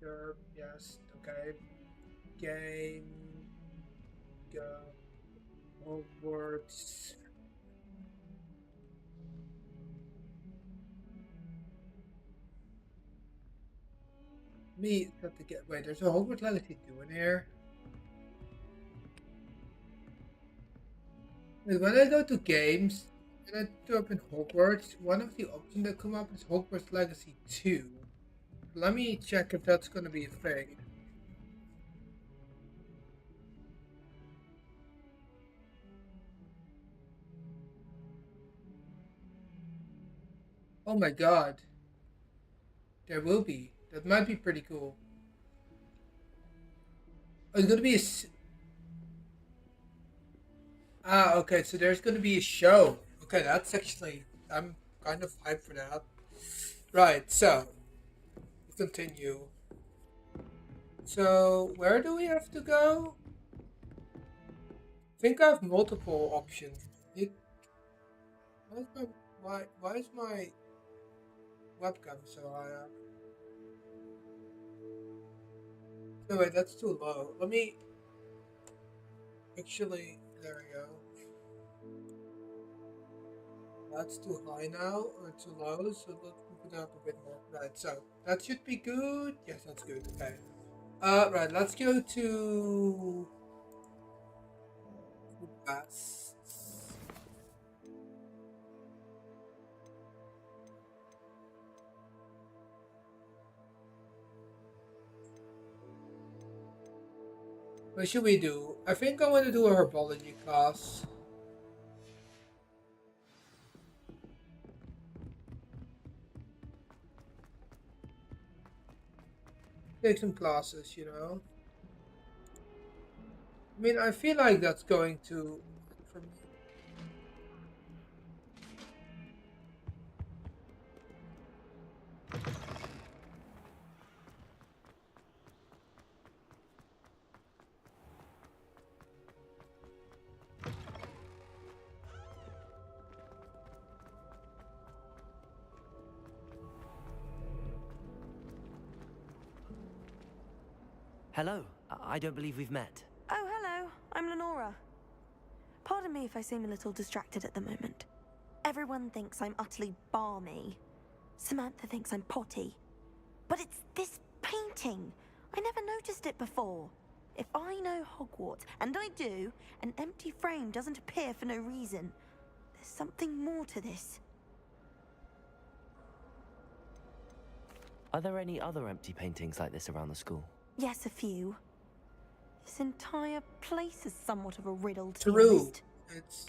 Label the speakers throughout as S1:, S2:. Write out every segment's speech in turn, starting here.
S1: Sure. Yes. Okay. Game. Go. Hogwarts. Me set to get. Wait, there's a Hogwarts Legacy 2 in here. Wait, when I go to games and I type in Hogwarts, one of the options that come up is Hogwarts Legacy 2. Let me check if that's going to be a thing. Oh my god, there will be. That might be pretty cool. Oh, it's going to be okay, so there's going to be a show. Okay, that's actually. I'm kind of hyped for that. Right, so, continue. So, where do we have to go? I think I have multiple options. It, why is why is my webcam so high up? No, wait, that's too low. Let me actually. There we go. That's too high now, or too low, so let's move it up a bit more. Right, so that should be good. Yes, that's good. Okay. Right, let's go to West. What should we do? I think I want to do a herbology class. Take some classes, you know. I mean, I feel like that's going to for me.
S2: Hello. I don't believe we've met.
S3: Oh, hello. I'm Lenora. Pardon me if I seem a little distracted at the moment. Everyone thinks I'm utterly balmy. Samantha thinks I'm potty. But it's this painting. I never noticed it before. If I know Hogwarts, and I do, an empty frame doesn't appear for no reason. There's something more to this.
S2: Are there any other empty paintings like this around the school?
S3: Yes, a few. This entire place is somewhat of a riddle, to be
S1: True.
S3: honest.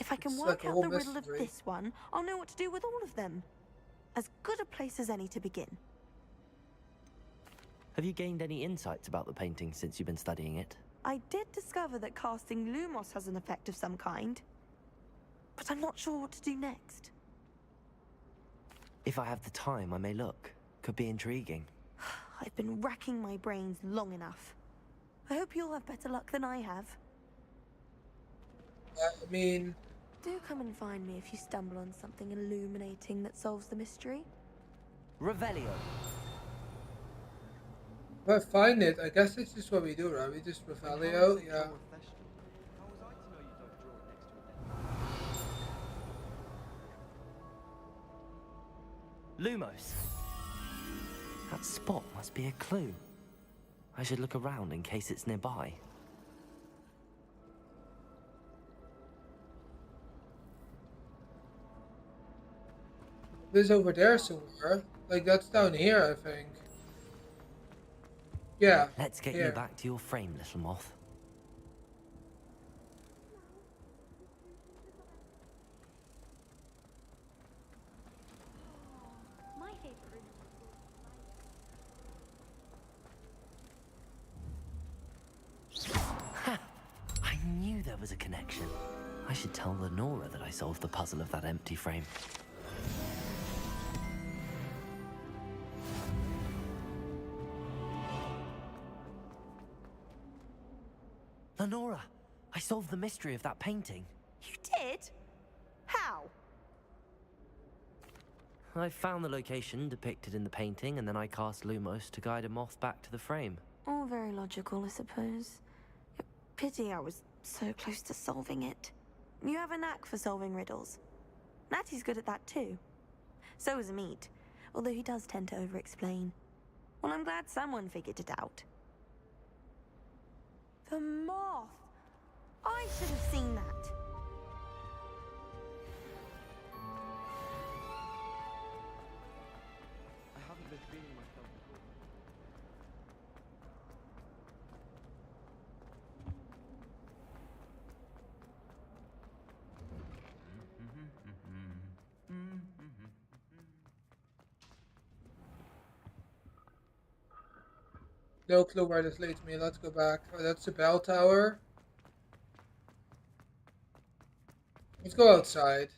S3: If I can
S1: It's
S3: work
S1: like a
S3: out
S1: whole
S3: the riddle of
S1: mystery.
S3: this one, I'll know what to do with all of them. As good a place as any to begin.
S2: Have you gained any insights about the painting since you've been studying it?
S3: I did discover that casting Lumos has an effect of some kind, but I'm not sure what to do next.
S2: If I have the time, I may look. Could be intriguing.
S3: I've been racking my brains long enough. I hope you'll have better luck than I have.
S1: I mean,
S3: Do come and find me if you stumble on something illuminating that solves the mystery.
S2: Revelio.
S1: if I find it, I guess this is what we do, right? We just Revelio, yeah.
S2: Lumos. That spot must be a clue. I should look around in case it's nearby.
S1: This over there somewhere. Like that's down here, I think. Yeah.
S2: Let's get
S1: here.
S2: you back to your frame, little moth. Ha! I knew there was a connection. I should tell Lenora that I solved the puzzle of that empty frame. Lenora, I solved the mystery of that painting.
S3: You did? How?
S2: I found the location depicted in the painting, and then I cast Lumos to guide a moth back to the frame.
S3: All very logical, I suppose. Pity I was so close to solving it. You have a knack for solving riddles. Natty's good at that too. So is Amit, although he does tend to over-explain. Well, I'm glad someone figured it out. The moth! I should have seen that.
S2: I haven't been feeling myself at all.
S1: No clue where this leads me. Let's go back. Oh, that's the bell tower. Let's go outside.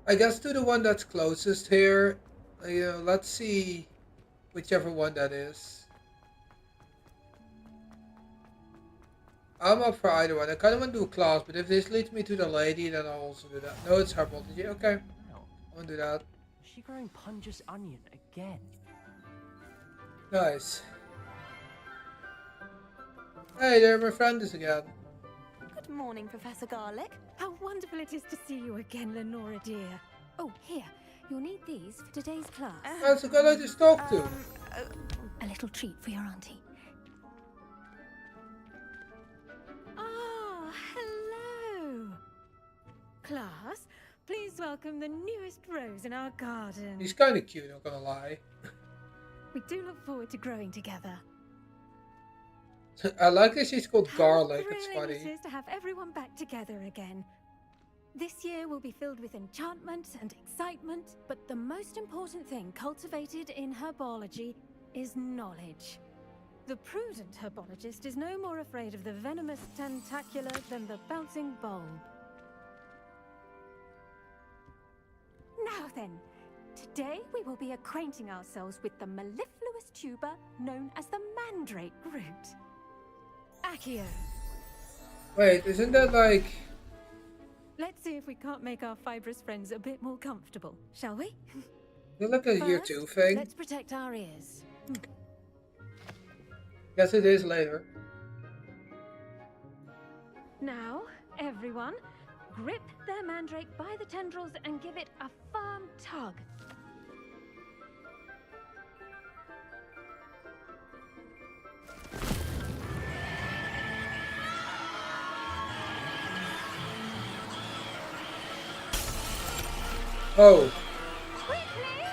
S1: I guess to the one that's closest here. Let's see whichever one that is. I'm up for either one. I kind of want to do class, but if this leads me to the lady, then I'll also do that. No, it's herbology. Okay, I want to do that.
S4: Is she growing Pungus onion again?
S1: Nice. Hey there, my friend is again.
S3: Good morning, Professor Garlic.
S5: How wonderful it is to see you again, Lenora dear. Oh, here. You'll need these for today's class.
S1: That's a good I just talked to.
S5: A little treat for your auntie. Ah, hello. Class, please welcome the newest rose in our garden.
S1: He's kind of cute, not gonna lie.
S5: We do look forward to growing together.
S1: I like that she's called
S5: How
S1: Garlic. It's
S5: thrilling
S1: funny.
S5: it is to have everyone back together again. This year will be filled with enchantment and excitement, but the most important thing cultivated in herbology is knowledge. The prudent herbologist is no more afraid of the venomous tentacular than the bouncing bulb. Now then, today we will be acquainting ourselves with the mellifluous tuber known as the mandrake root. Accio.
S1: Wait, isn't that like...
S5: Let's see if we can't make our fibrous friends a bit more comfortable, shall we?
S1: Is it like a year
S5: First,
S1: 2 thing?
S5: let's protect our ears.
S1: Yes, it is later.
S5: Now, everyone, grip their mandrake by the tendrils and give it a firm tug.
S1: Oh,
S5: Quickly!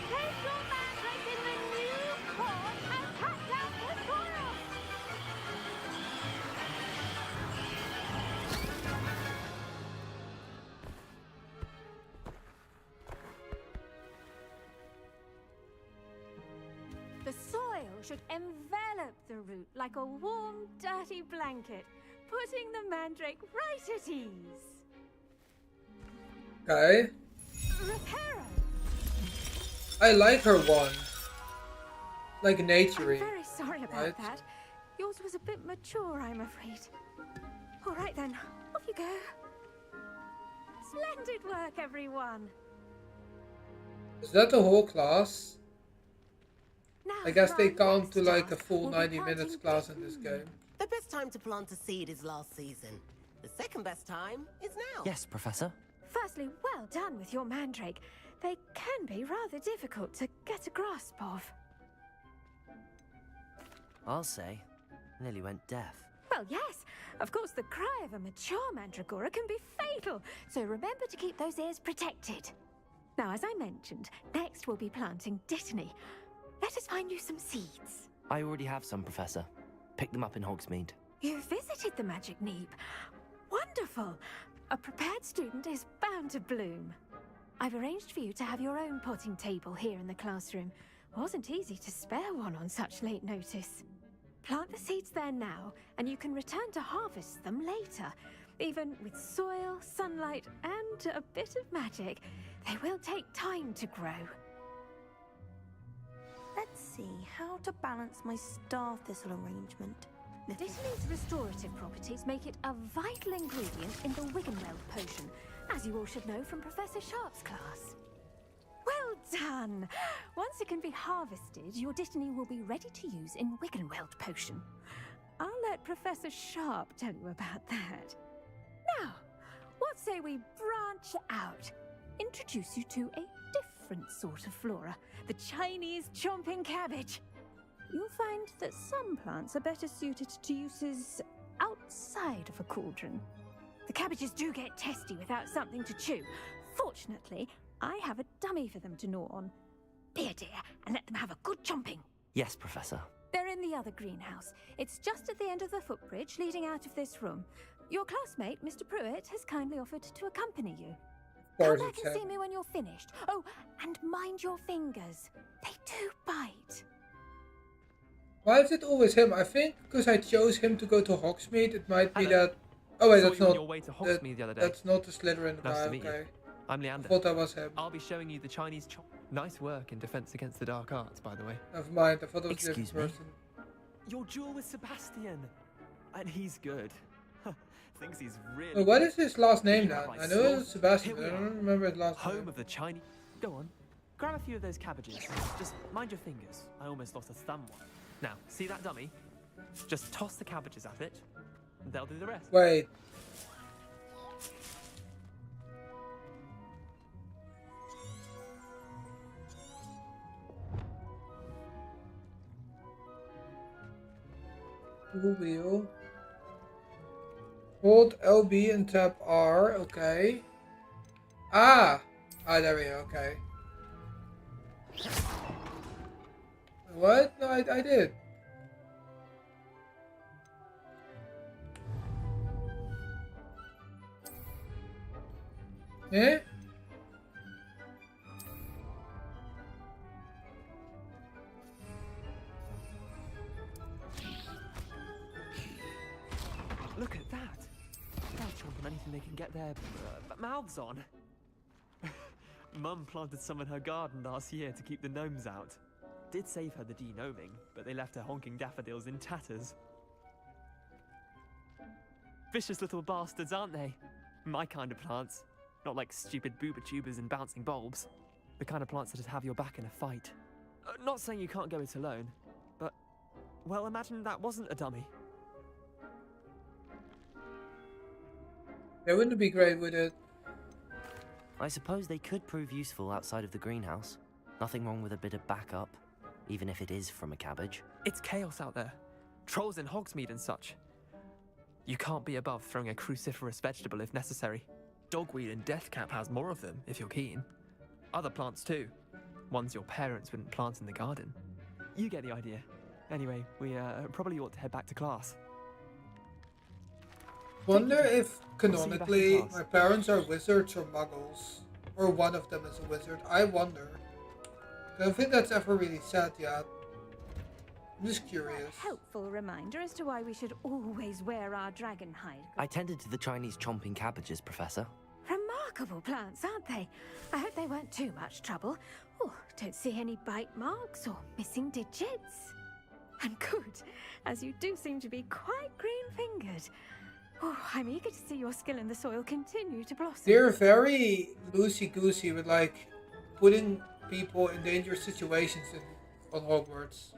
S5: Place your mandrake in the new cord and cut down the soil! The soil should envelop the root like a warm, dirty blanket, putting the mandrake right at ease.
S1: okay.
S5: Reparo!
S1: I like her wand. Like
S5: I'm
S1: naturey.
S5: very sorry about
S1: right?
S5: that. Yours was a bit mature, I'm afraid. All right then, off you go. Splendid work, everyone.
S1: Is that the whole class?
S5: Now
S1: I guess
S5: for
S1: they
S5: our
S1: count
S5: next
S1: to like a
S5: task,
S1: full
S5: we'll be
S1: 90 minutes
S5: planting
S1: class in this game.
S6: The best time to plant a seed is last season. The second best time is now.
S2: Yes, Professor.
S5: Firstly, well done with your mandrake. They can be rather difficult to get a grasp of.
S2: I'll say. Nearly went deaf.
S5: Well, yes. Of course, the cry of a mature mandragora can be fatal, so remember to keep those ears protected. Now, as I mentioned, next we'll be planting Dittany. Let us find you some seeds.
S2: I already have some, Professor. Picked them up in Hogsmeade.
S5: You visited the Magic Neep. Wonderful. A prepared student is bound to bloom. I've arranged for you to have your own potting table here in the classroom. Wasn't easy to spare one on such late notice. Plant the seeds there now, and you can return to harvest them later. Even with soil, sunlight, and a bit of magic, they will take time to grow.
S3: Let's see how to balance my star thistle arrangement.
S5: Dittany's restorative properties make it a vital ingredient in the Wiggenweld potion, as you all should know from Professor Sharp's class. Well done! Once it can be harvested, your Dittany will be ready to use in Wiggenweld potion. I'll let Professor Sharp tell you about that. Now, what say we branch out? Introduce you to a different sort of flora, the Chinese chomping cabbage. You'll find that some plants are better suited to uses outside of a cauldron. The cabbages do get testy without something to chew. Fortunately, I have a dummy for them to gnaw on. Be a dear and let them have a good chomping.
S2: Yes, Professor.
S5: They're in the other greenhouse. It's just at the end of the footbridge leading out of this room. Your classmate, Mr. Pruitt, has kindly offered to accompany you. Come back and see me when you're finished. Oh, and mind your fingers. They do bite.
S1: Why is it always him? I think because I chose him to go to Hogsmeade, it might be
S7: Hello.
S1: that... Oh wait,
S7: Saw
S1: that's
S7: you on
S1: not...
S7: your way to Hogsmeade the other day.
S1: That's not the Slytherin
S7: Nice
S1: guy,
S7: to meet you.
S1: okay.
S7: I'm
S1: I
S7: Leander.
S1: thought that was him.
S7: I'll be showing you the Chinese chop. Nice work in Defense Against the Dark Arts, by the way.
S1: Never mind, I thought it was a
S2: Excuse
S1: different
S2: me?
S1: person.
S7: Your duel with Sebastian. And he's good. Thinks he's really
S1: Wait, what
S7: good.
S1: is his last name
S7: You
S1: then?
S7: have my
S1: I know
S7: sword.
S1: it's Sebastian,
S7: Here
S1: but I
S7: we are.
S1: don't remember his last
S7: Home
S1: name.
S7: of the Chinese. Go on. Grab a few of those cabbages. Just mind your fingers. I almost lost a thumb one. Now, see that dummy? Just toss the cabbages at it. And they'll do the rest.
S1: Wait. Wheel. Hold LB and tap R, okay. Ah! Ah, there we go, okay. What? No, I did. Eh?
S7: Look at that. They'll chomp on anything they can get their mouths on. Mum planted some in her garden last year to keep the gnomes out. Did save her the de-gnoming, but they left her honking daffodils in tatters. Vicious little bastards, aren't they? My kind of plants. Not like stupid booba tubers and bouncing bulbs. The kind of plants that'd have your back in a fight. Not saying you can't go it alone, but... Well, imagine that wasn't a dummy.
S1: They wouldn't be great with it.
S2: I suppose they could prove useful outside of the greenhouse. Nothing wrong with a bit of backup, even if it is from a cabbage.
S7: It's chaos out there. Trolls in Hogsmeade and such. You can't be above throwing a cruciferous vegetable if necessary. Dogweed and deathcap has more of them, if you're keen. Other plants too. Ones your parents wouldn't plant in the garden. You get the idea. Anyway, we probably ought to head back to class.
S1: Wonder if
S7: I'll see you back in
S1: canonically
S7: class.
S1: my parents are wizards or muggles. Or one of them is a wizard. I wonder. I don't think that's ever really said yet. I'm just curious.
S5: A helpful reminder as to why we should always wear our dragon hide.
S2: I tended to the Chinese chomping cabbages, Professor.
S5: Remarkable plants, aren't they? I hope they weren't too much trouble. Oh, don't see any bite marks or missing digits. And good, as you do seem to be quite green-fingered. Oh, I'm eager to see your skill in the soil continue to blossom.
S1: They're very loosey-goosey with like putting people in dangerous situations on Hogwarts.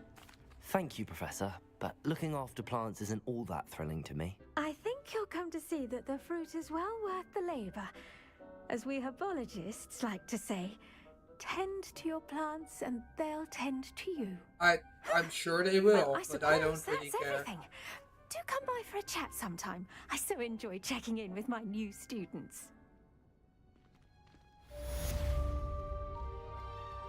S2: Thank you, Professor, but looking after plants isn't all that thrilling to me.
S5: I think you'll come to see that the fruit is well worth the labor. As we herbologists like to say, tend to your plants and they'll tend to you.
S1: I'm sure they will,
S5: Well,
S1: but I don't
S5: suppose
S1: really
S5: that's
S1: care.
S5: everything. Do come by for a chat sometime. I so enjoy checking in with my new students.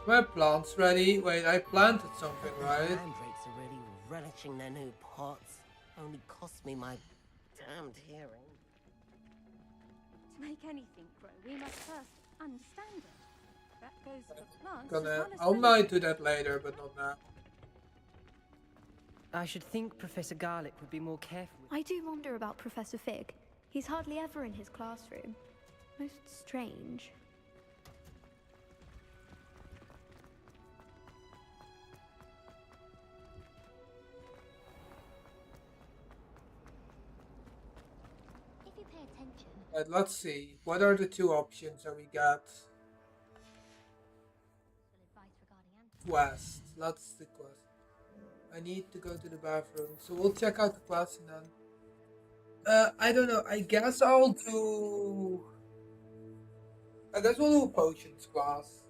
S1: My plant's ready. Wait, I planted something, right?
S6: Mandrakes are really relishing their new pots. Only cost me my damned hearing.
S5: To make anything grow, we must first understand it. That goes for plants as well as
S1: I
S5: for
S1: might do that later, but not now.
S4: I should think Professor Garlick would be more careful.
S8: I do wonder about Professor Fig. He's hardly ever in his classroom. Most strange.
S1: Right, let's see. What are the two options that we got? Quest. Let's the quest. I need to go to the bathroom, so we'll check out the quest and then. I don't know. I guess I'll do. I guess we'll do a potions class.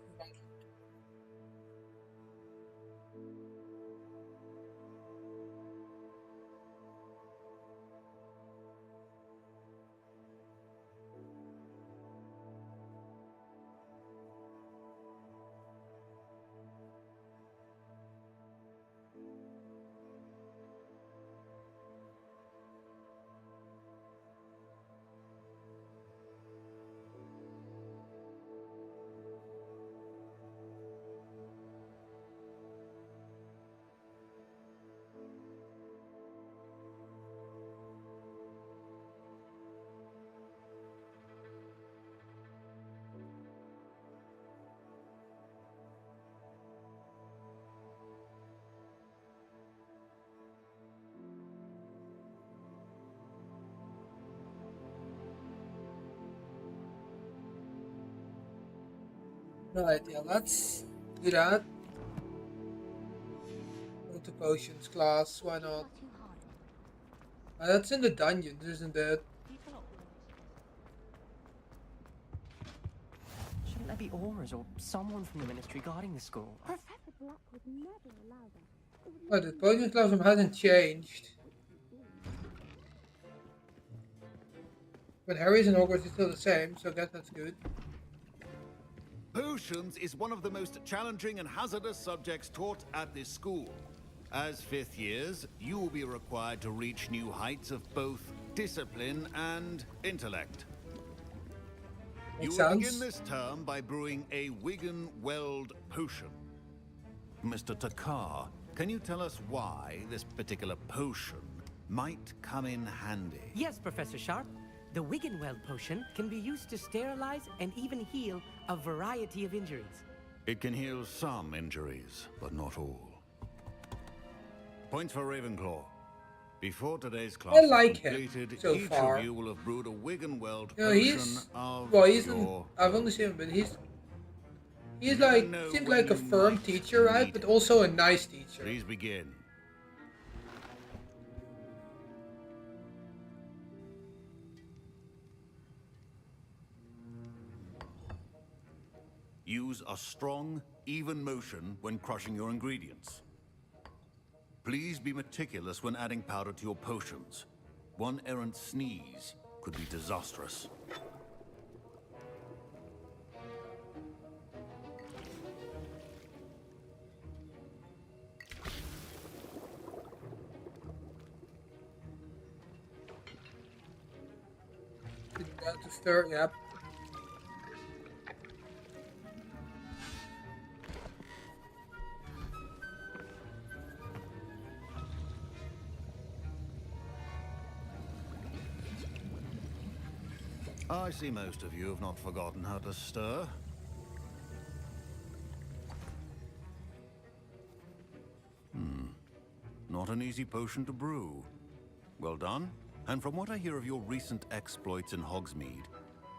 S1: Right, yeah, let's do that. Go to potions class, why not? That's in the dungeons, isn't it?
S4: Shouldn't there be auras or someone from the ministry guarding the school?
S1: Oh, the potions classroom hasn't changed. But Harry's in Hogwarts is still the same, so I guess that's good.
S9: Potions is one of the most challenging and hazardous subjects taught at this school. As fifth years, you will be required to reach new heights of both discipline and intellect. You will begin this term by brewing a Wigan Weld potion. Mr. Takar, can you tell us why this particular potion might come in handy?
S10: Yes, Professor Sharp. The Wiggenweld potion can be used to sterilize and even heal a variety of injuries.
S9: It can heal some injuries, but not all. Points for Ravenclaw. Before today's class
S1: I like
S9: is
S1: him
S9: completed,
S1: so
S9: each
S1: far.
S9: of you will have brewed a Wiggenweld
S1: You know,
S9: potion of
S1: he's
S9: your
S1: I've only seen him, but he's like seems like a firm teacher, right? But also a nice teacher.
S9: Please begin. Use a strong, even motion when crushing your ingredients. Please be meticulous when adding powder to your potions. One errant sneeze could be disastrous.
S1: To stir, yep.
S9: I see most of you have not forgotten how to stir. Not an easy potion to brew. Well done. And from what I hear of your recent exploits in Hogsmeade,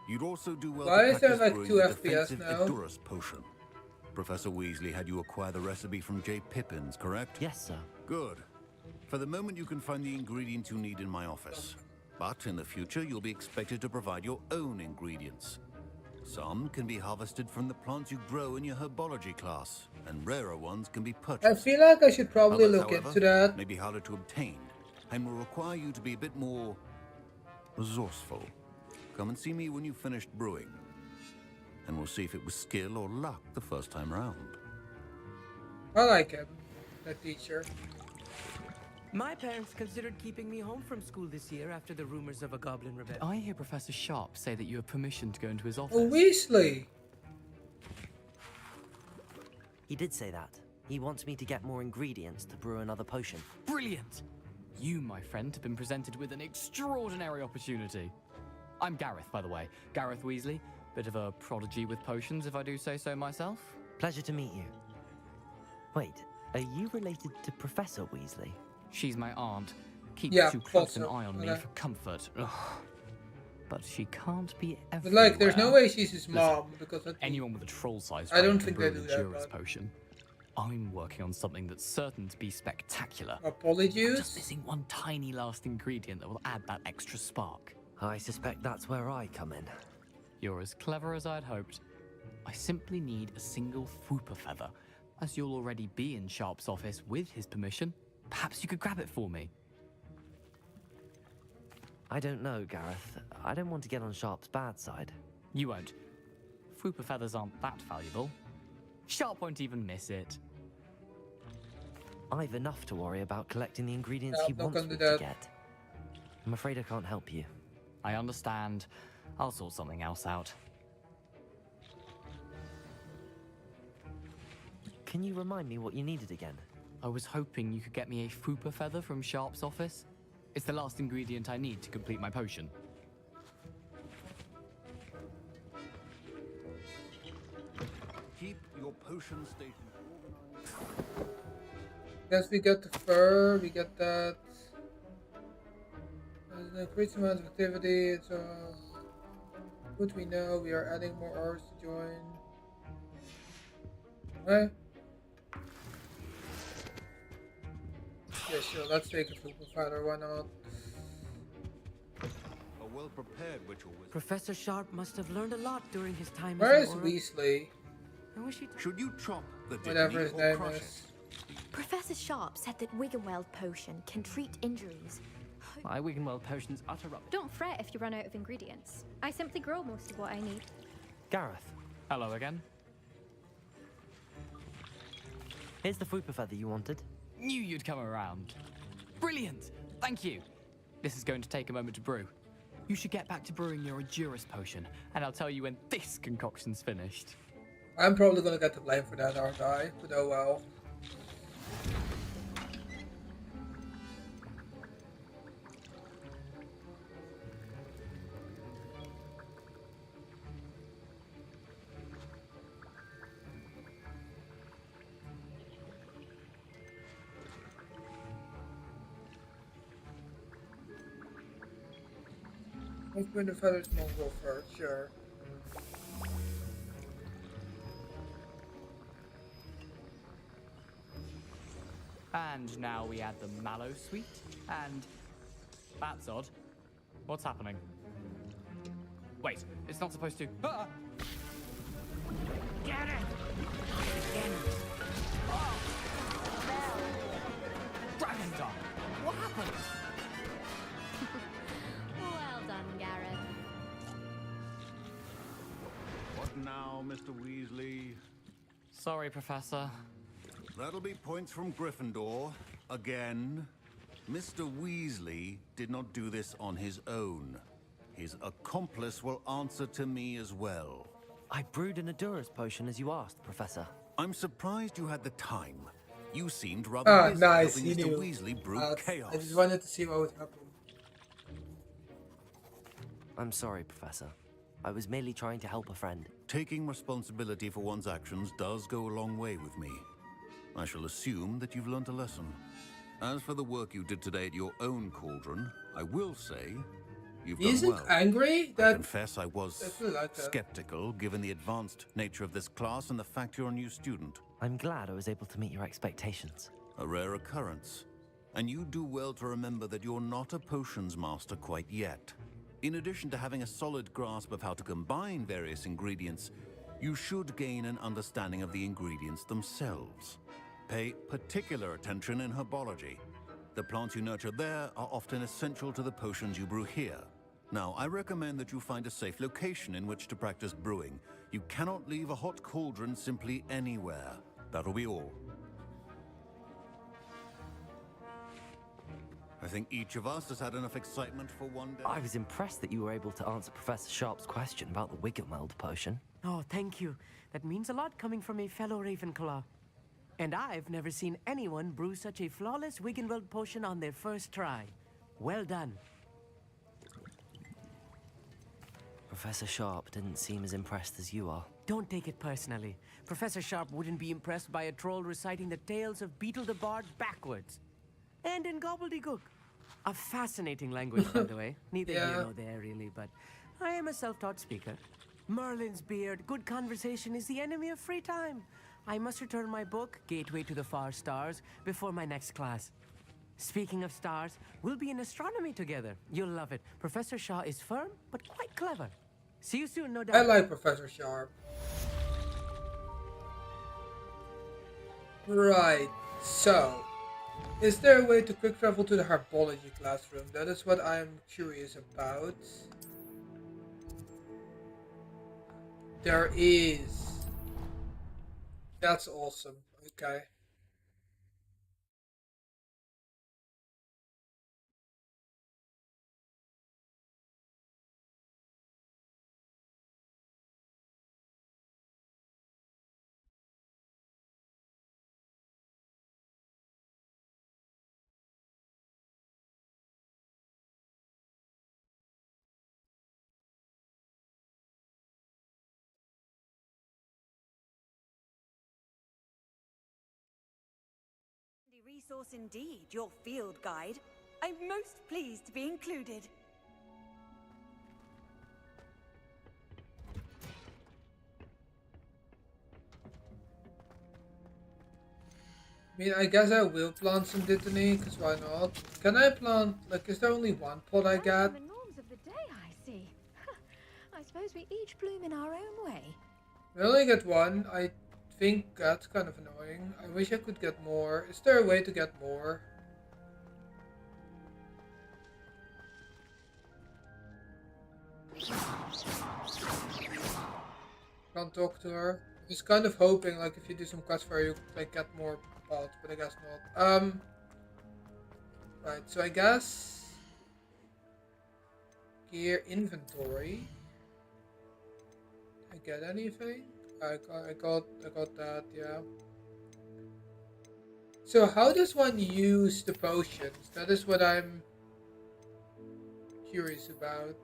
S9: you'd also do well
S1: Why
S9: to
S1: is there
S9: practice
S1: like
S9: brewing
S1: 2
S9: the
S1: FPS
S9: defensive
S1: now?
S9: Edurus potion. Professor Weasley had you acquire the recipe from J. Pippins, correct?
S2: Yes, sir.
S9: Good. For the moment, you can find the ingredients you need in my office. But in the future, you'll be expected to provide your own ingredients. Some can be harvested from the plants you grow in your herbology class, and rarer ones can be
S1: I
S9: purchased.
S1: feel like I should probably
S9: Others,
S1: look
S9: however,
S1: into that.
S9: may be harder to obtain, and will require you to be a bit more resourceful. Come and see me when you've finished brewing, and we'll see if it was skill or luck the first time round.
S1: I like him, that teacher.
S10: My parents considered keeping me home from school this year after the rumors of a goblin rebellion.
S11: I hear Professor Sharp say that you have permission to go into his office.
S1: Oh, Weasley!
S2: He did say that. He wants me to get more ingredients to brew another potion.
S11: Brilliant! You, my friend, have been presented with an extraordinary opportunity. I'm Gareth, by the way. Gareth Weasley. Bit of a prodigy with potions, if I do say so myself.
S2: Pleasure to meet you. Wait, are you related to Professor Weasley?
S11: She's my aunt. Keeps
S1: Yeah,
S11: too close an
S1: thought so.
S11: eye on me
S1: Okay.
S11: for comfort. Ugh. but she can't be
S1: But
S11: everywhere.
S1: like, there's no way she's his
S11: Listen,
S1: mom because
S11: anyone with a troll-sized
S1: I don't
S11: brain
S1: think
S11: can
S1: they
S11: brew an
S1: do that,
S11: endurance
S1: but-
S11: potion. I'm working on something that's certain to be spectacular.
S1: Apologies.
S11: Just missing one tiny last ingredient that will add that extra spark.
S2: I suspect that's where I come in.
S11: You're as clever as I'd hoped. I simply need a single Fooper feather. As you'll already be in Sharp's office with his permission, perhaps you could grab it for me.
S2: I don't know, Gareth. I don't want to get on Sharp's bad side.
S11: You won't. Fooper feathers aren't that valuable. Sharp won't even miss it.
S2: I've enough to worry about collecting the ingredients
S1: Yeah,
S2: he
S1: I'm not
S2: wants
S1: gonna
S2: me
S1: do
S2: to
S1: that.
S2: get. I'm afraid I can't help you.
S11: I understand. I'll sort something else out.
S2: Can you remind me what you needed again?
S11: I was hoping you could get me a Fooper feather from Sharp's office. It's the last ingredient I need to complete my potion.
S9: Keep your potion station organized.
S1: Guess we get the fur, we get that. There's an increased amount of activity, it's good we know, we are adding more hours to join. Okay. Yeah, sure, let's take a Fooper feather, why not?
S9: A well-prepared ritual wizard.
S10: Professor Sharp must have learned a lot during his time
S1: Where
S10: as
S1: is
S10: an Auror.
S1: Weasley?
S10: I wish he'd...
S9: Should you chop the
S1: Whatever
S9: dignity
S1: his
S9: or
S1: name
S9: crush
S1: is.
S9: it?
S8: Professor Sharp said that Wiggenweld potion can treat injuries.
S4: My Wiggenweld potion's utter rubbish.
S8: Don't fret if you run out of ingredients. I simply grow most of what I need.
S2: Gareth,
S11: Hello again.
S2: here's the Fooper feather you wanted.
S11: Knew you'd come around. Brilliant! Thank you. This is going to take a moment to brew. You should get back to brewing your Endurance potion, and I'll tell you when this concoction's finished.
S1: I'm probably gonna get the blame for that, aren't I? But oh well. Let's put the feathers mongrel first, sure.
S11: And now we add the mallow sweet, and... That's odd. What's happening? Wait, it's not supposed to... Ah!
S10: Get it! Again.
S11: Dragon Dung! What happened?
S8: Well done, Gareth.
S9: What now, Mr. Weasley?
S11: Sorry, Professor.
S9: That'll be points from Gryffindor. Again. Mr. Weasley did not do this on his own. His accomplice will answer to me as well.
S2: I brewed an Endurance potion as you asked, Professor.
S9: I'm surprised you had the time. You seemed rather busy
S1: Nice,
S9: helping
S1: he
S9: Mr.
S1: knew.
S9: Weasley brew chaos.
S1: I just wanted to see what would happen.
S2: I'm sorry, Professor. I was merely trying to help a friend.
S9: Taking responsibility for one's actions does go a long way with me. I shall assume that you've learnt a lesson. As for the work you did today at your own cauldron, I will say you've done
S1: Isn't
S9: well.
S1: angry?
S9: I
S1: That
S9: confess I was
S1: I feel like that.
S9: skeptical given the advanced nature of this class and the fact you're a new student.
S2: I'm glad I was able to meet your expectations.
S9: A rare occurrence. And you do well to remember that you're not a potions master quite yet. In addition to having a solid grasp of how to combine various ingredients, you should gain an understanding of the ingredients themselves. Pay particular attention in herbology. The plants you nurture there are often essential to the potions you brew here. Now, I recommend that you find a safe location in which to practice brewing. You cannot leave a hot cauldron simply anywhere. That'll be all. I think each of us has had enough excitement for one day.
S2: I was impressed that you were able to answer Professor Sharp's question about the Wiggenweld potion.
S10: Oh, thank you. That means a lot coming from a fellow Ravenclaw. And I've never seen anyone brew such a flawless Wiggenweld potion on their first try. Well done.
S2: Professor Sharp didn't seem as impressed as you are.
S10: Don't take it personally. Professor Sharp wouldn't be impressed by a troll reciting the tales of Beetle the Bard backwards. And in gobbledygook. A fascinating language, by the way. Neither here
S1: Yeah.
S10: nor there, really, but I am a self-taught speaker. Merlin's beard, good conversation is the enemy of free time. I must return my book, Gateway to the Far Stars, before my next class. Speaking of stars, we'll be in astronomy together. You'll love it. Professor Shaw is firm, but quite clever. See you soon, no
S1: I
S10: doubt.
S1: like Professor Sharp. Right. So, is there a way to quick travel to the herbology classroom? That is what I'm curious about. There is. That's awesome. Okay.
S12: Resource indeed, your field guide. I'm most pleased to be included.
S1: I mean, I guess I will plant some dittany, because why not? Can I plant, like, is there only one pot I get?
S5: The norms of the day, I see. I suppose we each bloom in our own way.
S1: I only get one. I think that's kind of annoying. I wish I could get more. Is there a way to get more? Can't talk to her. I was kind of hoping, like, if you do some quests for her, you like get more pots, but I guess not. Right. So I guess gear inventory. I get anything? I got that. Yeah. So how does one use the potions? That is what I'm curious about.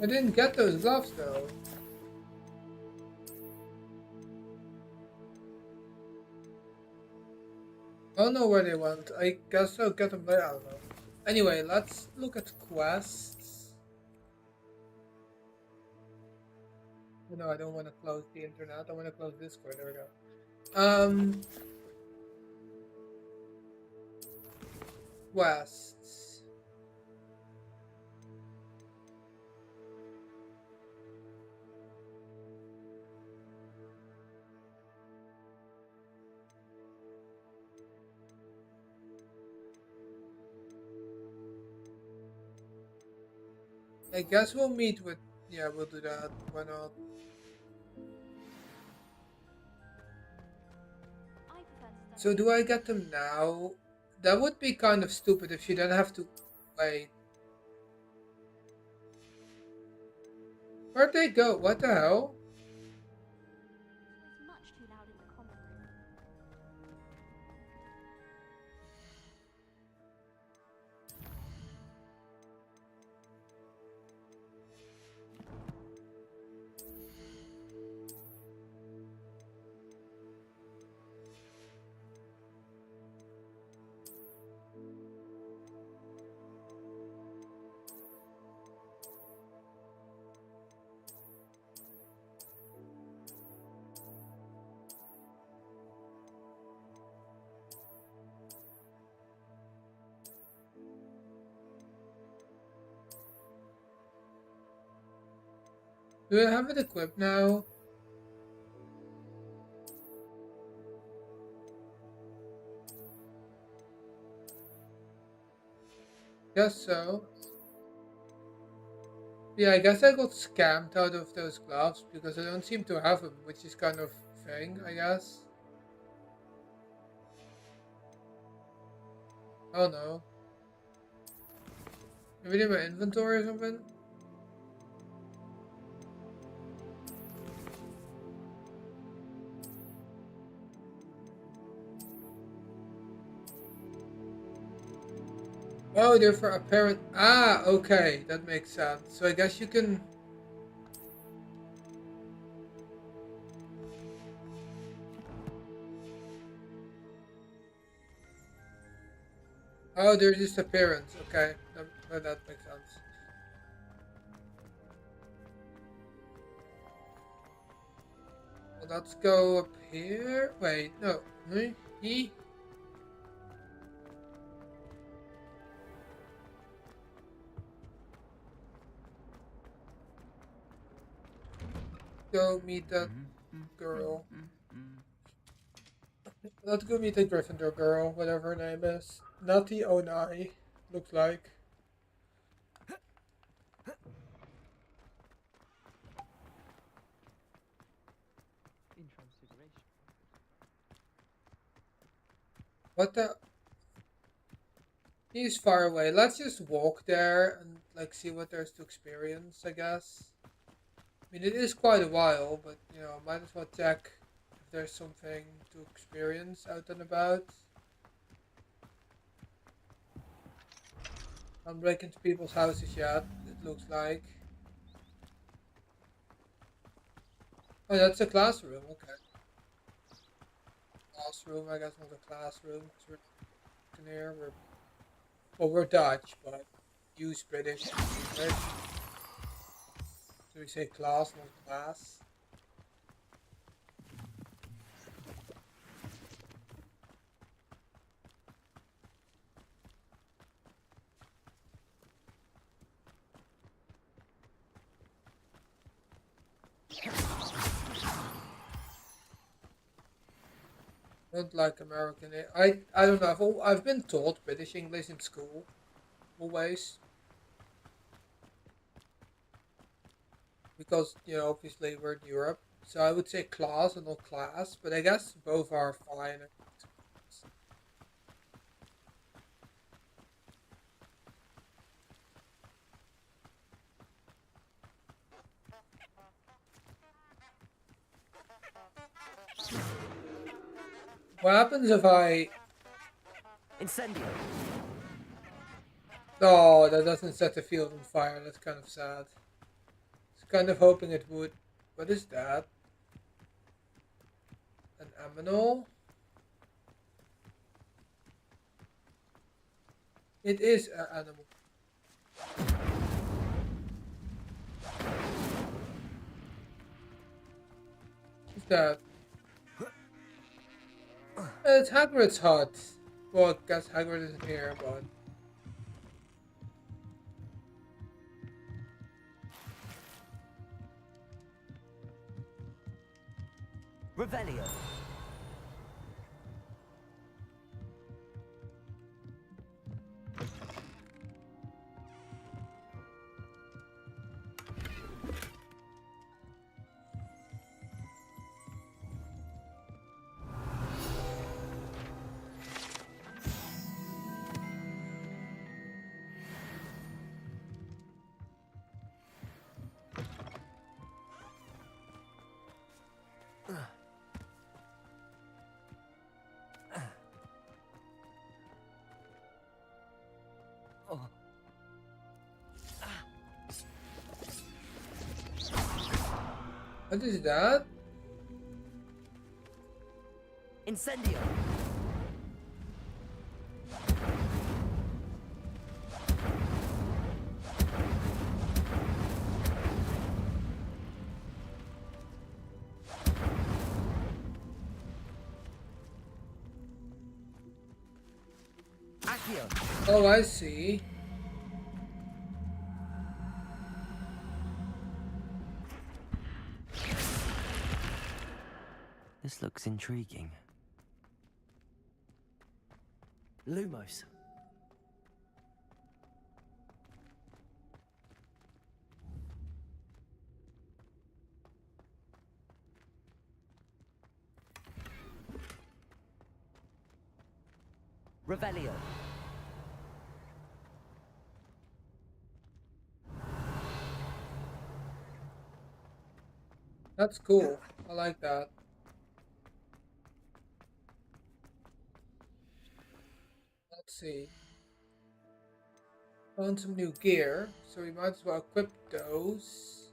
S1: I didn't get those gloves though. I don't know where they went. I guess I'll get them later. I don't know. Anyway, let's look at quests. Oh, no, I don't want to close the internet. I want to close Discord. There we go. Quests. I guess we'll meet with. Yeah, we'll do that. Why not? So do I get them now? That would be kind of stupid if you then have to wait. Where'd they go? What the hell? Do I have it equipped now? Guess so. Yeah, I guess I got scammed out of those gloves because I don't seem to have them, which is kind of thing, I guess. Oh no. Maybe in my inventory or something? Oh, they're for apparent. Ah, okay, that makes sense. So I guess you can. Oh, they're just appearance. Okay, that makes sense. Well, let's go up here. Wait, no. He. Go meet that girl. Let's go meet the Gryffindor girl, whatever her name is. Nutty Onai, looks like. What the? He's far away. Let's just walk there and like see what there's to experience, I guess. I mean, it is quite a while, but you know, might as well check if there's something to experience out and about. Don't break into people's houses yet, it looks like. Oh, that's a classroom, okay. Classroom, I guess not a classroom, because we're in here, well, we're Dutch, but use British English. So we say class, not class. Don't like American. I don't know. I've been taught British English in school, always, because you know obviously we're in Europe. So I would say class and not class, but I guess both are fine. What happens if I?
S6: Incendio.
S1: Oh, that doesn't set the field on fire. That's kind of sad. I was kind of hoping it would. What is that? An aminal? It is an animal. What's that? It's Hagrid's hut. Well, I guess Hagrid isn't here, but...
S6: Revelio.
S1: What is that?
S6: Incendio. Accio.
S1: Oh, I see.
S2: This looks intriguing.
S10: Lumos.
S2: Revelio.
S1: That's cool. I like that. Let's see. Found some new gear, so we might as well equip those.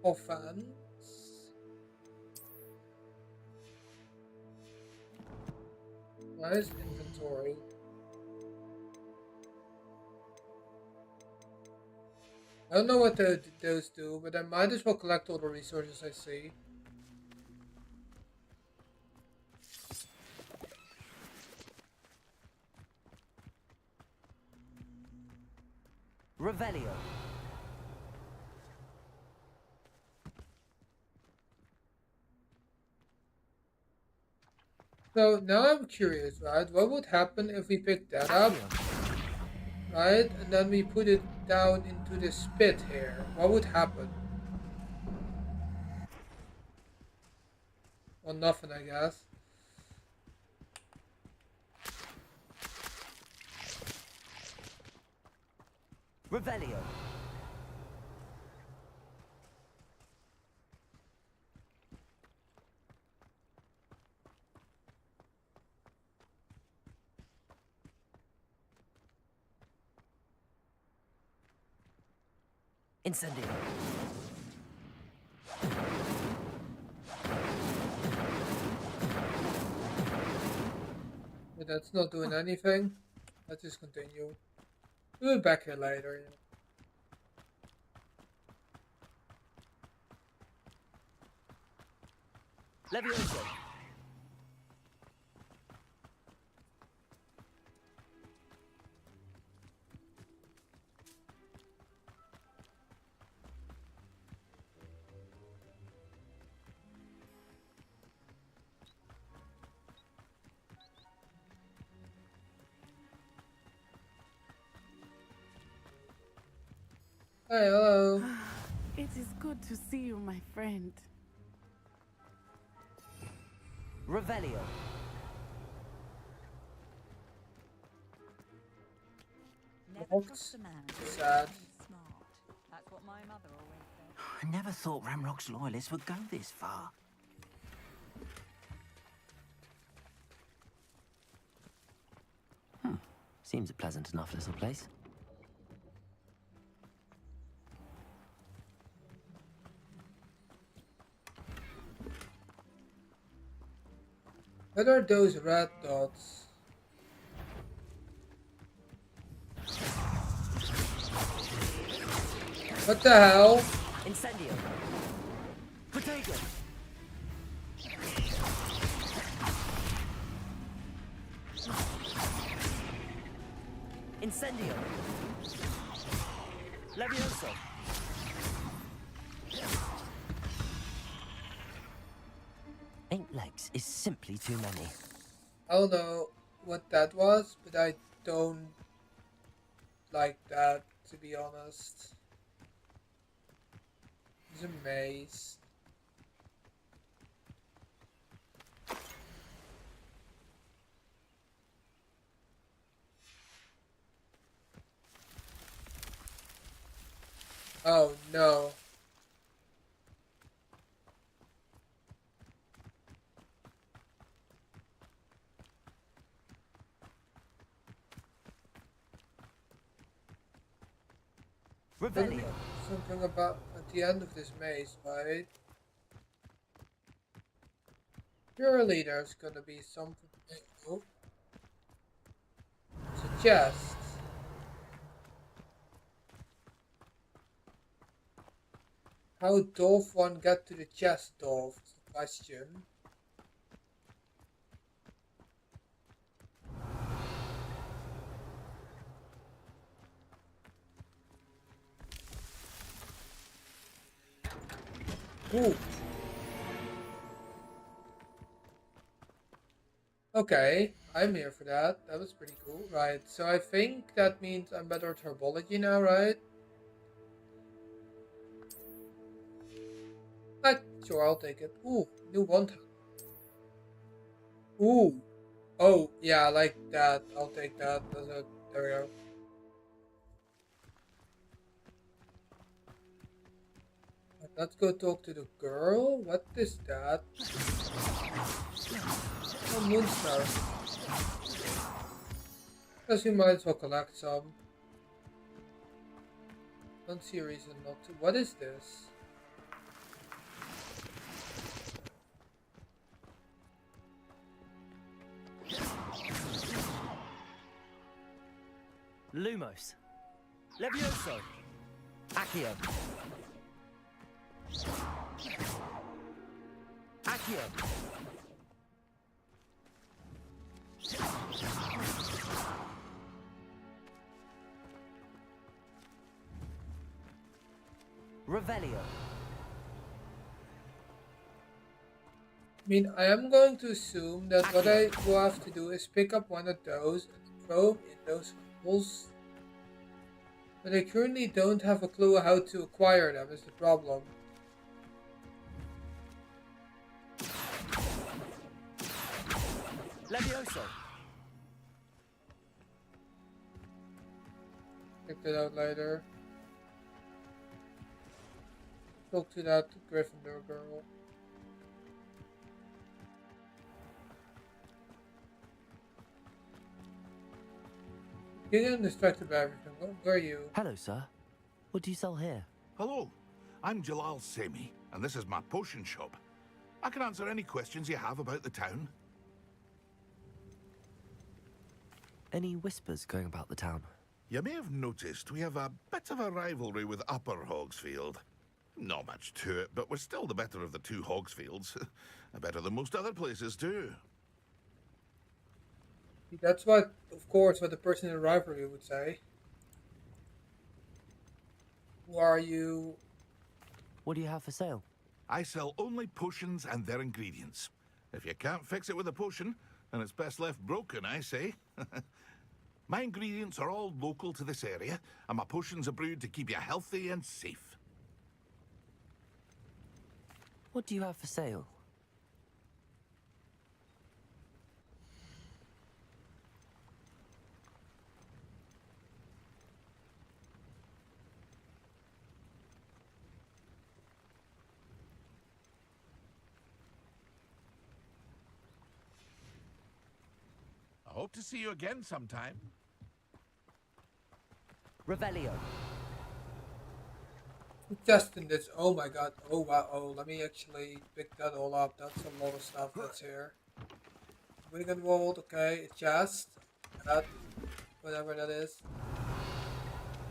S1: Offense. Nice inventory. I don't know what those do, but I might as well collect all the resources I see.
S2: Revelio.
S1: So now I'm curious, right? What would happen if we pick that up, right? And then we put it down into the spit here. What would happen? Well, nothing, I guess.
S2: Revelio. Incendio.
S1: But that's not doing anything. Let's just continue. We'll be back here later.
S2: Levioso.
S1: Hey, hello.
S13: It is good to see you, my friend.
S2: Revelio.
S1: Never trust a man. Sad.
S12: Smart. That's what my mother always said.
S6: I never thought Ramrock's loyalists would go this far.
S2: Seems a pleasant enough little place.
S1: What are those red dots? What the hell?
S2: Incendio. Protego. Incendio. Levioso. Eight legs is simply too many.
S1: I don't know what that was, but I don't like that, to be honest. It's a maze. Oh no.
S2: Revelio.
S1: Something about at the end of this maze, right? Surely there's gonna be something. Oh. It's a chest. How doth one get to the chest, Dolph? Is the question. Ooh. Okay, I'm here for that. That was pretty cool. Right, so I think that means I'm better at herbology now, right? Right, sure, I'll take it. Ooh, new one. Ooh. Oh, yeah, I like that. I'll take that. There we go. Let's go talk to the girl. What is that? Oh, Moonstar. Guess we might as well collect some. Don't see a reason not to. What is this?
S2: Lumos. Levioso. Accio. Accio. Revelio.
S1: I mean, I am going to assume that what I will have to do is pick up one of those and throw them in those holes. But I currently don't have a clue how to acquire them is the problem.
S2: Levioso.
S1: Check that out later. Talk to that Gryffindor girl. You're getting distracted by everything. Where are you?
S2: Hello, sir. What do you sell here?
S14: Hello, I'm Jalal Semi, and this is my potion shop. I can answer any questions you have about the town.
S2: Any whispers going about the town?
S14: You may have noticed we have a bit of a rivalry with Upper Hogsfield. Not much to it, but we're still the better of the two Hogsfields. Better than most other places, too.
S1: That's what, of course, what the person in the rivalry would say. Who are you?
S2: What do you have for sale?
S14: I sell only potions and their ingredients. If you can't fix it with a potion, then it's best left broken, I say. My ingredients are all local to this area, and my potions are brewed to keep you healthy and safe.
S2: What do you have for sale?
S14: I hope to see you again sometime.
S2: Revelio.
S1: Testing this. Oh my god. Oh wow. Oh, let me actually pick that all up. That's a lot of stuff that's here. Wigan World. Okay. A chest. That. Whatever that is.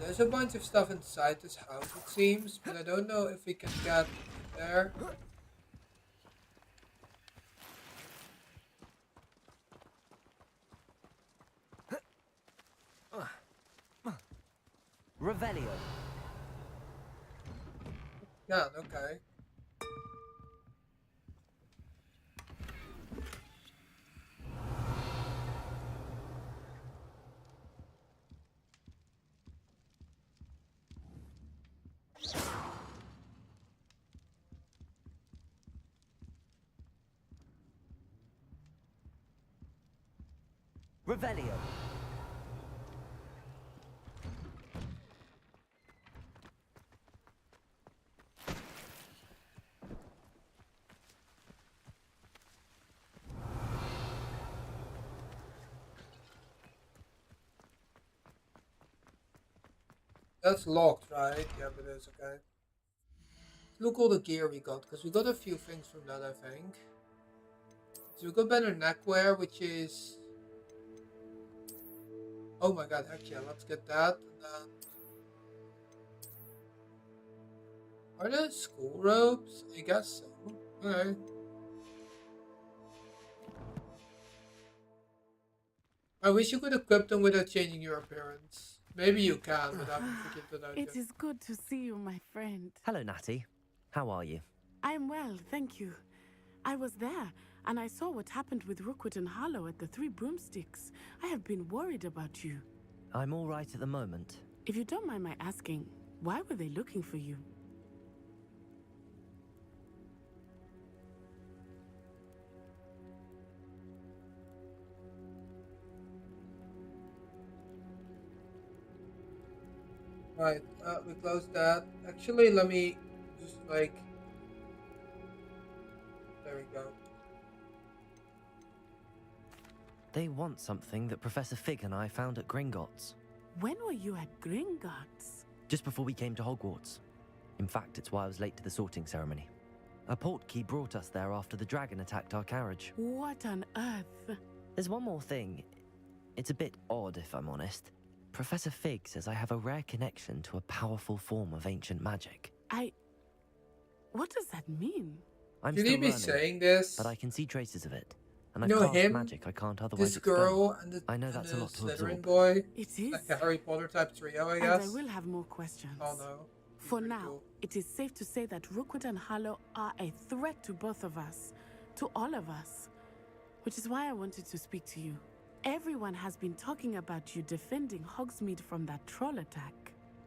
S1: There's a bunch of stuff inside this house, it seems, but I don't know if we can get there.
S2: Revelio.
S1: Yeah, okay.
S2: Revelio.
S1: That's locked, right? Yeah, but it's okay. Look all the gear we got, because we got a few things from that, I think. So we got better neckwear, which is... Oh my god, heck yeah, let's get that. And then... Are there school robes? I guess so. Okay. I wish you could equip them without changing your appearance. Maybe you can, but I haven't figured that out
S13: It
S1: yet.
S13: is good to see you, my friend.
S2: Hello, Natty. How are you?
S13: I'm well, thank you. I was there, and I saw what happened with Rookwood and Harlow at the Three Broomsticks. I have been worried about you.
S2: I'm all right at the moment.
S13: If you don't mind my asking, why were they looking for you?
S1: Right, we closed that. Actually, let me just like... There we go.
S2: They want something that Professor Fig and I found at Gringotts.
S13: When were you at Gringotts?
S2: Just before we came to Hogwarts. In fact, it's why I was late to the sorting ceremony. A portkey brought us there after the dragon attacked our carriage.
S13: What on earth?
S2: There's one more thing. It's a bit odd, if I'm honest. Professor Fig says I have a rare connection to a powerful form of ancient magic.
S13: What does that mean?
S2: I'm
S1: Should
S2: still
S1: he be
S2: learning,
S1: saying this?
S2: but I can see traces of it. And I
S1: You know
S2: cast
S1: him,
S2: magic I can't otherwise
S1: this girl,
S2: explain.
S1: and the,
S2: I know
S1: and
S2: that's
S1: the
S2: a lot to
S1: Slytherin
S2: absorb.
S1: boy.
S13: It is.
S1: Like a Harry Potter type trio, I
S13: And
S1: guess.
S13: I will have more questions.
S1: Oh no.
S13: For
S1: Pretty
S13: now,
S1: cool.
S13: it is safe to say that Rookwood and Harlow are a threat to both of us. To all of us. Which is why I wanted to speak to you. Everyone has been talking about you defending Hogsmeade from that troll attack.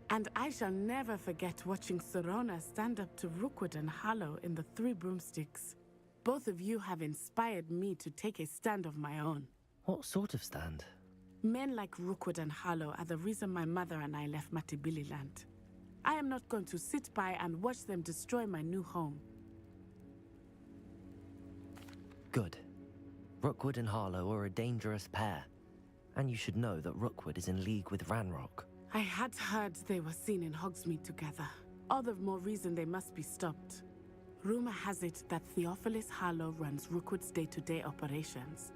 S13: And I shall never forget watching Serona stand up to Rookwood and Harlow in the Three Broomsticks. Both of you have inspired me to take a stand of my own.
S2: What sort of stand?
S13: Men like Rookwood and Harlow are the reason my mother and I left Matabeleland. I am not going to sit by and watch them destroy my new home.
S2: Good. Rookwood and Harlow are a dangerous pair. And you should know that Rookwood is in league with Ranrock.
S13: I had heard they were seen in Hogsmeade together. All the more reason they must be stopped. Rumor has it that Theophilus Harlow runs Rookwood's day-to-day operations.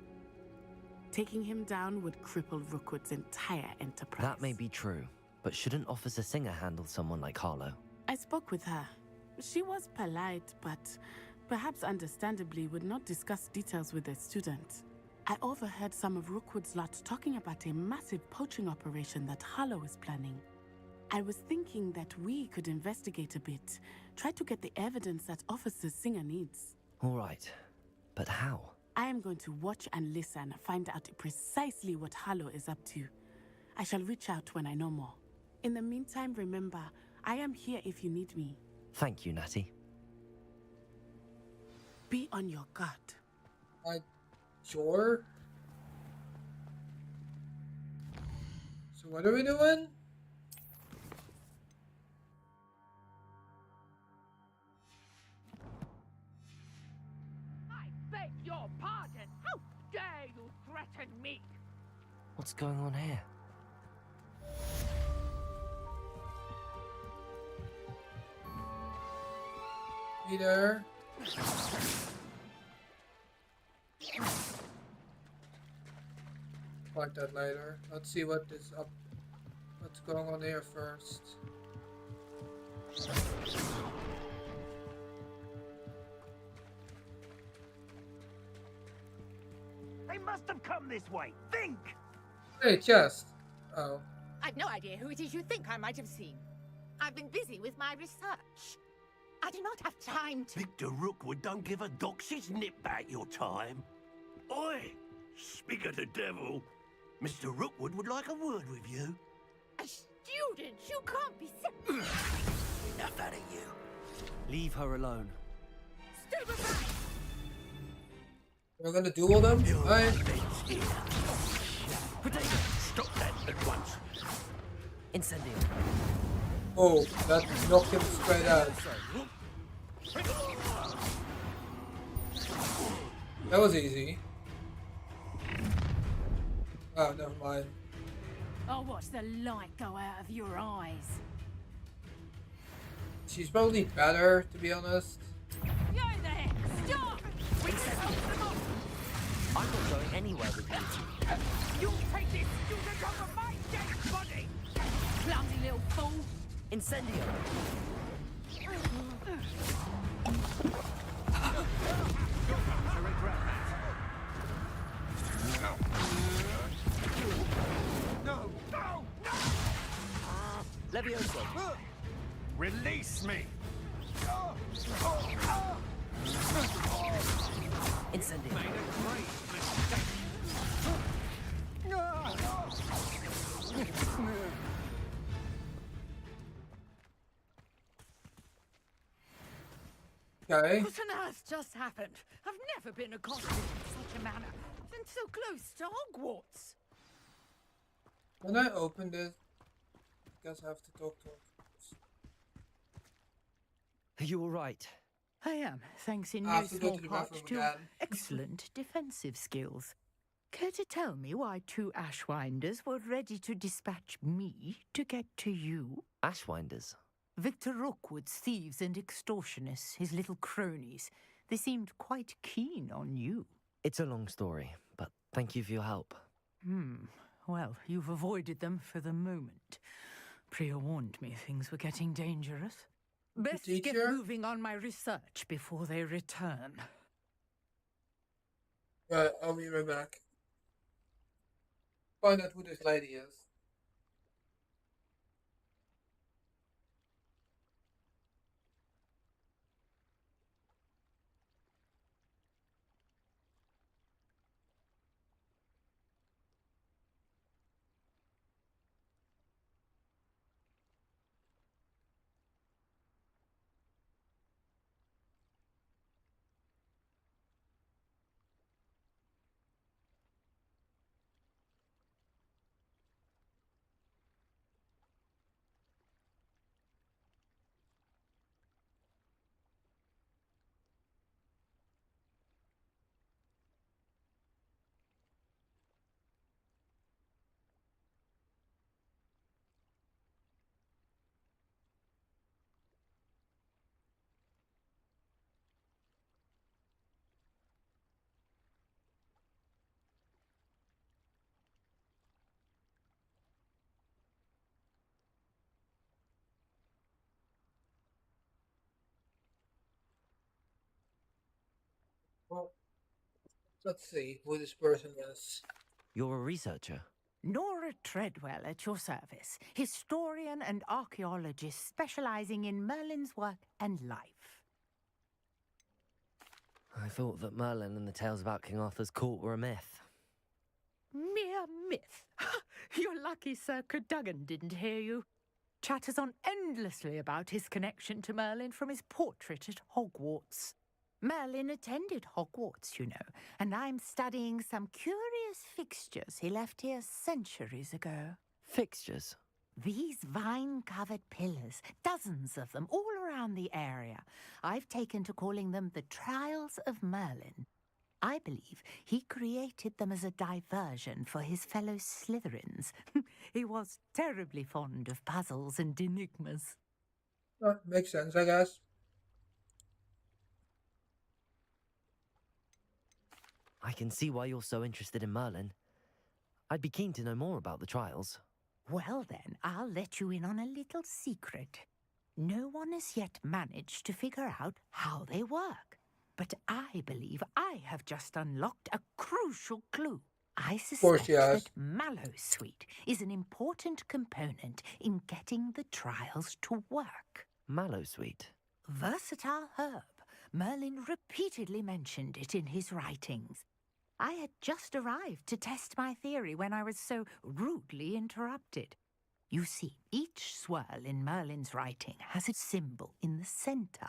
S13: Taking him down would cripple Rookwood's entire enterprise.
S2: That may be true, but shouldn't Officer Singer handle someone like Harlow?
S13: I spoke with her. She was polite, but perhaps understandably would not discuss details with a student. I overheard some of Rookwood's lot talking about a massive poaching operation that Harlow is planning. I was thinking that we could investigate a bit, try to get the evidence that Officer Singer needs.
S2: All right, but how?
S13: I am going to watch and listen, find out precisely what Harlow is up to. I shall reach out when I know more. In the meantime, remember, I am here if you need me.
S2: Thank you, Natty.
S13: Be on your guard.
S1: Sure. So what are we doing?
S15: I beg your pardon. How dare you threaten me?
S2: What's going on here?
S1: Peter. Like that later. Let's see what is up. What's going on here first.
S15: They must have come this way. Think!
S1: Hey, chest. Oh.
S16: I've no idea who it is you think I might have seen. I've been busy with my research. I do not have time to...
S17: Victor Rookwood don't give a doxy's nip back your time. Oi! Speak of the devil. Mr. Rookwood would like a word with you.
S16: A student? You can't be...
S17: Enough out of you.
S10: Leave her alone.
S16: Stupefy!
S1: We're gonna duel them? Right?
S17: Stop that at once.
S2: Incendio.
S1: Oh, that knocked him straight out. That was easy. Oh, never mind.
S5: I'll watch the light go out of your eyes.
S1: She's probably better, to be honest.
S16: You're there! Stop!
S2: I'm not going anywhere with you.
S15: You take this student over my dead body!
S16: Clumsy little fool!
S2: Incendio.
S15: No! No! No!
S2: Levioso.
S17: Release me!
S6: Incendiary.
S1: Okay.
S16: What on earth just happened? I've never been accosted in such a manner, and so close to Hogwarts.
S1: When I open this, I guess I have to talk to him.
S2: Are you all right?
S18: I am, thanks in
S1: I
S18: no
S1: have to go
S18: small
S1: to the
S18: part
S1: bathroom
S18: to
S1: again.
S18: excellent defensive skills. Care to tell me why 2 Ashwinders were ready to dispatch me to get to you?
S2: Ashwinders?
S18: Victor Rookwood's thieves and extortionists, his little cronies. They seemed quite keen on you.
S2: It's a long story, but thank you for your help.
S18: Well, you've avoided them for the moment. Priya warned me things were getting dangerous. Best get
S1: Teacher?
S18: moving on my research before they return.
S1: Right, I'll be right back. Find out who this lady is. Well, let's see who this person is.
S2: You're a researcher?
S18: Nora Treadwell at your service, historian and archaeologist specializing in Merlin's work and life.
S2: I thought that Merlin and the tales about King Arthur's court were a myth.
S18: Mere myth. You're lucky Sir Cadogan didn't hear you. Chatters on endlessly about his connection to Merlin from his portrait at Hogwarts. Merlin attended Hogwarts, you know, and I'm studying some curious fixtures he left here centuries ago.
S2: Fixtures?
S18: These vine-covered pillars, dozens of them, all around the area. I've taken to calling them the Trials of Merlin. I believe he created them as a diversion for his fellow Slytherins. He was terribly fond of puzzles and enigmas.
S1: Makes sense, I guess.
S2: I can see why you're so interested in Merlin. I'd be keen to know more about the trials.
S18: Well then, I'll let you in on a little secret. No one has yet managed to figure out how they work. But I believe I have just unlocked a crucial clue. I suspect that Mallowsweet is an important component in getting the trials to work.
S2: Mallowsweet?
S18: Versatile herb. Merlin repeatedly mentioned it in his writings. I had just arrived to test my theory when I was so rudely interrupted. You see, each swirl in Merlin's writing has a symbol in the center.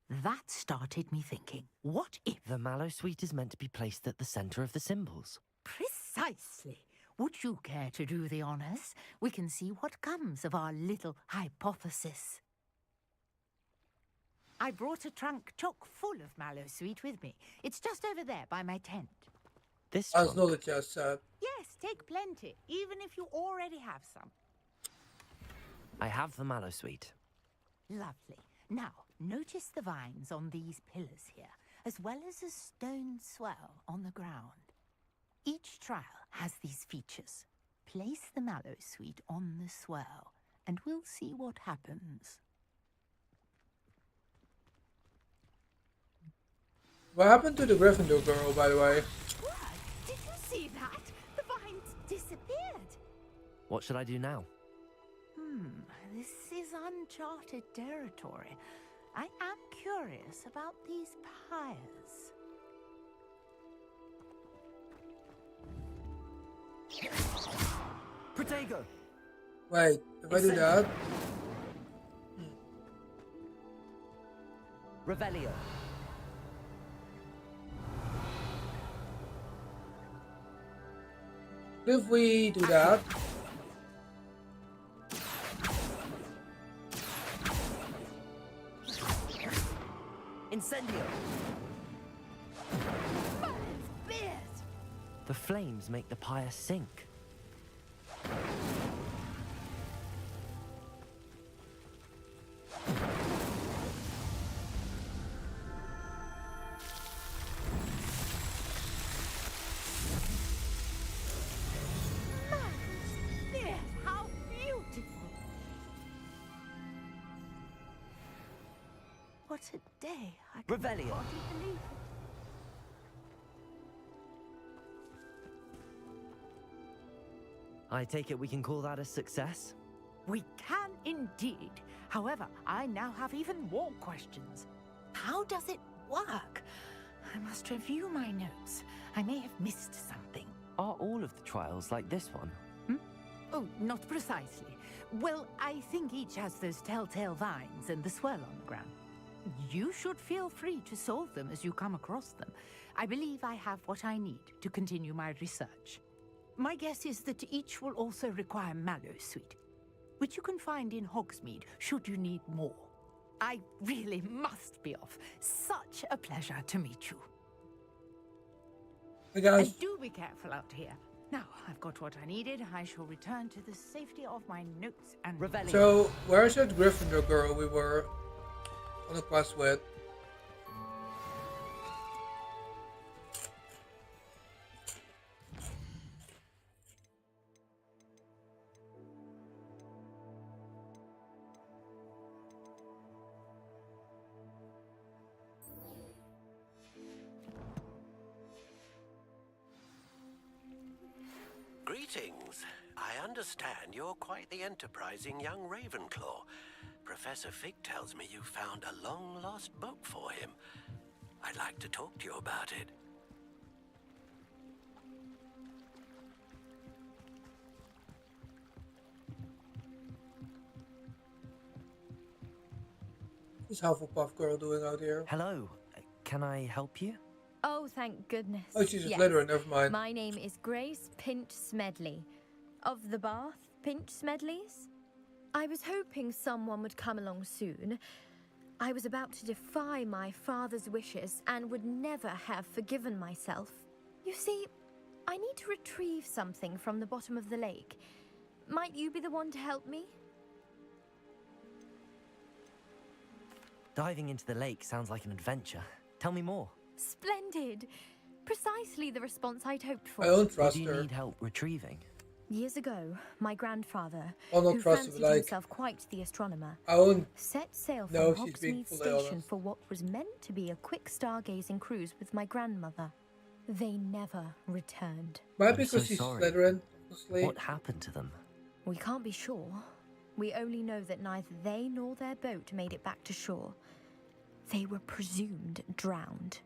S18: That started me thinking, what if...
S2: The Mallowsweet is meant to be placed at the center of the symbols.
S18: Precisely. Would you care to do the honors? We can see what comes of our little hypothesis. I brought a trunk chock full of Mallowsweet with me. It's just over there by my tent.
S2: This
S1: As
S2: trunk?
S1: Lola just said.
S18: Yes, take plenty, even if you already have some.
S2: I have the Mallowsweet.
S18: Lovely. Now, notice the vines on these pillars here, as well as a stone swell on the ground. Each trial has these features. Place the Mallowsweet on the swell, and we'll see what happens.
S1: What happened to the Gryffindor girl, by the way?
S18: What? Did you see that? The vines disappeared.
S2: What should I do now?
S18: This is uncharted territory. I am curious about these pyres.
S2: Protego!
S1: Wait, if I do that...
S2: Revelio.
S1: If we do that...
S2: Incendio. The flames make the pyre sink.
S18: How beautiful! What a day! I can
S2: Revelio.
S18: hardly believe it.
S2: I take it we can call that a success?
S18: We can indeed. However, I now have even more questions. How does it work? I must review my notes. I may have missed something.
S2: Are all of the trials like this one?
S18: Oh, not precisely. Well, I think each has those telltale vines and the swirl on the ground. You should feel free to solve them as you come across them. I believe I have what I need to continue my research. My guess is that each will also require mallow sweet, which you can find in Hogsmeade should you need more. I really must be off. Such a pleasure to meet you.
S1: Hey guys.
S18: And do be careful out here. Now, I've got what I needed. I shall return to the safety of my notes and
S2: Revelio.
S1: So, where's that Gryffindor girl we were on a quest with?
S17: Greetings. I understand you're quite the enterprising young Ravenclaw. Professor Fig tells me you found a long-lost book for him. I'd like to talk to you about it.
S1: What's Hufflepuff girl doing out here?
S2: Hello. Can I help you?
S19: Oh, thank goodness.
S1: Oh, she's a
S19: Yes.
S1: Slytherin, never mind.
S19: My name is Grace Pinch Smedley. Of the Bath Pinch Smedleys? I was hoping someone would come along soon. I was about to defy my father's wishes and would never have forgiven myself. You see, I need to retrieve something from the bottom of the lake. Might you be the one to help me?
S2: Diving into the lake sounds like an adventure. Tell me more.
S19: Splendid! Precisely the response I'd hoped for.
S1: I don't
S2: What
S1: trust
S2: do you
S1: her.
S2: need help retrieving?
S19: Years ago, my grandfather,
S1: I'll not
S19: who
S1: trust her,
S19: fancied
S1: like-
S19: himself quite the astronomer,
S1: I won't.
S19: set sail from
S1: No, she's being
S19: Hogsmeade
S1: fully
S19: Station
S1: honest.
S19: for what was meant to be a quick stargazing cruise with my grandmother. They never returned.
S1: Might
S2: I'm
S1: because
S2: so
S1: she's
S2: sorry.
S1: Slytherin, honestly.
S2: What happened to them?
S19: We can't be sure. We only know that neither they nor their boat made it back to shore. They were presumed drowned.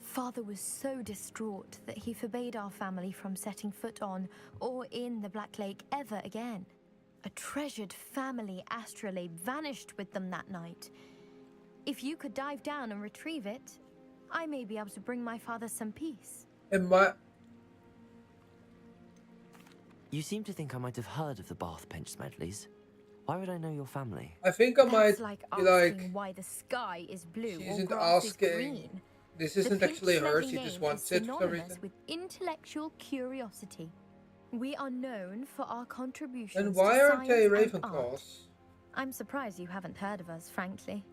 S19: Father was so distraught that he forbade our family from setting foot on or in the Black Lake ever again. A treasured family astrolabe vanished with them that night. If you could dive down and retrieve it, I may be able to bring my father some peace.
S1: And my...
S2: You seem to think I might have heard of the Bath Pinch Smedleys. Why would I know your family?
S1: I think I
S19: That's
S1: might
S19: like
S1: be
S19: asking
S1: like...
S19: why the sky is blue
S1: She
S19: or
S1: isn't
S19: grass is
S1: asking...
S19: green.
S1: This
S19: The
S1: isn't
S19: Pinch
S1: actually her,
S19: Smedley
S1: she just
S19: name
S1: wants
S19: is
S1: it for some
S19: synonymous
S1: reason.
S19: with intellectual curiosity. We are known for our contributions
S1: Then
S19: to
S1: why aren't they
S19: science and art.
S1: Ravenclaws?
S19: I'm surprised you haven't heard of us, frankly.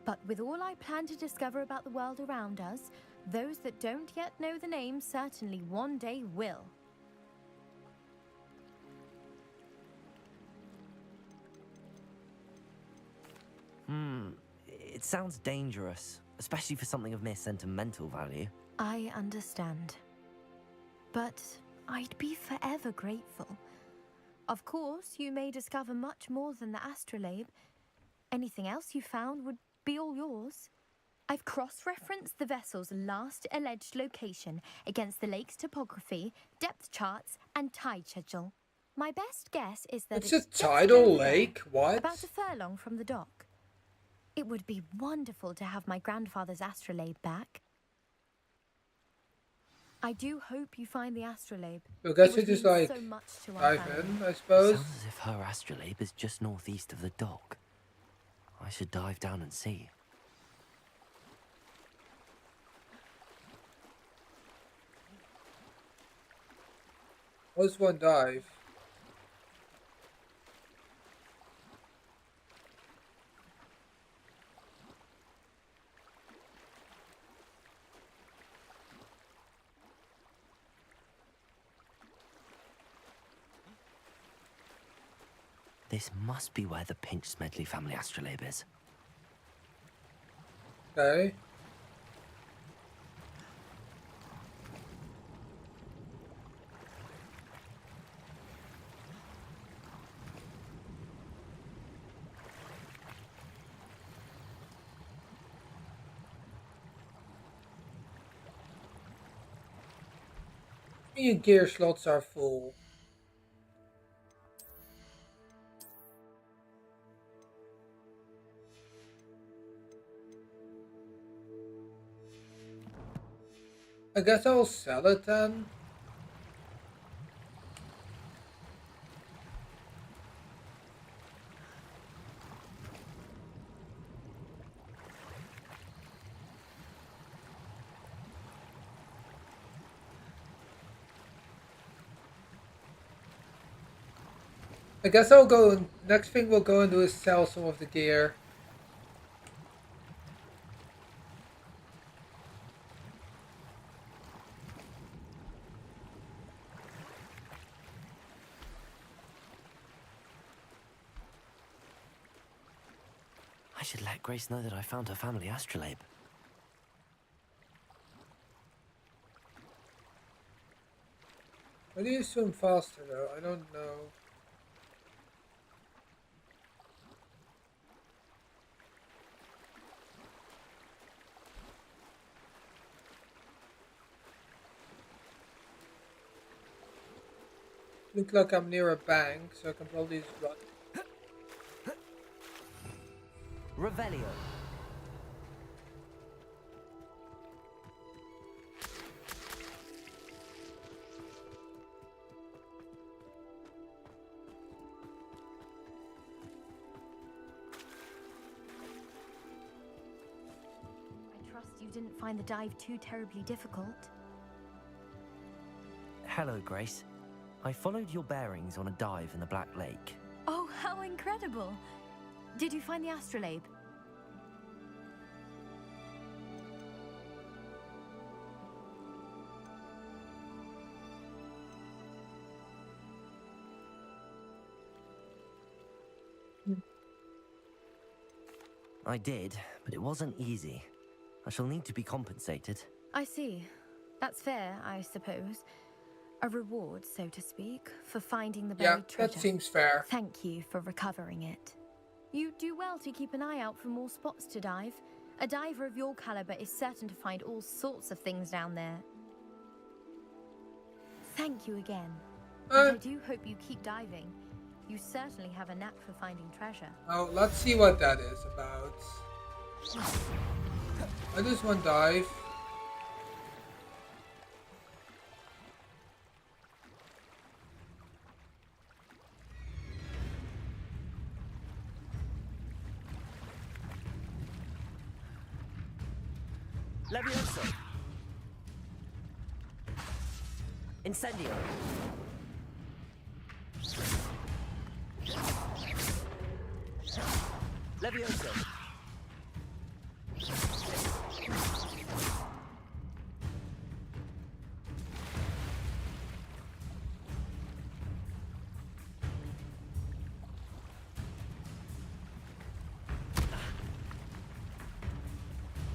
S19: But with all I plan to discover about the world around us, those that don't yet know the name certainly one day will.
S2: It sounds dangerous, especially for something of mere sentimental value.
S19: I understand. But I'd be forever grateful. Of course, you may discover much more than the astrolabe. Anything else you found would be all yours. I've cross-referenced the vessel's last alleged location against the lake's topography, depth charts, and tide schedule. My best guess is that
S1: It's a
S19: just
S1: tidal
S19: over there,
S1: lake? What?
S19: about a furlong from the dock. It would be wonderful to have my grandfather's astrolabe back. I do hope you find the astrolabe.
S1: So I guess
S19: It would
S1: you just
S19: mean
S1: like
S19: so much to our
S1: dive
S19: family.
S1: in, I suppose.
S2: Sounds as if her astrolabe is just northeast of the dock. I should dive down and see.
S1: What's one dive?
S2: This must be where the Pinch Smedley family astrolabe is.
S1: Okay. Your gear slots are full. I guess I'll sell it then. I guess I'll go, next thing we'll go and do is sell some of the gear.
S2: I should let Grace know that I found her family astrolabe.
S1: How do you swim faster though? I don't know. Look like I'm near a bank, so I can probably just run.
S2: Revelio.
S19: I trust you didn't find the dive too terribly difficult.
S2: Hello, Grace. I followed your bearings on a dive in the Black Lake.
S19: Oh, how incredible! Did you find the astrolabe?
S2: I did, but it wasn't easy. I shall need to be compensated.
S19: I see. That's fair, I suppose. A reward, so to speak, for finding the buried treasure.
S1: That seems fair.
S19: Thank you for recovering it. You do well to keep an eye out for more spots to dive. A diver of your caliber is certain to find all sorts of things down there. Thank you again. And I do hope you keep diving. You certainly have a knack for finding treasure.
S1: Oh, let's see what that is about. I just want dive.
S2: Levioso. Incendio. Levioso.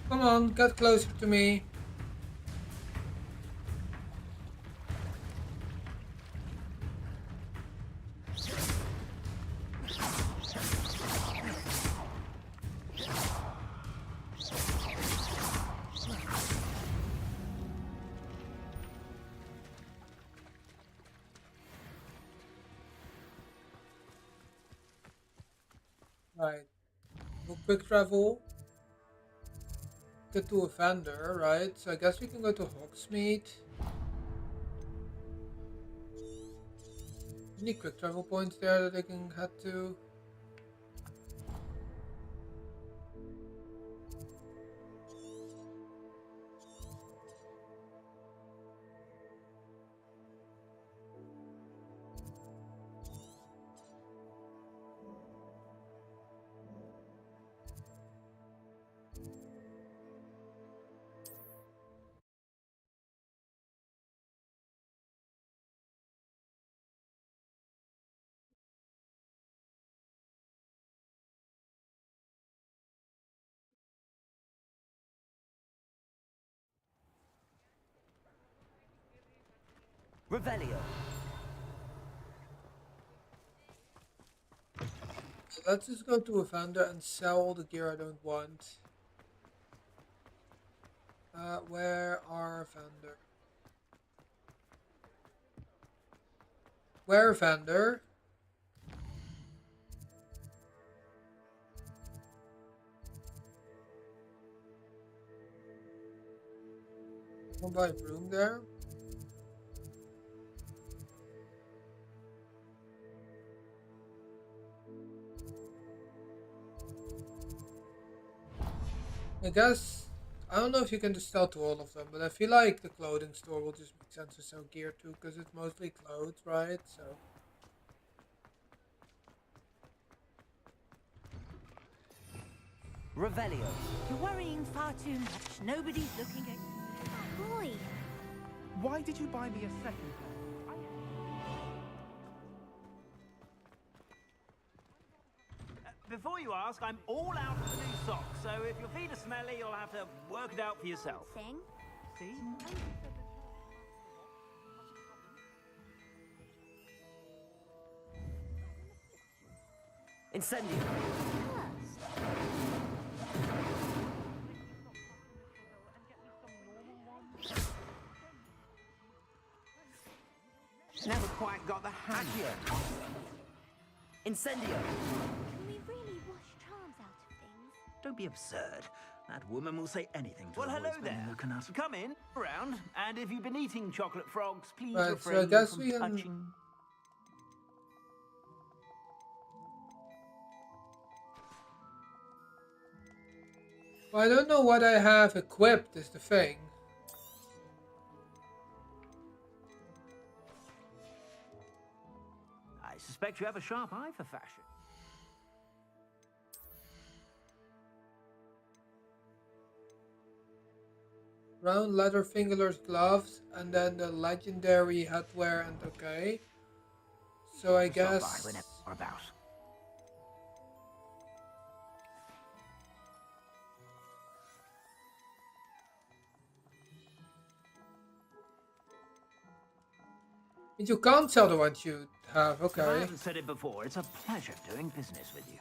S1: Come on, get closer to me. Right. We'll quick travel. Get to a vendor, right? So I guess we can go to Hogsmeade. Any quick travel points there that I can head to?
S2: Revelio.
S1: So let's just go to a vendor and sell all the gear I don't want. Where are vendor? Where vendor? I'll buy a broom there. I guess I don't know if you can just sell to all of them, but I feel like the clothing store will just make sense to sell gear to because it's mostly clothes, right? So
S2: Revelio.
S18: You're worrying far too much. Nobody's looking at...
S8: Boy.
S20: Why did you buy me a second pair?
S21: Before you ask, I'm all out of the new socks, so if your feet are smelly, you'll have to work it out for yourself.
S8: Thing.
S21: See?
S2: Incendio.
S21: Never quite got the hang of it.
S2: Incendio.
S8: Can we really wash charms out of things?
S22: Don't be absurd. That woman will say anything to
S21: Well,
S22: avoid
S21: hello
S22: spending
S21: there.
S22: the canut.
S21: Come in, around, and if you've been eating chocolate frogs, please
S1: right, so I
S21: refrain
S1: guess
S21: from
S1: we can.
S21: touching.
S1: Well, I don't know what I have equipped. Is the thing.
S21: I suspect you have a sharp eye for fashion.
S1: Round leather fingerless gloves, and then the legendary headwear, and okay. So I guess.
S21: Stop by whenever you're about.
S1: You can't sell the ones you have,
S21: If I
S1: okay.
S21: haven't said it before, it's a pleasure doing business with you.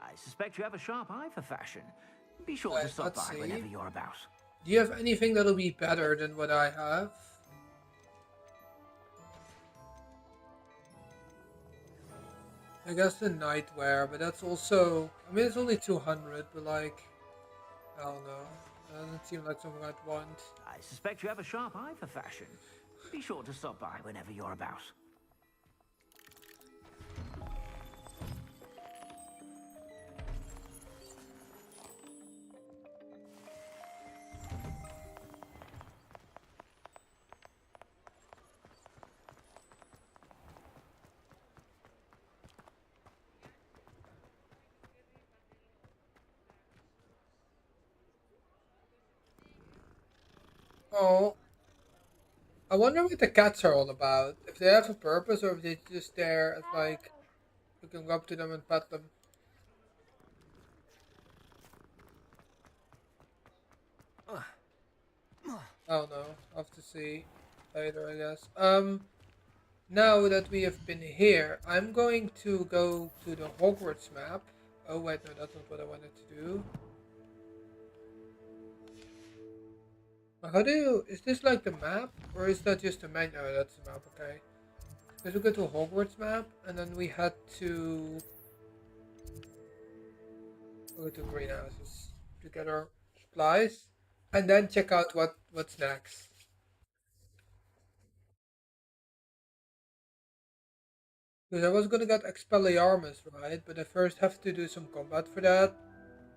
S21: I suspect you have a sharp eye for fashion. Be sure to stop
S1: let's
S21: by
S1: see.
S21: whenever you're about.
S1: Do you have anything that'll be better than what I have? I guess the nightwear, but that's also... I mean, it's only 200, but like... I don't know. That doesn't seem like something I'd want.
S21: I suspect you have a sharp eye for fashion. Be sure to stop by whenever you're about.
S1: Oh. I wonder what the cats are all about. If they have a purpose or if they're just there as like... You can go up to them and pet them. I don't know. I'll have to see later, I guess. Now that we have been here, I'm going to go to the Hogwarts map. Oh wait, no, that's not what I wanted to do. How do you... Is this like the map? Or is that just the menu? Oh, that's the map, okay. Let's go to Hogwarts map, and then we had to go to greenhouses to get our supplies, and then check out what's next. Because I was gonna get Expelliarmus, right? But I first have to do some combat for that.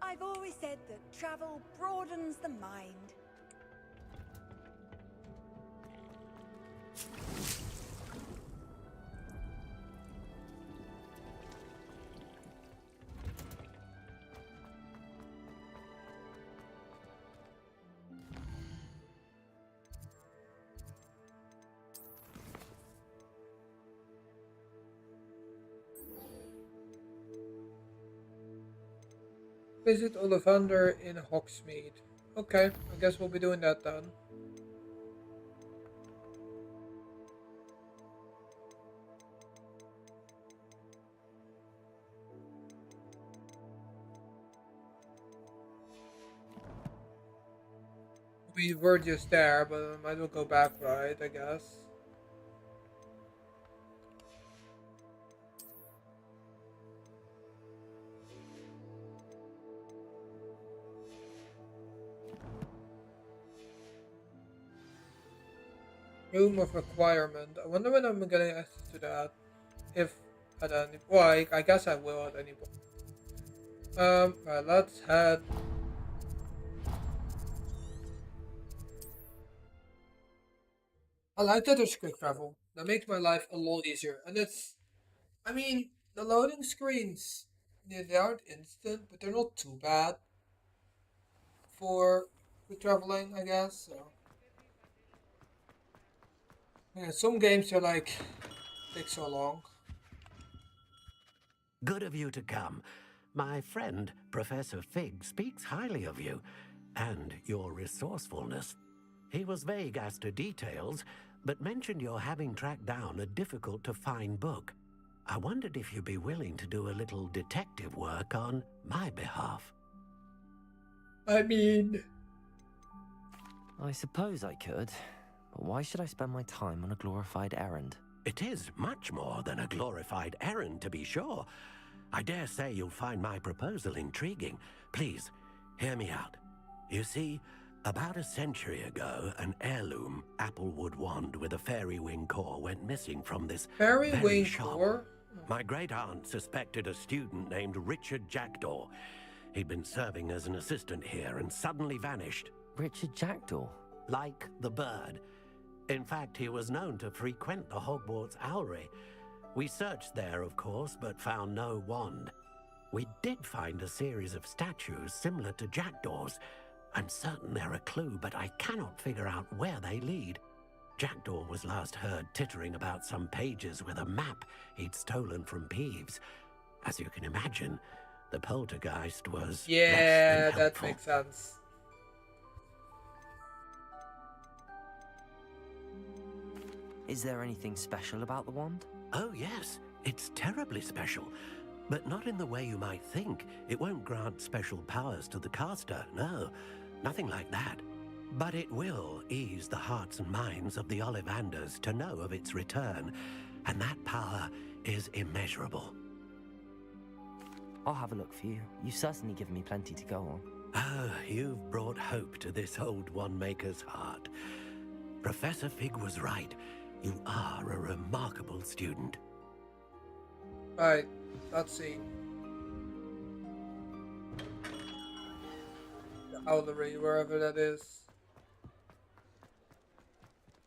S12: I've always said that travel broadens the mind.
S1: Visit Ollivander in Hogsmeade. Okay, I guess we'll be doing that then. We were just there, but I might as well go back, right, I guess. Room of Requirement. I wonder when I'm getting access to that. If at any... Well, I guess I will at any point. Right, let's head... I like that there's quick travel. That makes my life a lot easier. And it's... I mean, the loading screens, they aren't instant, but they're not too bad for traveling, I guess. So, yeah, some games are like take so long.
S17: Good of you to come. My friend, Professor Fig, speaks highly of you and your resourcefulness. He was vague as to details, but mentioned your having tracked down a difficult-to-find book. I wondered if you'd be willing to do a little detective work on my behalf.
S1: I mean...
S2: I suppose I could, but why should I spend my time on a glorified errand?
S17: It is much more than a glorified errand, to be sure. I dare say you'll find my proposal intriguing. Please, hear me out. You see, about a century ago, an heirloom applewood wand with a fairy wing core went missing from this
S1: Fairy
S17: very
S1: wing
S17: shop.
S1: core?
S17: My great-aunt suspected a student named Richard Jackdaw. He'd been serving as an assistant here and suddenly vanished.
S2: Richard Jackdaw?
S17: Like the bird. In fact, he was known to frequent the Hogwarts Owlery. We searched there, of course, but found no wand. We did find a series of statues similar to Jackdaw's. I'm certain they're a clue, but I cannot figure out where they lead. Jackdaw was last heard tittering about some pages with a map he'd stolen from Peeves. As you can imagine, the poltergeist was
S1: Yeah,
S17: less than
S1: that
S17: helpful.
S1: makes sense.
S2: Is there anything special about the wand?
S17: Oh, yes. It's terribly special. But not in the way you might think. It won't grant special powers to the caster, no. Nothing like that. But it will ease the hearts and minds of the Ollivanders to know of its return. And that power is immeasurable.
S2: I'll have a look for you. You've certainly given me plenty to go on.
S17: Oh, you've brought hope to this old one-maker's heart. Professor Fig was right. You are a remarkable student.
S1: Right, let's see. The Owlery, wherever that is.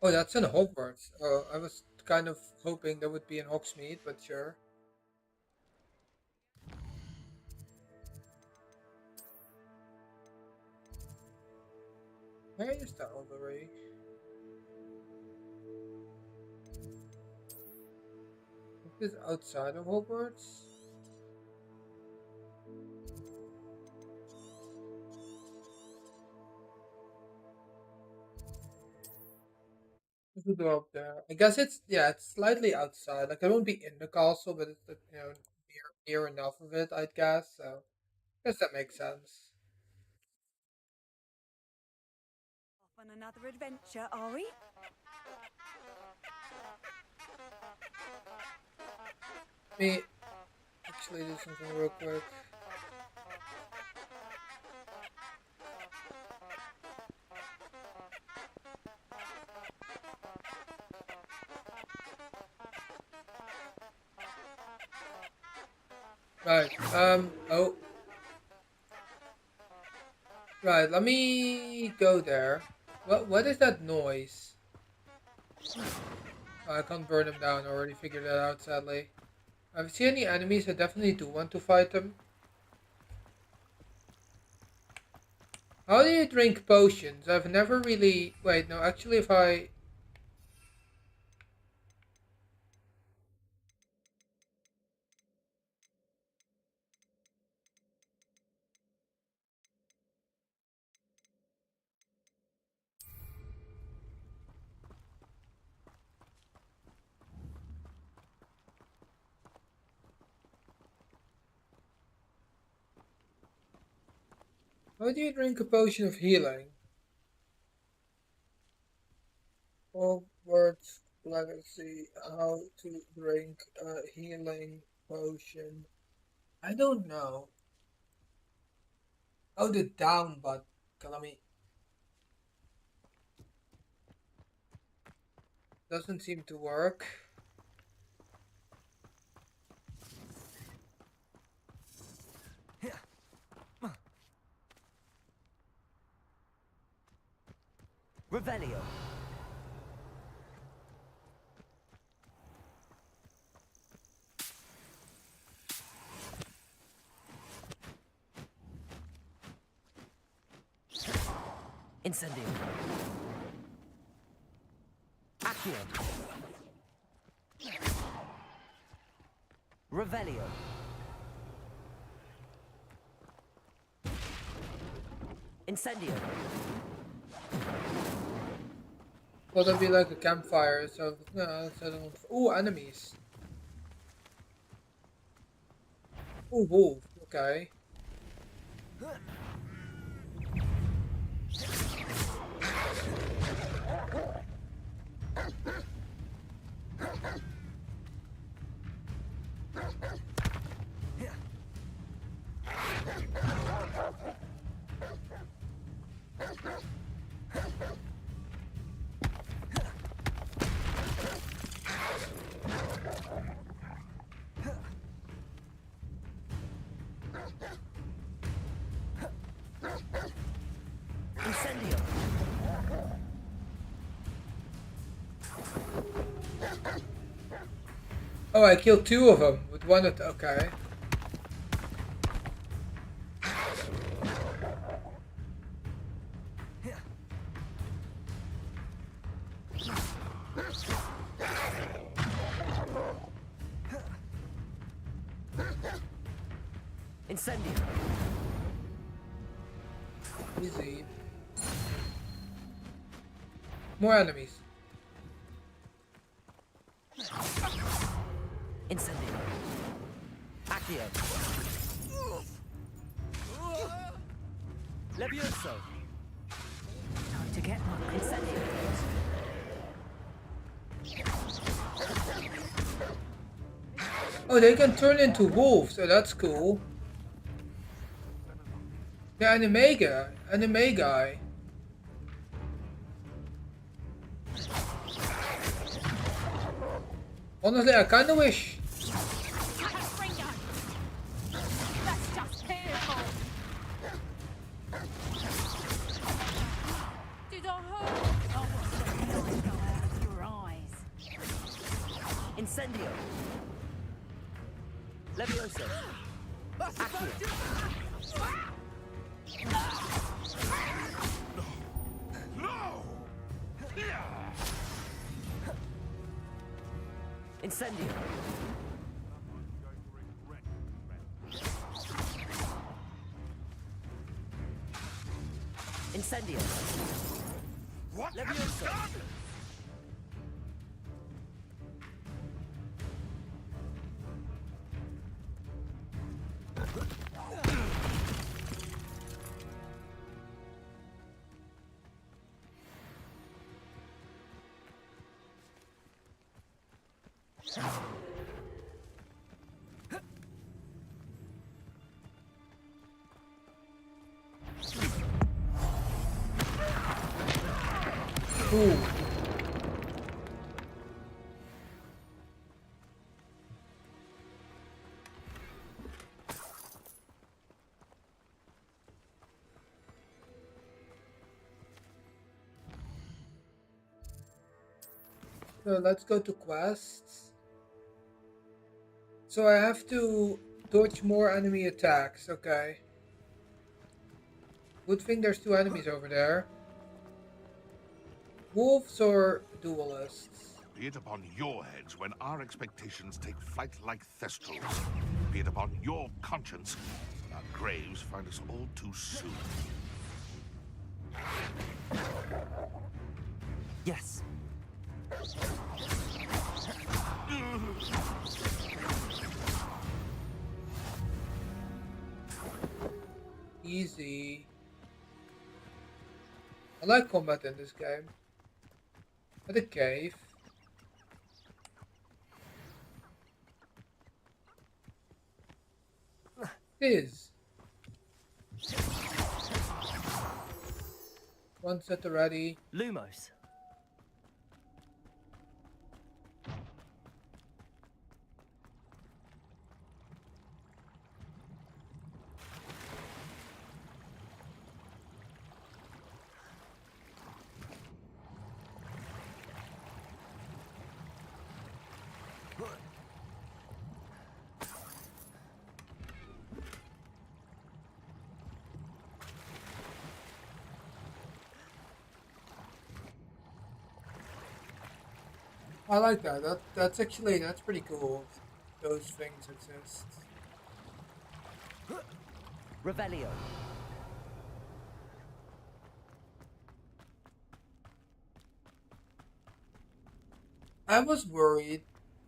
S1: Oh, that's in Hogwarts. Oh, I was kind of hoping that would be in Hogsmeade, but sure. Where is the Owlery? Is this outside of Hogwarts? There's a door up there. I guess it's slightly outside. Like I won't be in the castle, but it's near enough of it, I'd guess. So I guess that makes sense.
S12: Off on another adventure, are we?
S1: Let me actually do something real quick. Right. Oh. Right. Let me go there. What is that noise? Oh, I can't burn them down. I already figured that out. Sadly. If I see any enemies, I definitely do want to fight them. How do you drink potions? I've never really... Wait, no, actually if I... How do you drink a potion of healing? Hogwarts Legacy. How to drink a healing potion. I don't know. Oh, the down button. Let me... Doesn't seem to work.
S2: Revelio. Incendio. Accio. Revelio. Incendio.
S1: Will that be like a campfire? So no, I don't. Ooh, enemies. Ooh, wolf. Okay.
S2: Incendio.
S1: Oh, I killed two of them with one. Okay.
S2: Incendio.
S1: Easy. More enemies.
S2: Incendio. Accio. Levioso.
S18: Time to get my
S2: Incendio.
S1: Oh, they can turn into wolves. So that's cool. The anime guy. Honestly, I kind of wish.
S15: That's just fearful. Did I hurt? Oh, what's the light out of your eyes?
S2: Incendio. Levioso. Accio.
S14: No!
S2: Incendio. Incendio.
S14: What?
S2: Levioso.
S1: Ooh. So let's go to quests. So I have to dodge more enemy attacks, okay. Good thing there's 2 enemies over there. Wolves or duelists?
S14: Be it upon your heads when our expectations take flight like thestrals. Be it upon your conscience our graves find us all too soon.
S2: Yes.
S1: Easy. I like combat in this game. At a cave. Is. One set already.
S2: Lumos.
S1: I like that. That's pretty cool. Those things exist.
S2: Revelio.
S1: I was worried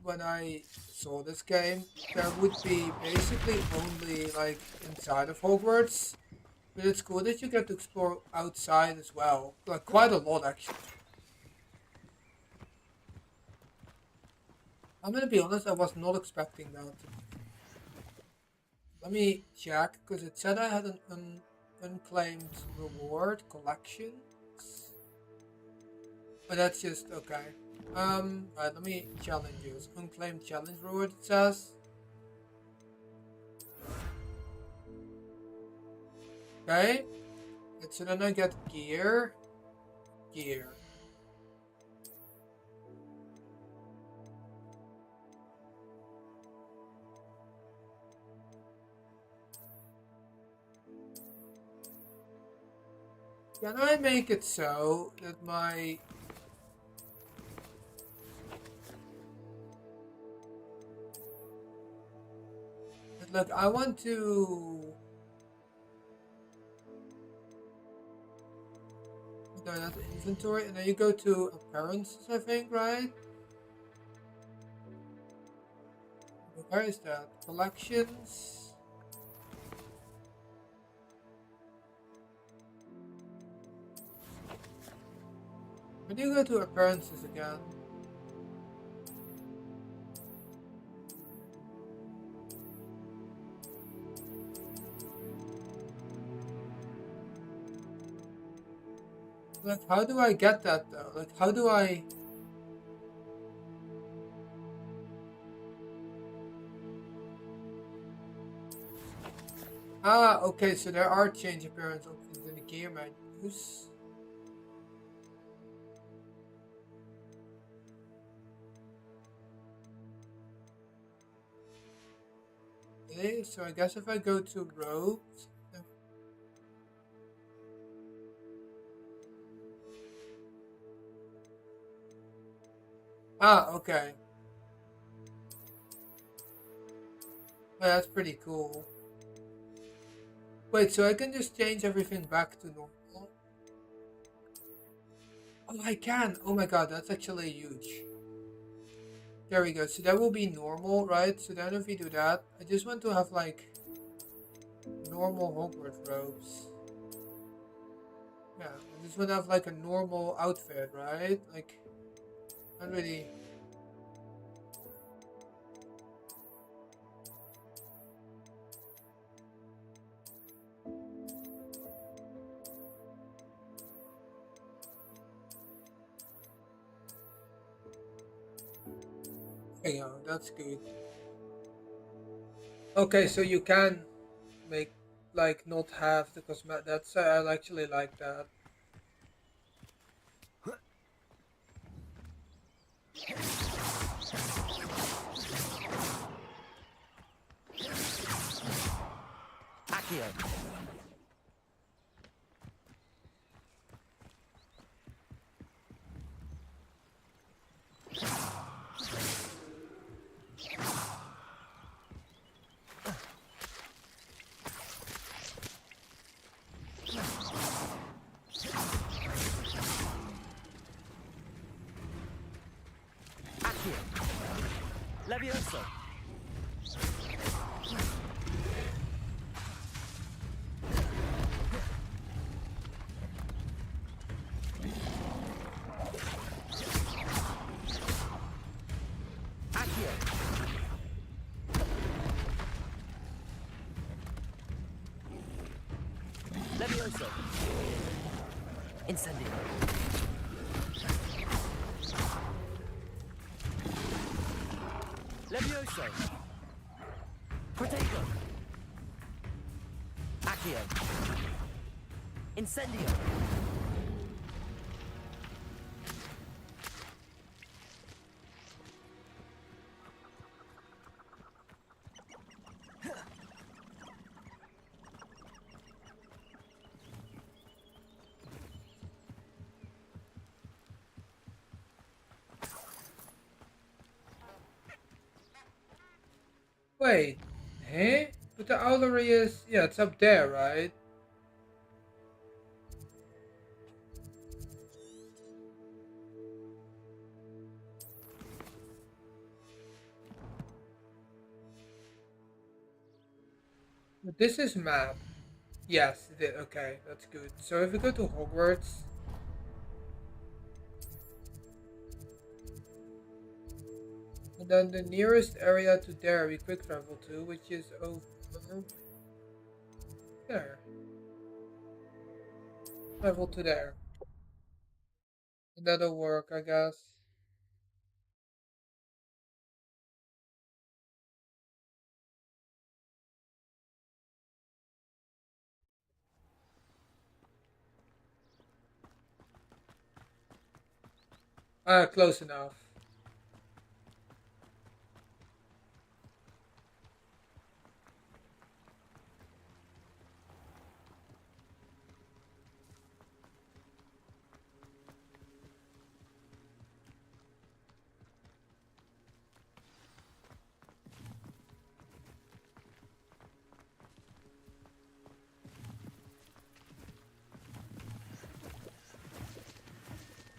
S1: when I saw this game there would be basically only like inside of Hogwarts, but it's cool that you get to explore outside as well, like quite a lot actually. I'm gonna be honest, I was not expecting that. Let me check, because it said I had an unclaimed reward collection. But that's just okay. Right, let me challenge you. It's unclaimed challenge reward, it says. Okay. So then I get gear. Gear. Can I make it so that my... Look, I want to... No, that's inventory, and then you go to appearances, I think, right? Where is that? Collections... When do you go to appearances again? Like, how do I get that though? Like, how do I... Ah, okay, so there are change appearance options in the gear menus. Okay, so I guess if I go to robes... Ah, okay. Oh, that's pretty cool. Wait, so I can just change everything back to normal? Oh, I can! Oh my god, that's actually huge. There we go. So that will be normal, right? So then if we do that, I just want to have like normal Hogwarts robes. Yeah, I just want to have like a normal outfit, right? Like, not really. Yeah, that's good. Okay, so you can make like not have the cosmetic. That's I actually like that.
S2: Accio. Accio. Levioso. Accio. Levioso. Incendio. Levioso. Protego. Accio. Incendio.
S1: Wait, eh? But the owlery is yeah, it's up there, right? But this is map. Yes, it did. Okay, that's good. So if we go to Hogwarts, and then the nearest area to there we quick travel to, which is over there. Travel to there. And that'll work, I guess. Close enough.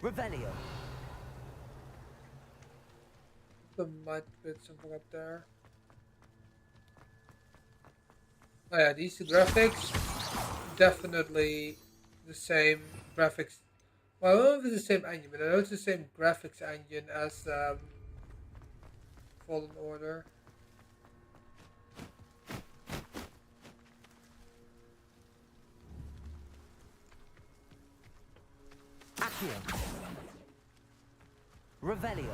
S2: Revelio.
S1: There might be something up there. Oh yeah, these two graphics, definitely the same graphics. Well, I don't know if it's the same engine, but I know it's the same graphics engine as Fallen Order.
S2: Accio. Revelio.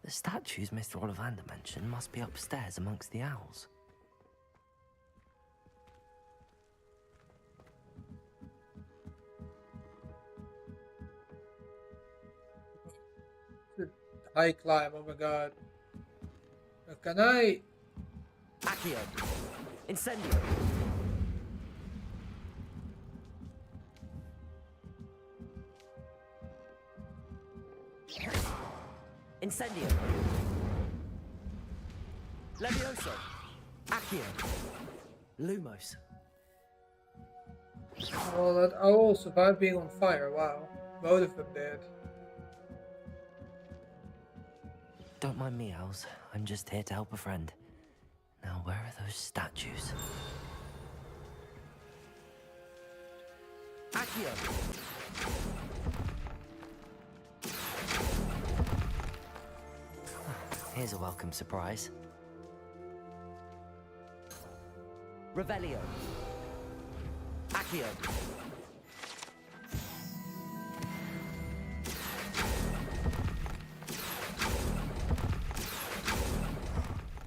S2: The statues Mr. Ollivander mentioned must be upstairs amongst the owls.
S1: High climb, oh my god. Can I?
S2: Accio. Incendio. Incendio. Levioso. Accio. Lumos.
S1: Oh, that owl survived being on fire, wow. Both of them did.
S2: Don't mind me, Owls. I'm just here to help a friend. Now, where are those statues? Accio! Here's a welcome surprise. Revelio. Accio.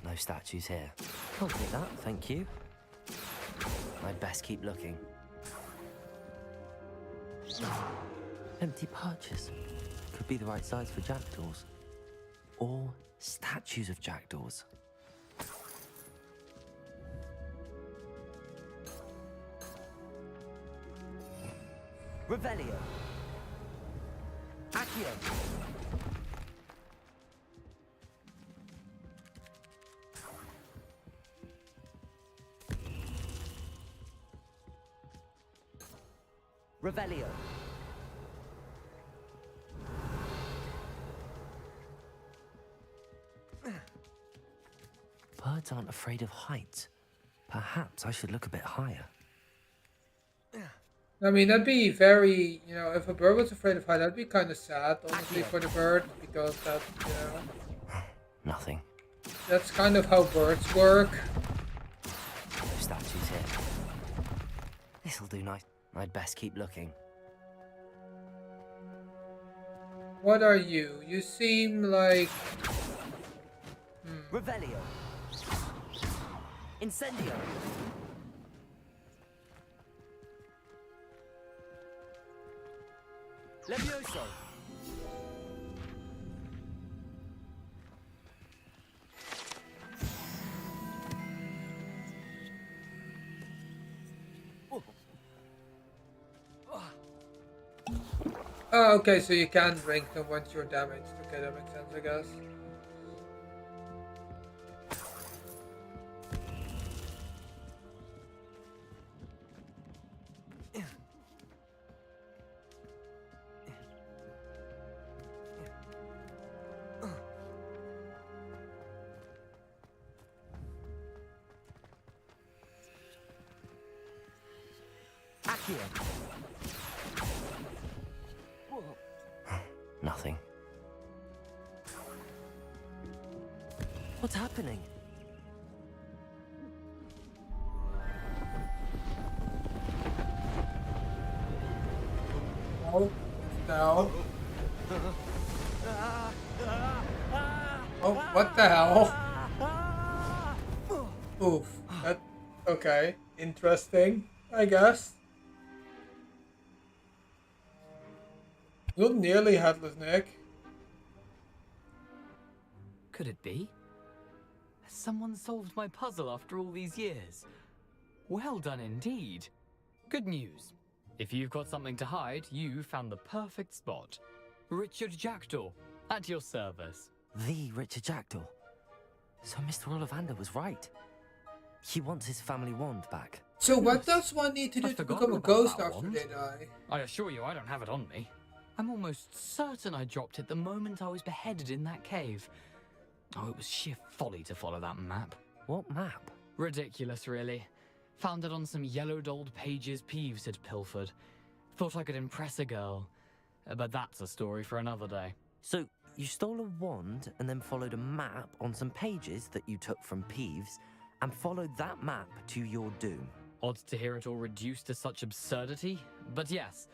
S2: No statues here. I'll take that, thank you. I'd best keep looking. Empty perches. Could be the right size for jackdaws. Or statues of jackdaws. Revelio. Accio. Revelio. Birds aren't afraid of heights. Perhaps I should look a bit higher.
S1: I mean, that'd be very, you know, if a bird was afraid of height, that'd be kind of sad, honestly, for the bird, because that, you know,
S2: Nothing.
S1: that's kind of how birds work.
S2: No statues here. This'll do nice. I'd best keep looking.
S1: What are you? You seem like...
S2: Revelio. Incendio. Levioso.
S1: Oh, okay, so you can drink them once you're damaged. Okay, that makes sense, I guess.
S2: Nothing. What's happening?
S1: Oh, no. Oh, what the hell? Oof. That, okay. Interesting, I guess. Not nearly headless, Nick.
S11: Could it be? Has someone solved my puzzle after all these years? Well done indeed. Good news. If you've got something to hide, you found the perfect spot. Richard Jackdaw, at your service.
S2: The Richard Jackdaw. So Mr. Ollivander was right. He wants his family wand back.
S1: So what does one need to do to become a ghost after they die?
S11: I assure you I don't have it on me. I'm almost certain I dropped it the moment I was beheaded in that cave. Oh, it was sheer folly to follow that map.
S2: What map?
S11: Ridiculous, really. Found it on some yellowed old pages Peeves had pilfered. Thought I could impress a girl. But that's a story for another day.
S2: So, you stole a wand and then followed a map on some pages that you took from Peeves and followed that map to your doom.
S11: Odd to hear it all reduced to such absurdity, but yes.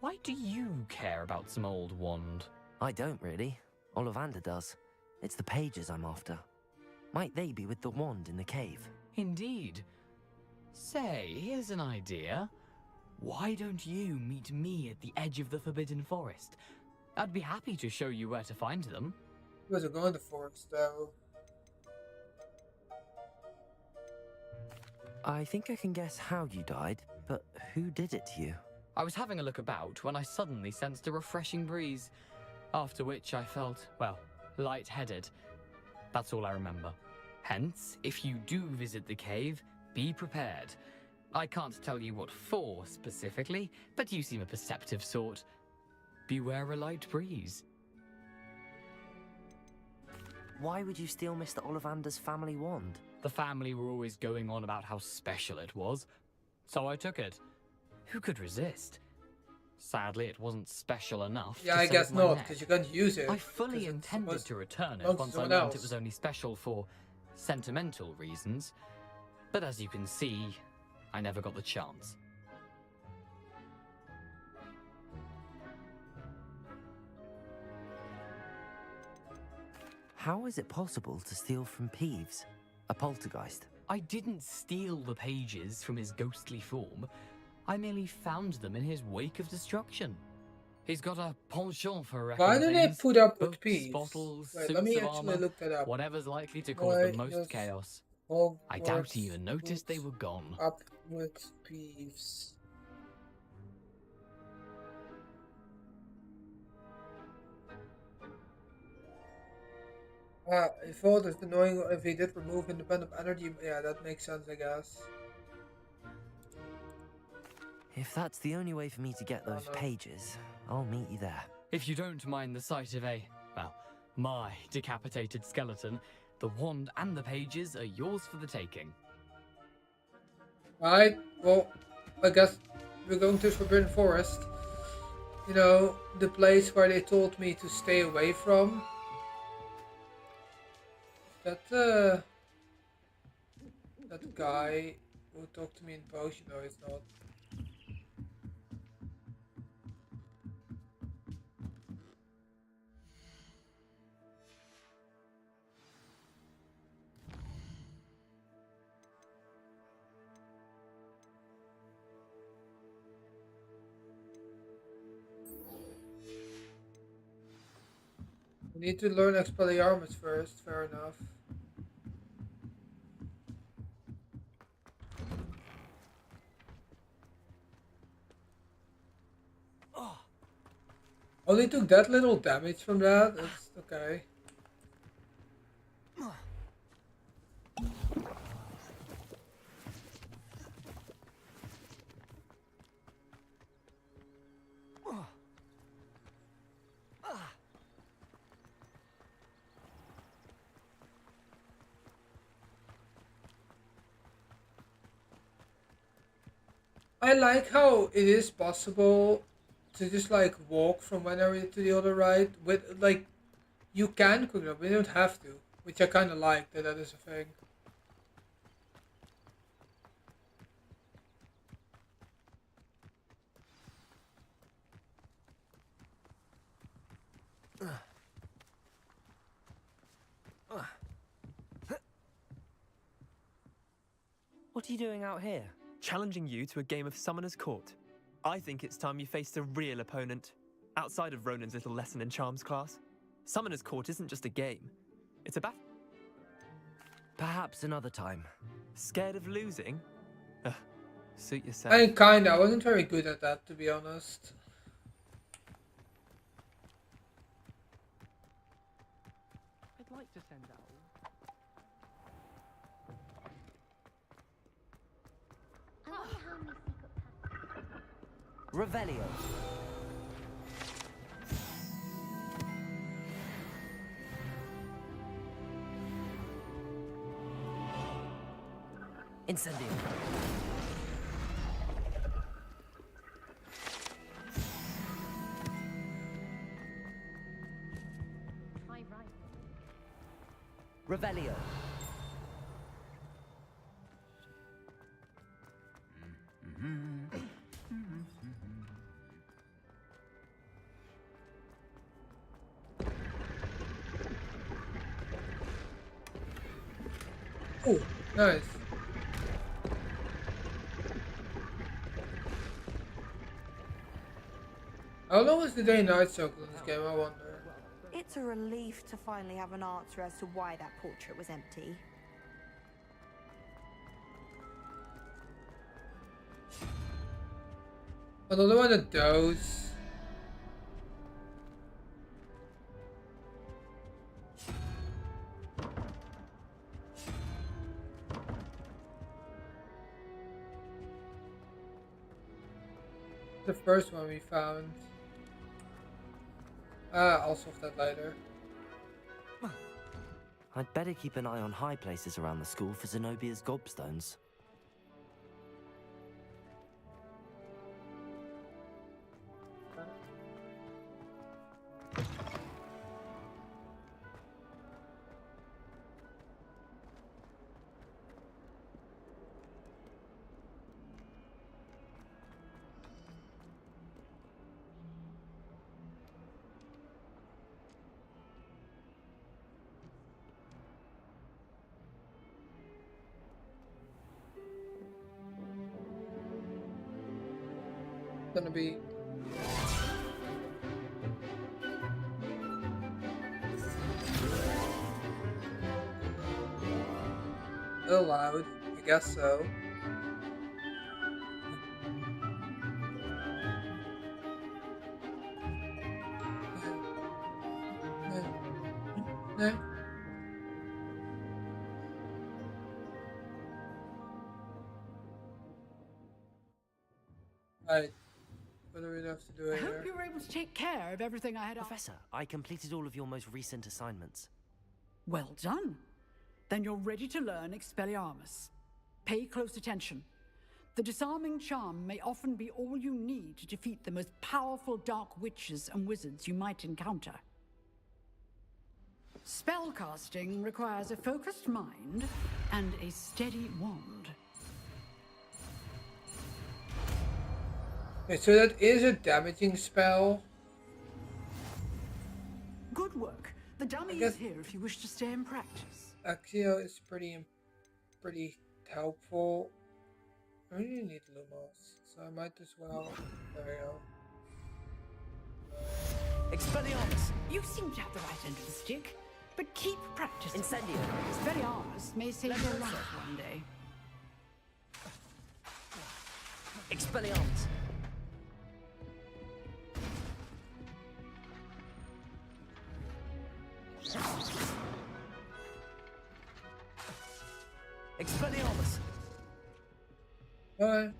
S11: Why do you care about some old wand?
S2: I don't really. Ollivander does. It's the pages I'm after. Might they be with the wand in the cave?
S11: Indeed. Say, here's an idea. Why don't you meet me at the edge of the Forbidden Forest? I'd be happy to show you where to find them.
S1: You guys are going to the forest, though.
S2: I think I can guess how you died, but who did it to you?
S11: I was having a look about when I suddenly sensed a refreshing breeze, after which I felt, well, lightheaded. That's all I remember. Hence, if you do visit the cave, be prepared. I can't tell you what for specifically, but you seem a perceptive sort. Beware a light breeze.
S2: Why would you steal Mr. Ollivander's family wand?
S11: The family were always going on about how special it was, so I took it. Who could resist? Sadly, it wasn't special enough.
S1: Yeah,
S11: to
S1: I
S11: save
S1: guess
S11: my
S1: not,
S11: neck.
S1: because you can't use it.
S11: I fully
S1: 'cause it's
S11: intended
S1: supposed
S11: to return it
S1: belongs to
S11: once I
S1: someone
S11: learned
S1: else.
S11: it was only special for sentimental reasons. But as you can see, I never got the chance.
S2: How is it possible to steal from Peeves, a poltergeist?
S11: I didn't steal the pages from his ghostly form. I merely found them in his wake of destruction. He's got a penchant for wrecking
S1: Why do they
S11: things.
S1: put up with
S11: Books,
S1: Peeves?
S11: bottles,
S1: Wait,
S11: suits
S1: let me
S11: of
S1: actually
S11: armor,
S1: look that up.
S11: whatever's likely to cause
S1: Why
S11: the most
S1: does
S11: chaos. I
S1: Hogwarts
S11: doubt he even noticed they
S1: put
S11: were gone.
S1: Up with Peeves. I thought it's annoying if he did remove independent energy. Yeah, that makes sense, I guess.
S2: If that's the only way for me to get those pages, I'll meet you there.
S11: If you don't mind the sight of my decapitated skeleton, the wand and the pages are yours for the taking.
S1: Right, well, I guess we're going to Forbidden Forest. You know, the place where they told me to stay away from. That guy who talked to me in potion, no, it's not. We need to learn Expelliarmus first, fair enough. Only took that little damage from that, that's okay. I like how it is possible to just like walk from one area to the other, right? With like, you can cook it up, you don't have to, which I kind of like that is a thing.
S2: What are you doing out here?
S3: Challenging you to a game of Summoner's Court. I think it's time you faced a real opponent, outside of Ronan's little lesson in charms class. Summoner's Court isn't just a game. It's a battle.
S2: Perhaps another time.
S3: Scared of losing? Suit yourself.
S1: I mean, kinda. I wasn't very good at that, to be honest.
S20: I'd like to send out.
S2: Revelio. Incendio. Revelio.
S1: Oh, nice. How long is the day-night cycle in this game, I wonder?
S7: It's a relief to finally have an answer as to why that portrait was empty.
S1: Another one of those. The first one we found. I'll solve that later.
S2: I'd better keep an eye on high places around the school for Zenobia's gobstones.
S1: Gonna be a little loud, I guess so. No. Right. What do we have to do
S4: I
S1: here?
S4: hope you were able to take care of everything I had.
S2: Professor, I completed all of your most recent assignments.
S4: Well done. Then you're ready to learn Expelliarmus. Pay close attention. The disarming charm may often be all you need to defeat the most powerful dark witches and wizards you might encounter. Spellcasting requires a focused mind and a steady wand.
S1: Okay, so that is a damaging spell.
S4: Good work. The dummy is here if you wish to stay in practice.
S1: Accio is pretty helpful. I really need Lumos, so I might as well. There we go.
S4: Expelliarmus! You seem to have the right end of the stick, but keep practicing.
S2: Incendio!
S4: Expelliarmus may save your life one day.
S2: Expelliarmus! Expelliarmus!
S1: Alright.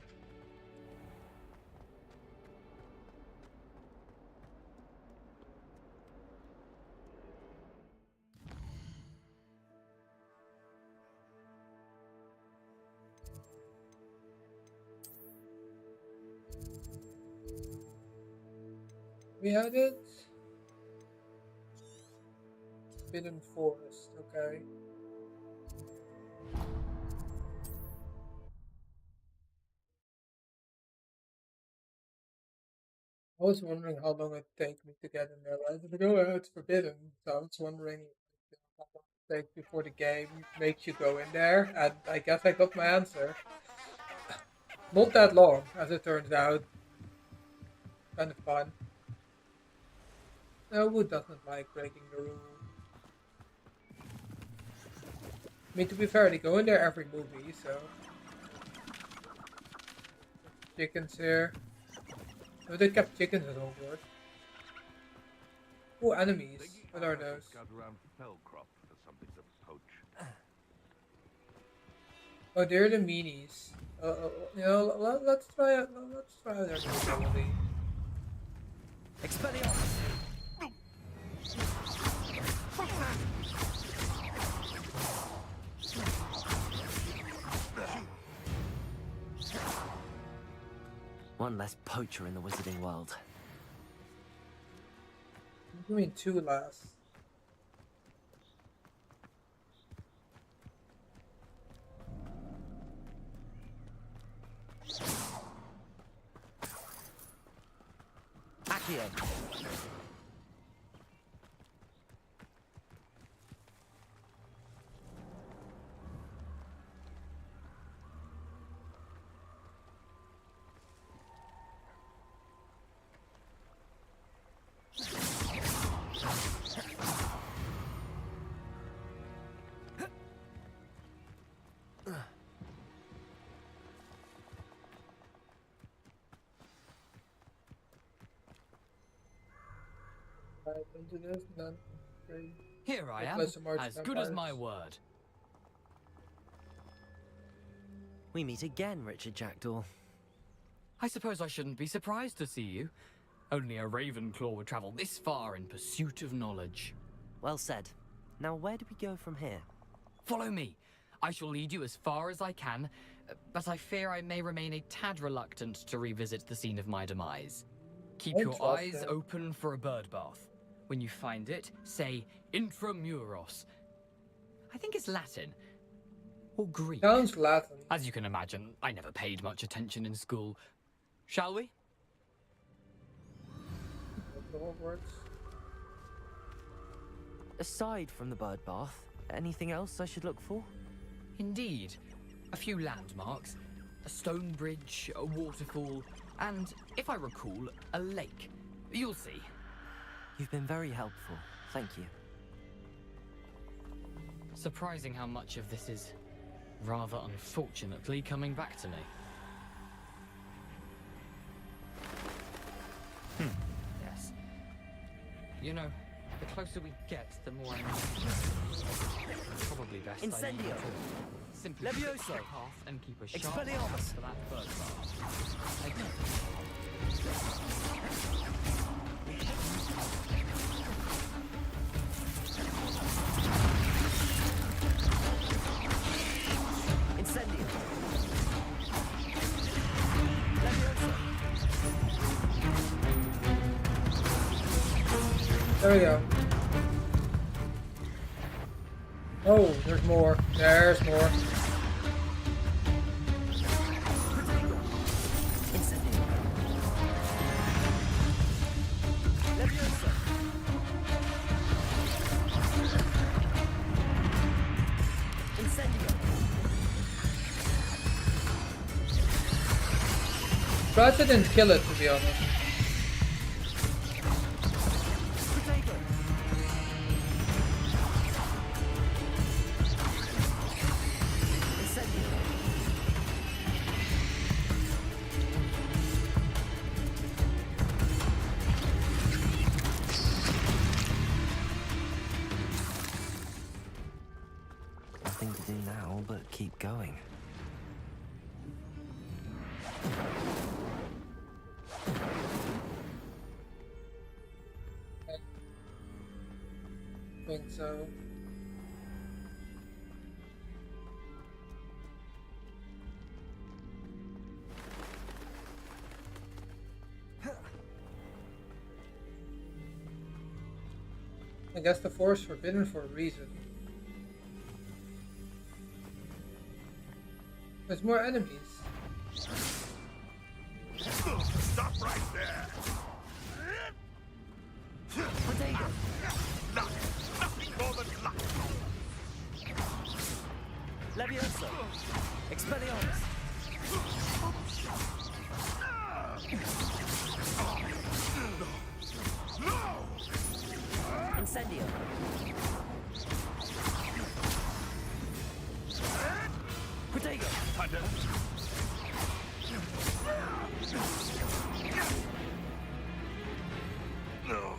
S1: We had it. Forbidden Forest, okay. I was wondering how long it'd take me to get in there. Right? If I go, oh, it's forbidden. So I was wondering how long it takes before the game makes you go in there. And I guess I got my answer. Not that long, as it turns out. Kind of fun. No, who doesn't like breaking the rules? I mean, to be fair, they go in there every movie, so... Chickens here. Oh, they kept chickens at Hogwarts. Oh, enemies. What are those? Oh, they're the meanies. You know, let's try their ability.
S2: Expelliarmus! One less poacher in the wizarding world.
S1: You mean two less?
S2: Accio!
S1: Into this, none. Great.
S11: Here I am, as good as my word.
S2: We meet again, Richard Jackdaw.
S11: I suppose I shouldn't be surprised to see you. Only a Ravenclaw would travel this far in pursuit of knowledge.
S2: Well said. Now, where do we go from here?
S11: Follow me. I shall lead you as far as I can, but I fear I may remain a tad reluctant to revisit the scene of my demise. Keep your eyes
S1: Interesting.
S11: open for a bird bath. When you find it, say intramuros. I think it's Latin. Or Greek.
S1: Sounds Latin.
S11: As you can imagine, I never paid much attention in school. Shall we?
S1: Hogwarts.
S2: Aside from the bird bath, anything else I should look for?
S11: Indeed. A few landmarks. A stone bridge, a waterfall, and, if I recall, a lake. You'll see.
S2: You've been very helpful. Thank you.
S11: Surprising how much of this is, rather unfortunately, coming back to me. Yes. You know, the closer we get, the more I know. Probably best
S2: Incendio.
S11: Simply
S2: Levioso.
S11: stick to the path and keep a sharp eye
S2: Expelliarmus.
S11: for that bird bath.
S2: Incendio. Levioso.
S1: There we go. Oh, there's more. There's more.
S2: Incendio. Levioso. Incendio.
S1: Surprised I didn't kill it, to be honest.
S2: Nothing to do now but keep going.
S1: I think so. I guess the forest forbidden for a reason. There's more enemies.
S14: Stop right there!
S2: Potato.
S14: Luck! Nothing more than luck!
S2: Levioso. Expelliarmus. Incendio. Potato.
S14: Thunder! No.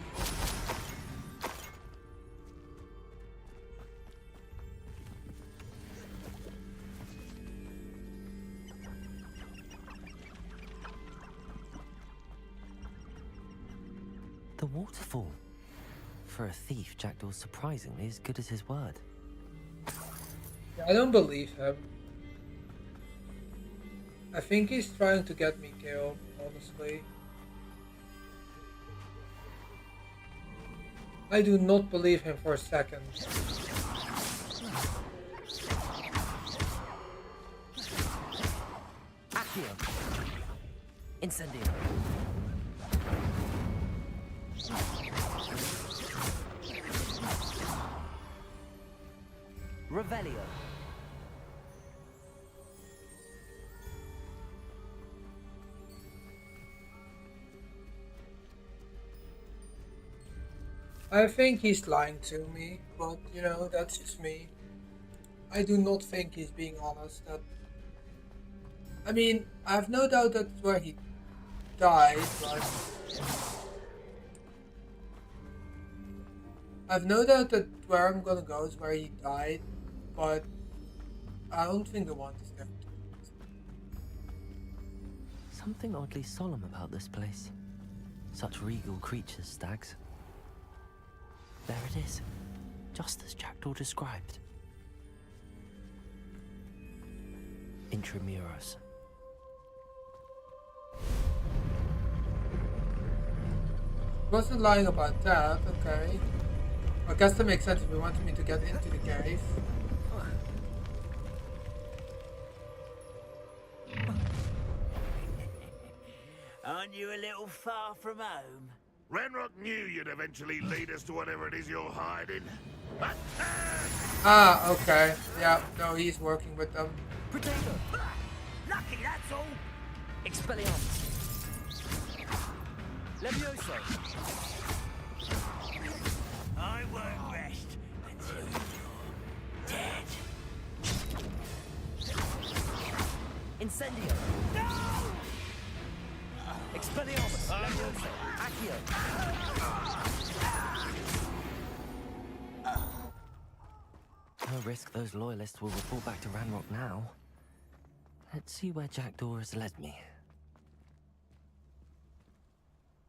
S2: The waterfall. For a thief, Jackdaw's surprisingly as good as his word.
S1: I don't believe him. I think he's trying to get me killed, honestly. I do not believe him for a second.
S2: Accio. Incendio. Revelio.
S1: I think he's lying to me, but you know, that's just me. I do not think he's being honest. I mean, I have no doubt that's where he died, but I have no doubt that where I'm gonna go is where he died, but I don't think the one is there.
S2: Something oddly solemn about this place. Such regal creatures, stags. There it is. just as Jackdaw described. Intramuros.
S1: Wasn't lying about that, okay. I guess that makes sense if you wanted me to get into the cave.
S22: Aren't you a little far from home?
S14: Ranrock knew you'd eventually lead us to whatever it is you're hiding.
S1: Ah, okay. Yeah, no, he's working with them.
S22: Potato! Lucky, that's all!
S10: Expelliarmus. Levioso.
S22: I won't rest until you're dead.
S10: Incendio.
S22: No!
S10: Expelliarmus. Levioso. Accio.
S2: No risk those loyalists will report back to Ranrock now. Let's see where Jackdaw has led me.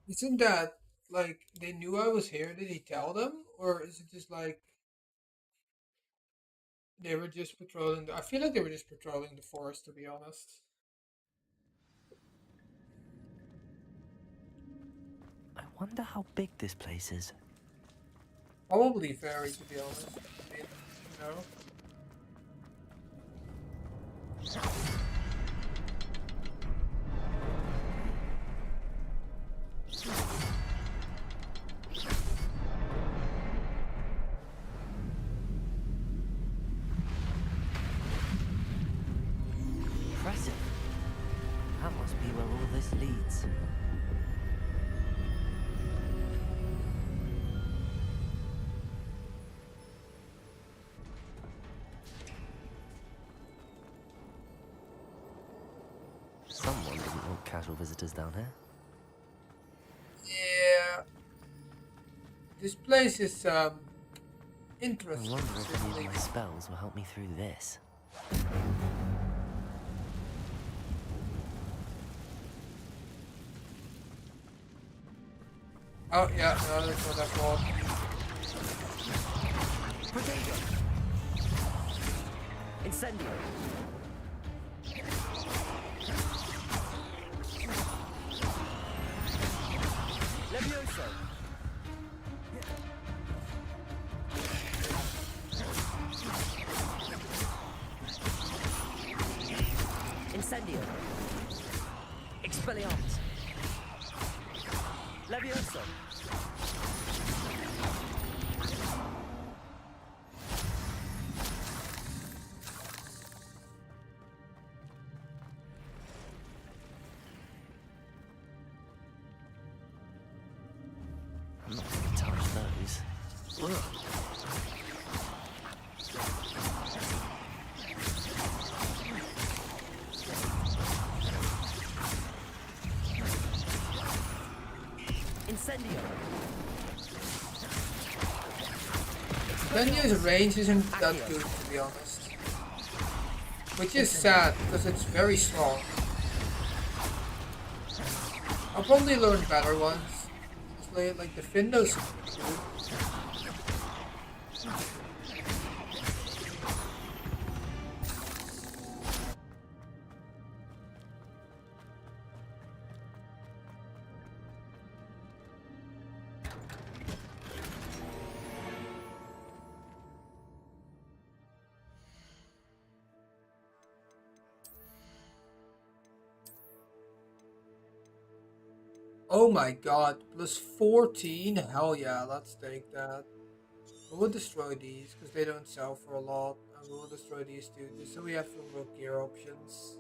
S1: Isn't that, like, they knew I was here? Did he tell them? Or is it just like... They were just patrolling I feel like they were just patrolling the forest, to be honest.
S2: I wonder how big this place is.
S1: Probably very, to be honest. I mean, you know.
S2: Impressive. That must be where all this leads. Someone didn't want casual visitors down here.
S1: Yeah. This place is, interesting.
S2: I wonder if any of my spells will help me through this.
S1: Oh, yeah, no, that's what I thought.
S10: Potato. Incendio. Levioso. Incendio. Expelliarmus. Levioso.
S2: I'm not going to touch those. Ugh.
S10: Incendio.
S1: Incendia's range isn't that good, to be honest. Which is sad, because it's very strong. I'll probably learn better ones. Like the Findos. Oh my god, plus 14? Hell yeah, let's take that. We'll destroy these, because they don't sell for a lot. And we'll destroy these too, just so we have some more gear options.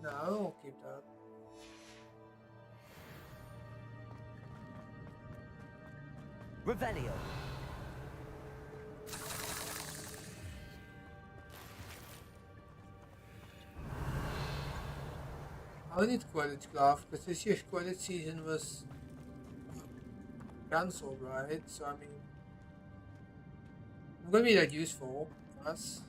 S1: No, I'll keep that.
S10: Revelio.
S1: I need Quidditch glove because this year's Quidditch season was cancelled, right? So I mean, I'm gonna be that useful for us.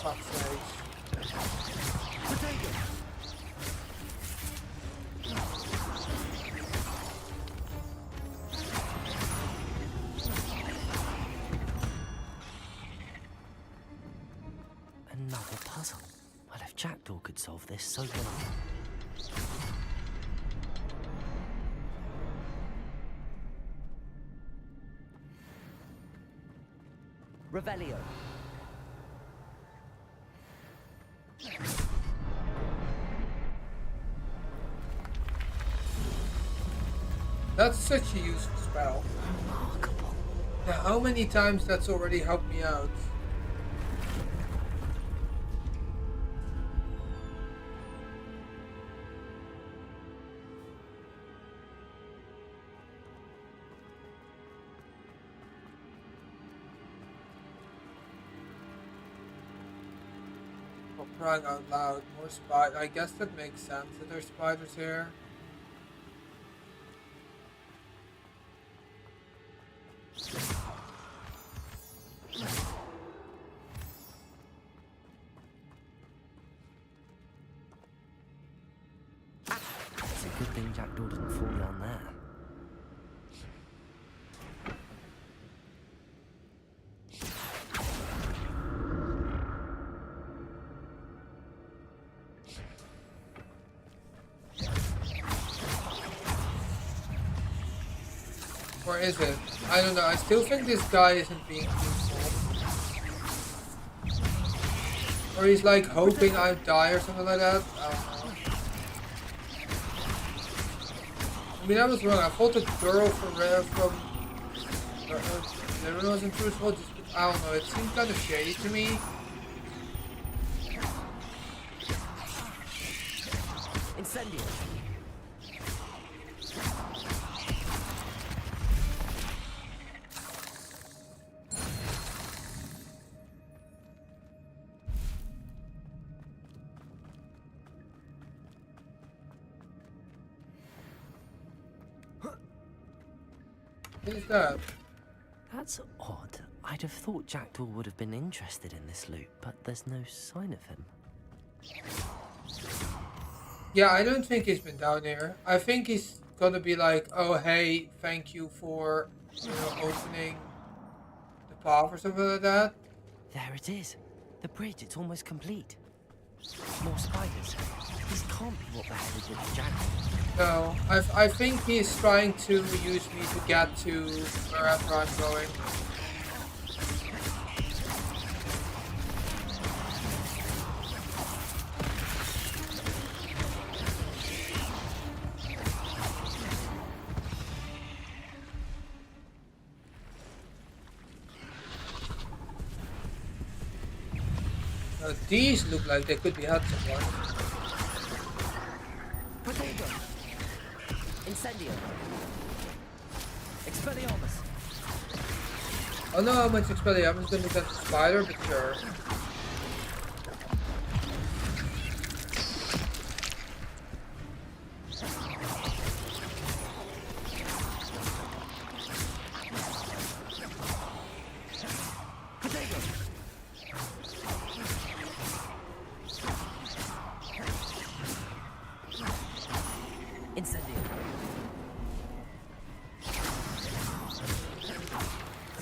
S1: fuck's sake.
S2: Another puzzle. Well, if Jackdaw could solve this, so can I.
S9: Revelio.
S1: That's such a useful spell.
S2: Remarkable.
S1: Now, how many times that's already helped me out? Oh, crying out loud, more spiders. I guess that makes sense that there's spiders here.
S2: It's a good thing Jackdaw didn't fall down there.
S1: Or is it? I don't know. I still think this guy isn't being truthful. Or he's like hoping I die or something like that. I don't know. I mean, I was wrong. I thought the girl from everyone wasn't truthful. Just, I don't know. It seems kind of shady to me.
S9: Incendio.
S1: Who's that?
S2: That's odd. I'd have thought Jackdaw would have been interested in this loot, but there's no sign of him.
S1: Yeah, I don't think he's been down here. I think he's gonna be like, oh hey, thank you for, you know, opening the path or something like that.
S2: There it is. The bridge, it's almost complete. More spiders. This can't be what the hell is with Jackdaw.
S1: No, I think he's trying to use me to get to wherever I'm going. Now, these look like they could be had someone.
S9: Potato. Incendio. Expelliarmus.
S1: I don't know how much Expelliarmus is going to against the spider, but sure.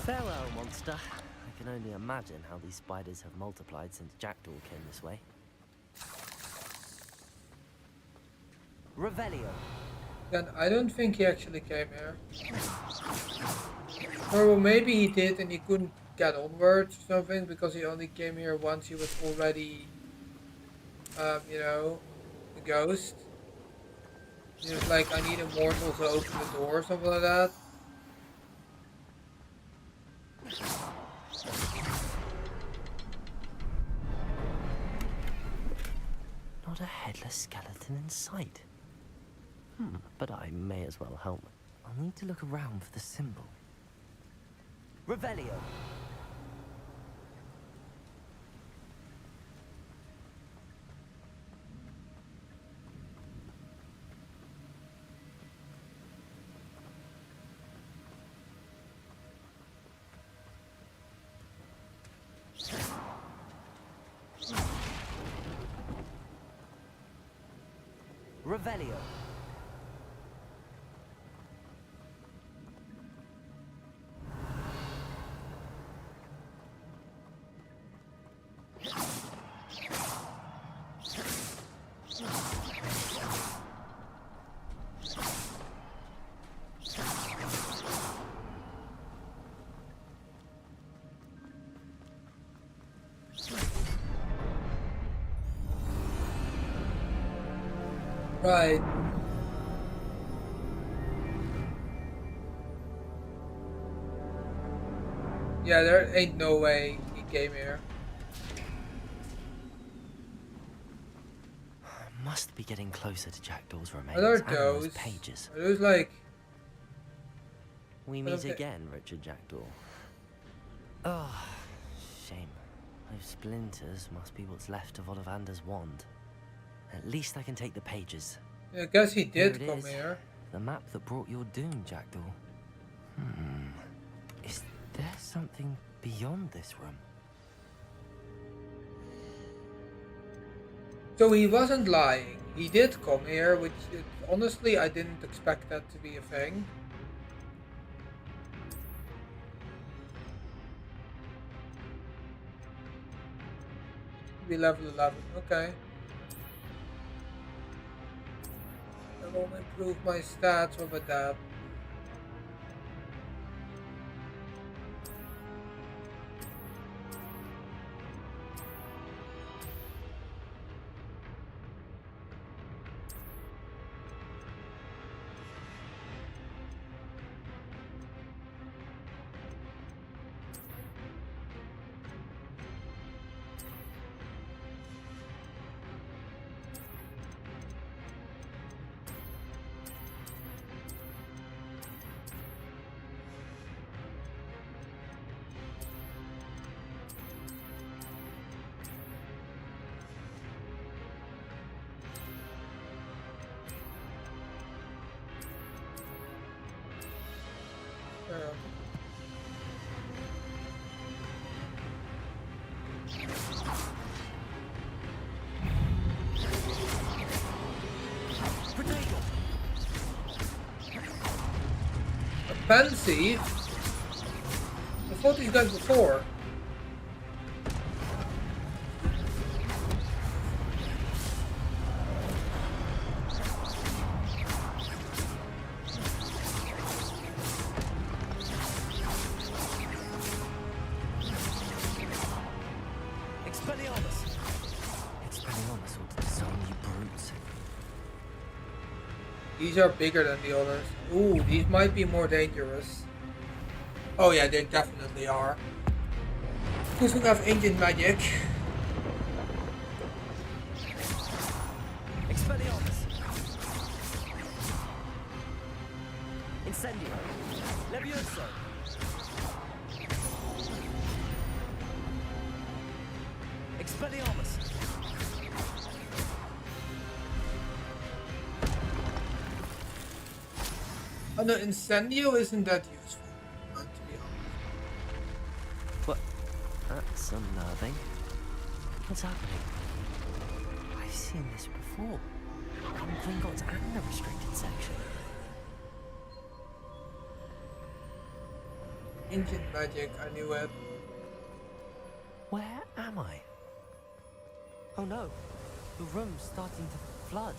S2: Farewell, monster. I can only imagine how these spiders have multiplied since Jackdaw came this way.
S9: Revelio.
S1: Then I don't think he actually came here. Or well, maybe he did and he couldn't get onwards or something because he only came here once he was already, you know, a ghost. He was like, I need a mortal to open the door or something like that.
S2: Not a headless skeleton in sight. But I may as well help. I'll need to look around for the symbol.
S9: Revelio. Revelio.
S1: Right. Yeah, there ain't no way he came here.
S2: Must be getting closer to Jackdaw's remains
S1: What are
S2: and those
S1: those?
S2: pages.
S1: Are those like...
S2: We meet again, Richard Jackdaw. Oh, shame. Those splinters must be what's left of Ollivander's wand. At least I can take the pages.
S1: Yeah, I guess he
S2: Here
S1: did
S2: it
S1: come
S2: is.
S1: here.
S2: The map that brought your doom, Jackdaw. Is there something beyond this room?
S1: So he wasn't lying. He did come here, which honestly I didn't expect that to be a thing. Be level 11, okay. I will improve my stats with a dab. Fancy? I fought these guys before.
S9: Expelliarmus!
S2: Expelliarmus will disarm you brutes.
S1: These are bigger than the others. Ooh, these might be more dangerous. Oh yeah, they definitely are. Because we have ancient magic.
S9: Expelliarmus! Incendio! Levioso! Expelliarmus!
S1: Oh no, Incendio isn't that useful, to be honest.
S2: What? That's unnerving. What's happening? I've seen this before. In Gringotts and the restricted section.
S1: Ancient magic, I knew it.
S2: Where am I? Oh no, the room's starting to flood.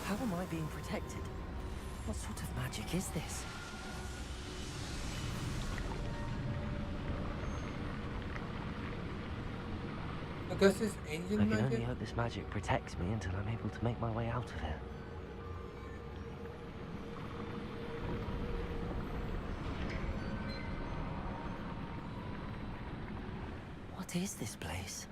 S2: How am I being protected? What sort of magic is this?
S1: I guess it's ancient
S2: I can
S1: magic.
S2: only hope this magic protects me until I'm able to make my way out of here. What is this place?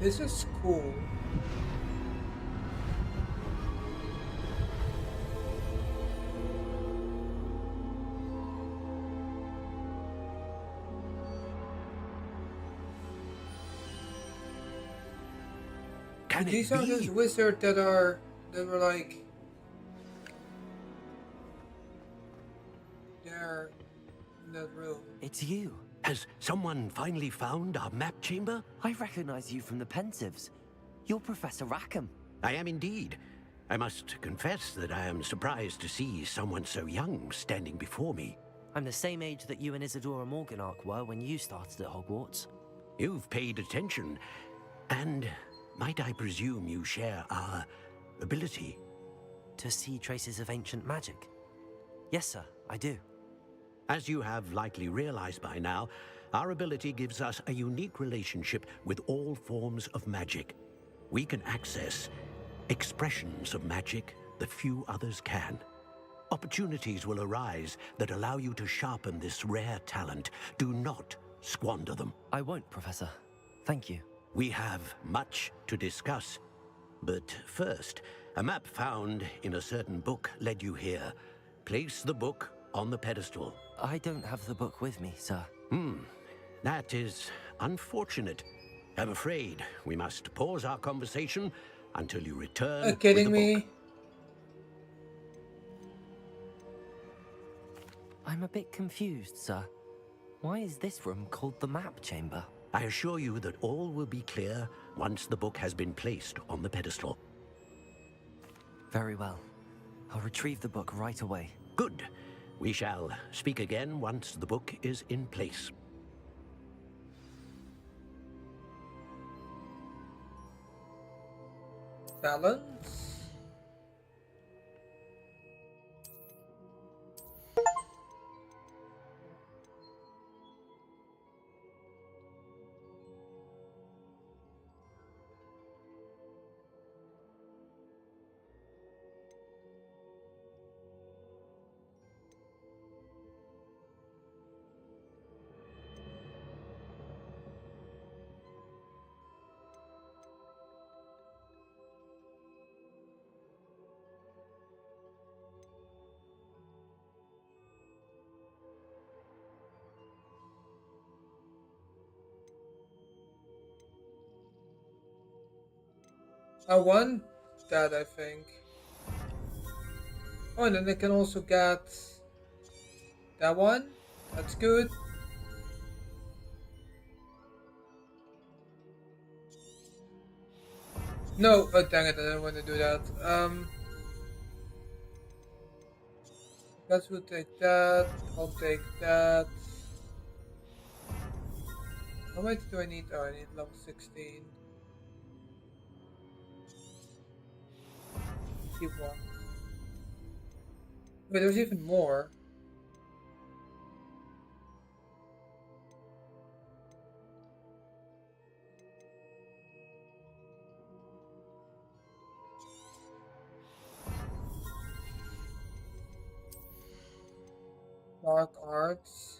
S1: This is cool.
S17: can it
S1: These are
S17: be?
S1: those wizards that were like there in that room.
S2: It's you.
S17: Has someone finally found our map chamber?
S2: I recognize you from the Pensives. You're Professor Rackham.
S17: I am indeed. I must confess that I am surprised to see someone so young standing before me.
S2: I'm the same age that you and Isadora Morganach were when you started at Hogwarts.
S17: You've paid attention, and might I presume you share our ability?
S2: To see traces of ancient magic? Yes, sir, I do.
S17: As you have likely realized by now, our ability gives us a unique relationship with all forms of magic. We can access expressions of magic that few others can. Opportunities will arise that allow you to sharpen this rare talent. Do not squander them.
S2: I won't, Professor. Thank you.
S17: We have much to discuss. But first, a map found in a certain book led you here. Place the book on the pedestal.
S2: I don't have the book with me, sir.
S17: That is unfortunate. I'm afraid we must pause our conversation until you return.
S1: Are you kidding
S17: with the
S1: me?
S17: book.
S2: I'm a bit confused, sir. Why is this room called the map chamber?
S17: I assure you that all will be clear once the book has been placed on the pedestal.
S2: Very well. I'll retrieve the book right away.
S17: Good. We shall speak again once the book is in place.
S1: Balance. I want that, I think. Oh, and then I can also get that one. That's good. No, oh dang it, I don't want to do that. Guess we'll take that. I'll take that. How much do I need? Oh, I need level 16. Keep one. Wait, there's even more. Dark arts.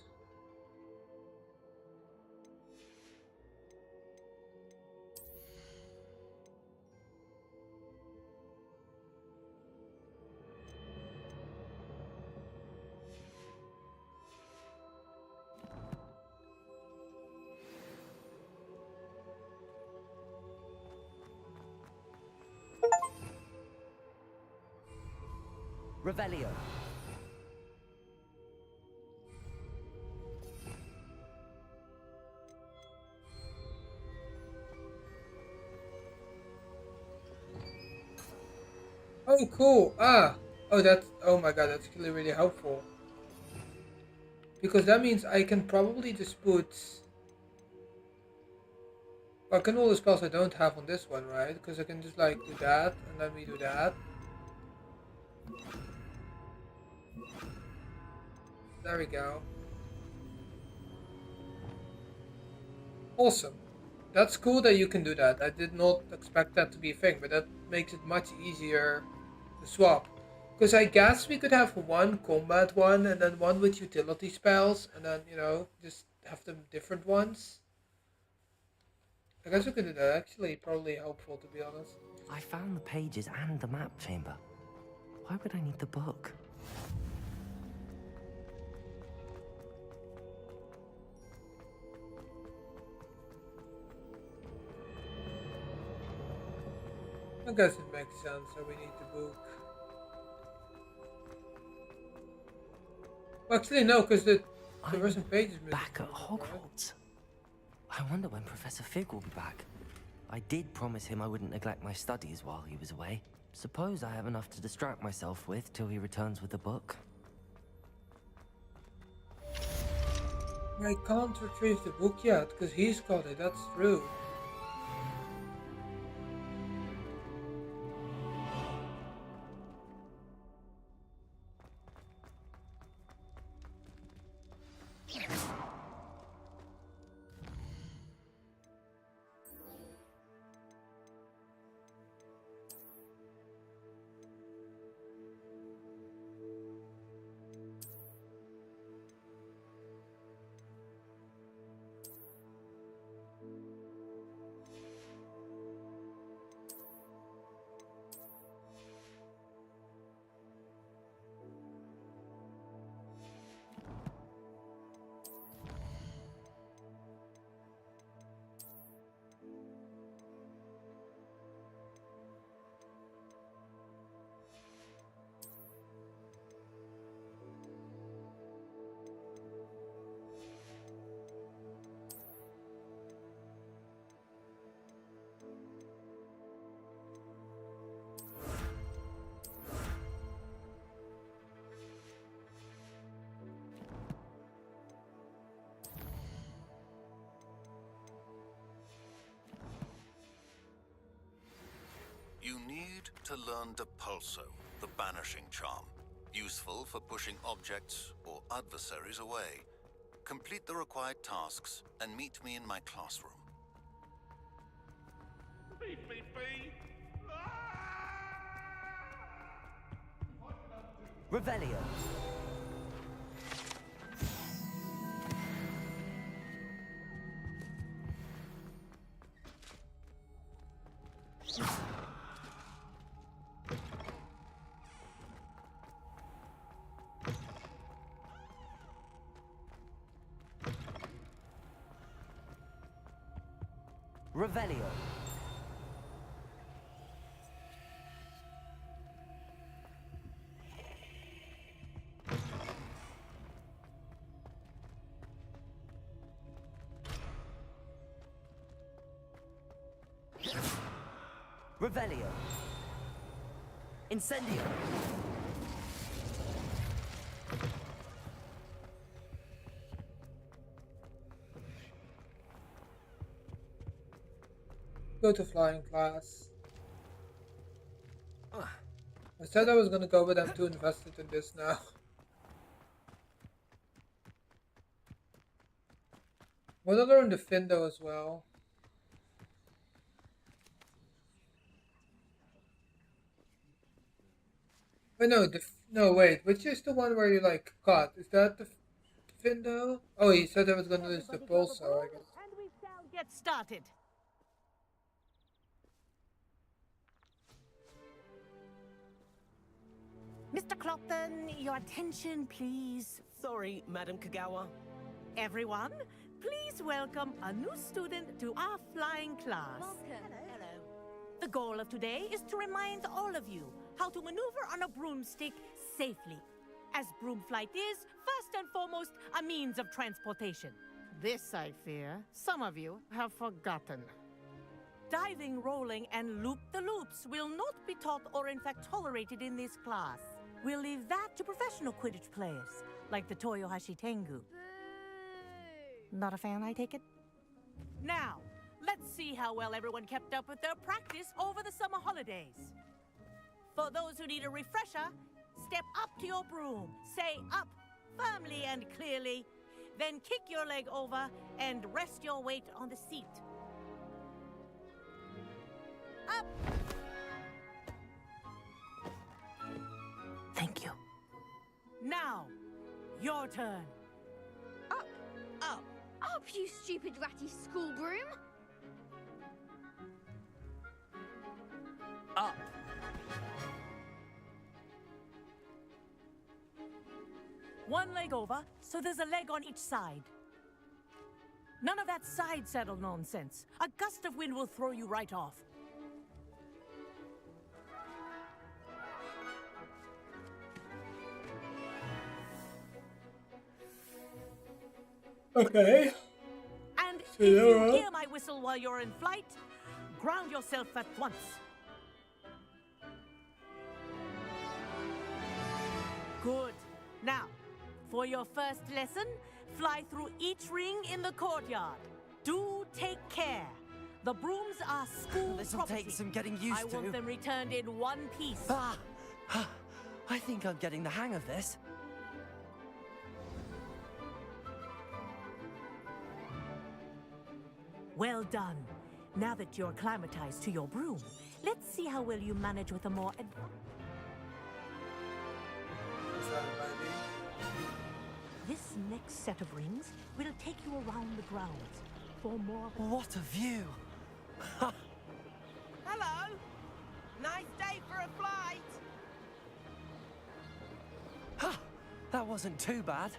S2: Revelio.
S1: Oh, cool. Ah. Oh, that's. Oh my god, that's actually really helpful. Because that means I can probably just put. I can all the spells I don't have on this one, right? Because I can just like do that, and then we do that. There we go. Awesome. That's cool that you can do that. I did not expect that to be a thing, but that makes it much easier to swap. Because I guess we could have one combat one and then one with utility spells and then, you know, just have them different ones. I guess we could do that. Actually, probably helpful, to be honest.
S2: I found the pages and the map chamber. Why would I need the book?
S1: I guess it makes sense that we need the book. Well, actually, no, because there were some pages missing.
S2: Back at Hogwarts. I wonder when Professor Fig will be back. I did promise him I wouldn't neglect my studies while he was away. Suppose I have enough to distract myself with till he returns with the book.
S1: I can't retrieve the book yet, because he's got it, that's true.
S5: You need to learn Depulso, the banishing charm. Useful for pushing objects or adversaries away. Complete the required tasks and meet me in my classroom.
S14: Beep, beep, beep.
S9: Revelio. Revelio. Revelio. Incendio.
S1: Go to flying class. I said I was gonna go, but I'm too invested in this now. Wanna learn the Findo as well. But no, wait, which is the one where you like cut? Is that the Findo? Oh, he said I was gonna use the Pulsar, I guess.
S16: And we shall get started. Mr. Clopton, your attention, please.
S6: Sorry, Madam Kagawa.
S16: Everyone, please welcome a new student to our flying class.
S6: Hello.
S16: The goal of today is to remind all of you how to maneuver on a broomstick safely, as broom flight is, first and foremost, a means of transportation. This, I fear, some of you have forgotten. Diving, rolling, and loop-the-loops will not be taught or in fact tolerated in this class. We'll leave that to professional Quidditch players, like the Toyohashi Tengu. Not a fan, I take it? Now, let's see how well everyone kept up with their practice over the summer holidays. For those who need a refresher, step up to your broom, say up firmly and clearly, then kick your leg over and rest your weight on the seat. Up! Thank you. Now, your turn.
S8: Up!
S16: Up!
S8: Up, you stupid ratty school broom!
S9: Up.
S16: One leg over, so there's a leg on each side. None of that side saddle nonsense. A gust of wind will throw you right off.
S1: Okay.
S16: And if
S1: Yeah.
S16: you hear my whistle while you're in flight, ground yourself at once. Good. Now, for your first lesson, fly through each ring in the courtyard. Do take care. The brooms are school
S2: This'll
S16: property.
S2: take some getting used
S16: I
S2: to.
S16: want them returned in one piece.
S2: I think I'm getting the hang of this.
S16: Well done. Now that you're acclimatized to your broom, let's see how well you manage with a more This next set of rings will take you around the grounds for more.
S2: What a view!
S6: Hello. Nice day for a flight.
S2: That wasn't too bad.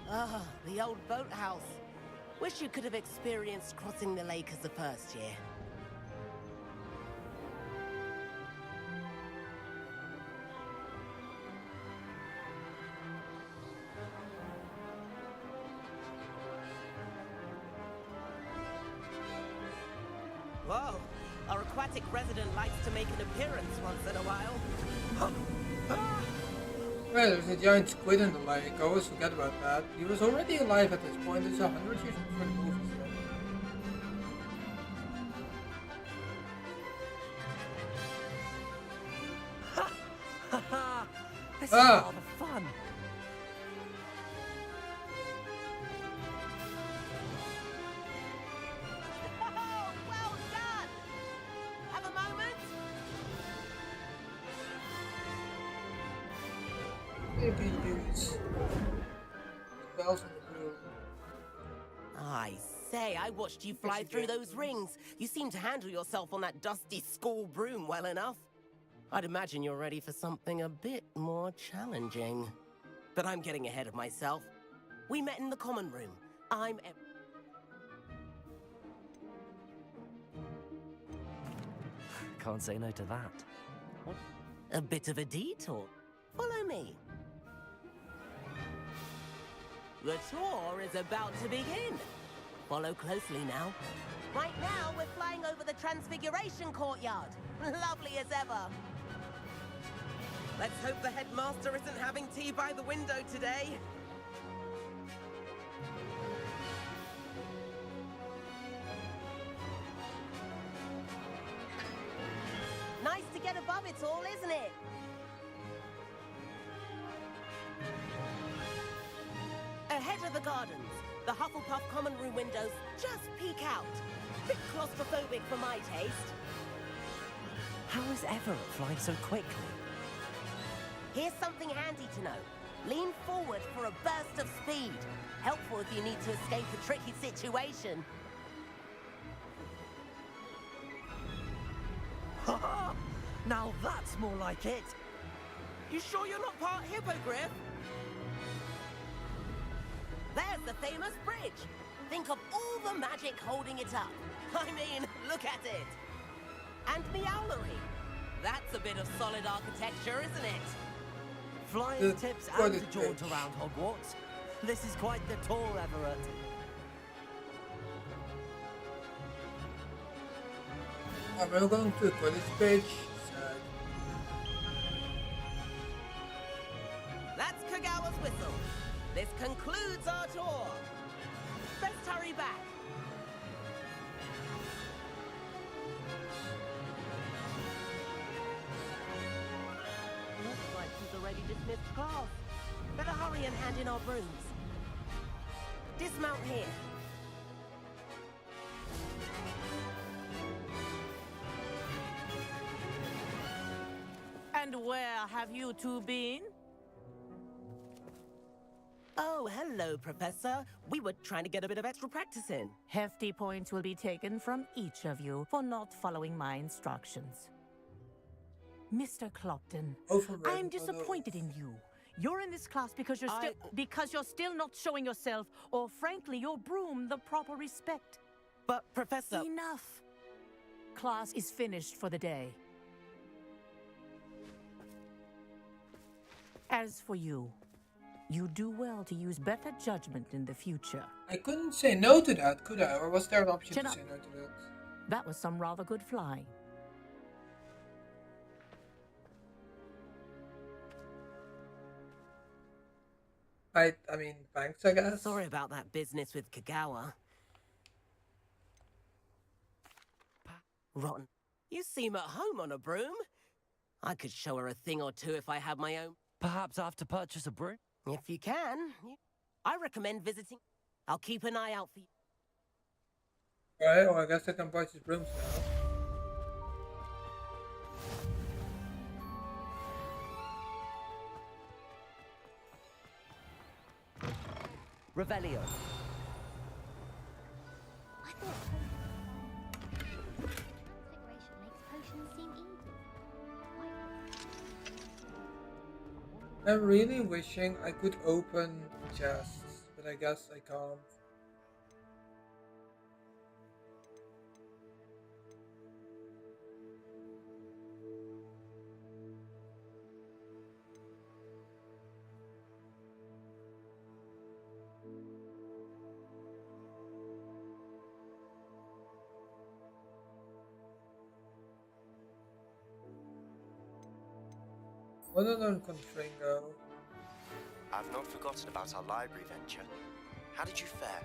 S6: Ah, the old boathouse. Wish you could have experienced crossing the lake as the first year. Whoa, our aquatic resident likes to make an appearance once in a while.
S1: Well, there's a giant squid in the lake. I always forget about that. He was already alive at this point. It's 100 years before the movie
S2: Haha! This is
S1: Ah.
S2: rather fun.
S6: Oh, well done! Have a moment?
S1: Maybe use the bells on the broom.
S6: I say, I watched you fly through those rings. You seem to handle yourself on that dusty school broom well enough. I'd imagine you're ready for something a bit more challenging. But I'm getting ahead of myself. We met in the common room.
S2: Can't say no to that.
S6: A bit of a detour. Follow me. The tour is about to begin. Follow closely now. Right now, we're flying over the Transfiguration Courtyard. Lovely as ever. Let's hope the headmaster isn't having tea by the window today. Nice to get above it all, isn't it? Ahead of the gardens, the Hufflepuff common room windows just peek out. Bit claustrophobic for my taste.
S2: How is Everett flying so quickly?
S6: Here's something handy to know. Lean forward for a burst of speed. Helpful if you need to escape a tricky situation.
S2: Now that's more like it.
S6: You sure you're not part hippogriff? There's the famous bridge. Think of all the magic holding it up. I mean, look at it. And Meowlery. That's a bit of solid architecture, isn't it?
S2: Flying tips and a jaunt around Hogwarts. This is quite the tour, Everett.
S1: We're going to the Quidditch page.
S6: That's Kagawa's whistle. This concludes our tour. Best hurry back. Looks like he's already dismissed class. Better hurry and hand in our brooms. Dismount here.
S16: And where have you two been?
S6: Oh, hello, Professor. We were trying to get a bit of extra practice in.
S16: Hefty points will be taken from each of you for not following my instructions. Mr. Clopton, I'm disappointed in you. You're in this class because you're still not showing yourself, or frankly, your broom the proper respect.
S6: But, Professor...
S16: Enough. Class is finished for the day. As for you, you do well to use better judgment in the future.
S1: I couldn't say no to that, could I? Or was there an option
S16: Chin
S1: to
S16: up.
S1: say no to that?
S16: That was some rather good flying.
S1: I mean, thanks, I guess.
S6: Sorry about that business with Kagawa. Rotten. You seem at home on a broom. I could show her a thing or two if I had my own.
S2: Perhaps I have to purchase a broom?
S6: If you can. I recommend visiting. I'll keep an eye out for you.
S1: Alright, well, I guess I can purchase brooms now.
S9: Revelio.
S13: I thought transfiguration makes potions seem easy.
S1: I'm really wishing I could open chests, but I guess I can't. Wanna learn Confringo?
S19: I've not forgotten about our library venture. How did you fare?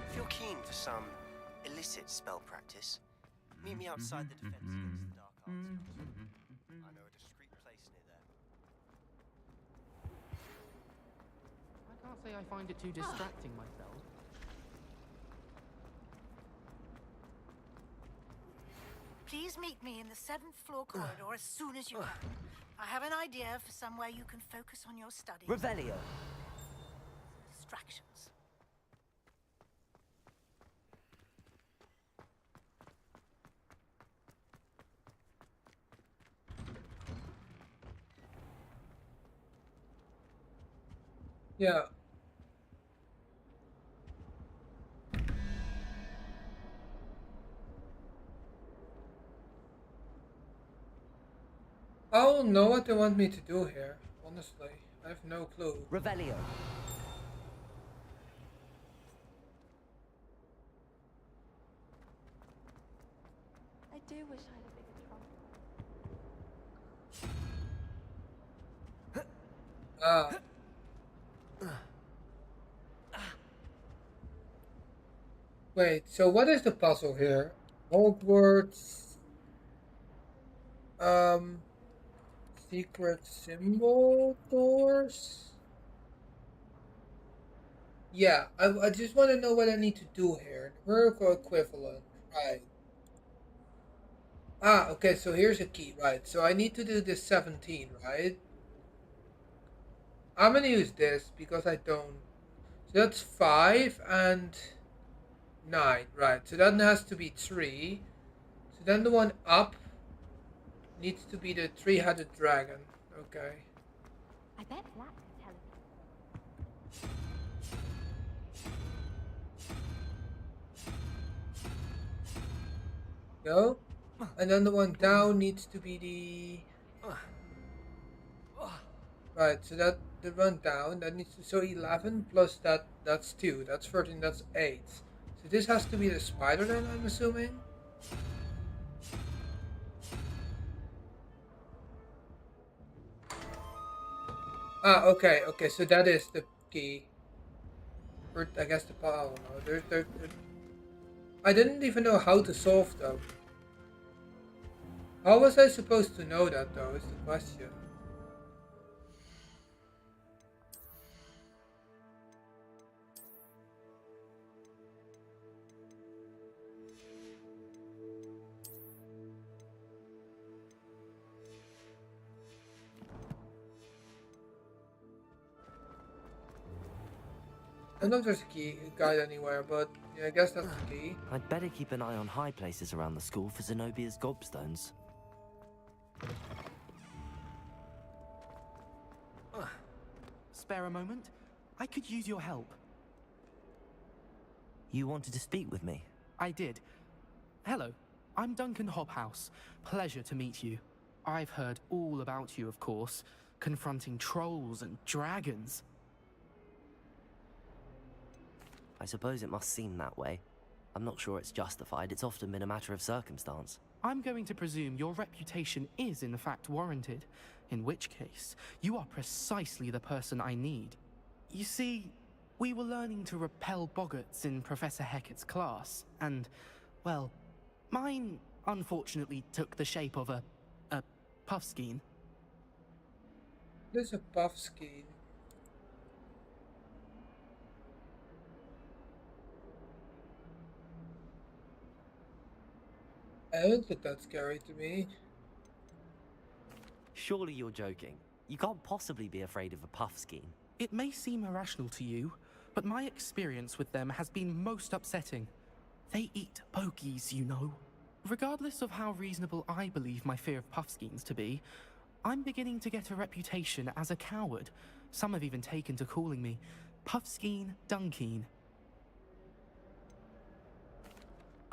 S19: If you're keen for some illicit spell practice, meet me outside the defense against the dark arts. I know a discreet place near there.
S20: I can't say I find it too distracting myself.
S23: Please meet me in the 7th floor corridor as soon as you can. I have an idea for somewhere you can focus on your studies.
S9: Revelio.
S23: Distractions.
S1: Yeah. I don't know what they want me to do here, honestly. I have no clue.
S9: Revelio.
S13: I do wish I had a bigger trunk.
S1: Ah. Wait, so what is the puzzle here? Hogwarts. Secret symbol doors? Yeah, I just want to know what I need to do here. Numerical equivalent, right. Ah, okay, so here's a key, right. So I need to do this 17, right? I'm gonna use this because I don't. So that's 5 and 9, right. So that has to be 3. So then the one up needs to be the 3-headed dragon. Okay.
S13: I bet Black could tell us.
S1: Go. And then the one down needs to be the... Right, so that the one down, that needs to... So 11 plus that's 2. That's 13, that's 8. So this has to be the spider then, I'm assuming? Ah, okay, so that is the key. Or I guess the I don't know. I didn't even know how to solve them. How was I supposed to know that though, is the question. I don't know if there's a key guide anywhere, but yeah, I guess that's the key.
S2: I'd better keep an eye on high places around the school for Zenobia's gobstones.
S24: Spare a moment? I could use your help.
S2: You wanted to speak with me?
S24: I did. Hello, I'm Duncan Hobhouse. Pleasure to meet you. I've heard all about you, of course. confronting trolls and dragons.
S2: I suppose it must seem that way. I'm not sure it's justified. It's often been a matter of circumstance.
S24: I'm going to presume your reputation is in fact warranted, in which case, you are precisely the person I need. You see, we were learning to repel boggarts in Professor Hecat's class, and, well, mine unfortunately took the shape of a puffskein.
S1: There's a puffskein. It don't look that scary to me.
S2: Surely you're joking. You can't possibly be afraid of a puffskein.
S24: It may seem irrational to you, but my experience with them has been most upsetting. They eat bogies, you know. Regardless of how reasonable I believe my fear of puffskeins to be, I'm beginning to get a reputation as a coward. Some have even taken to calling me Puffskein Dunkeen.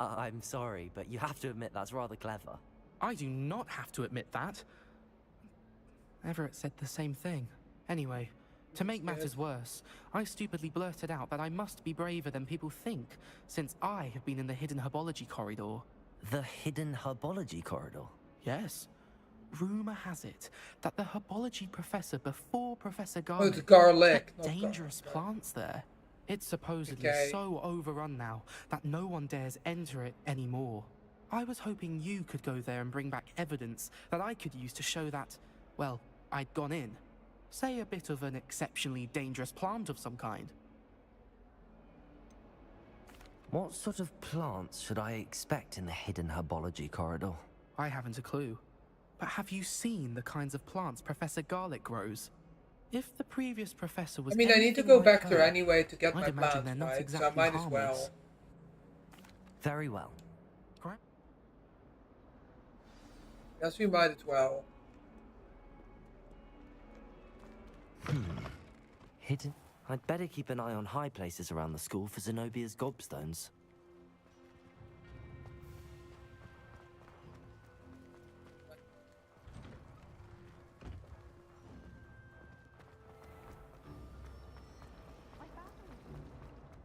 S2: I'm sorry, but you have to admit that's rather clever.
S24: I do not have to admit that. Everett said the same thing. Anyway, to make matters worse, I stupidly blurted out that I must be braver than people think, since I have been in the hidden herbology corridor.
S2: The hidden herbology corridor?
S24: Yes. Rumor has it that the herbology professor before Professor
S1: Oh, it's
S24: Garlick
S1: garlic,
S24: kept
S1: not
S24: dangerous plants there. It's supposedly
S1: Okay.
S24: so overrun now that no one dares enter it anymore. I was hoping you could go there and bring back evidence that I could use to show that, well, I'd gone in. Say a bit of an exceptionally dangerous plant of some kind.
S2: What sort of plants should I expect in the hidden herbology corridor?
S24: I haven't a clue. But have you seen the kinds of plants Professor Garlick grows? If the previous professor was
S1: I mean, I need to
S24: anything
S1: go
S24: like
S1: back
S24: her,
S1: there anyway to get
S24: I'd
S1: my
S24: imagine
S1: plants,
S24: they're not
S1: right? So I
S24: exactly
S1: might as
S24: harmless.
S1: well.
S2: Very well.
S1: Yes, we might as well.
S2: Hidden? I'd better keep an eye on high places around the school for Zenobia's gobstones.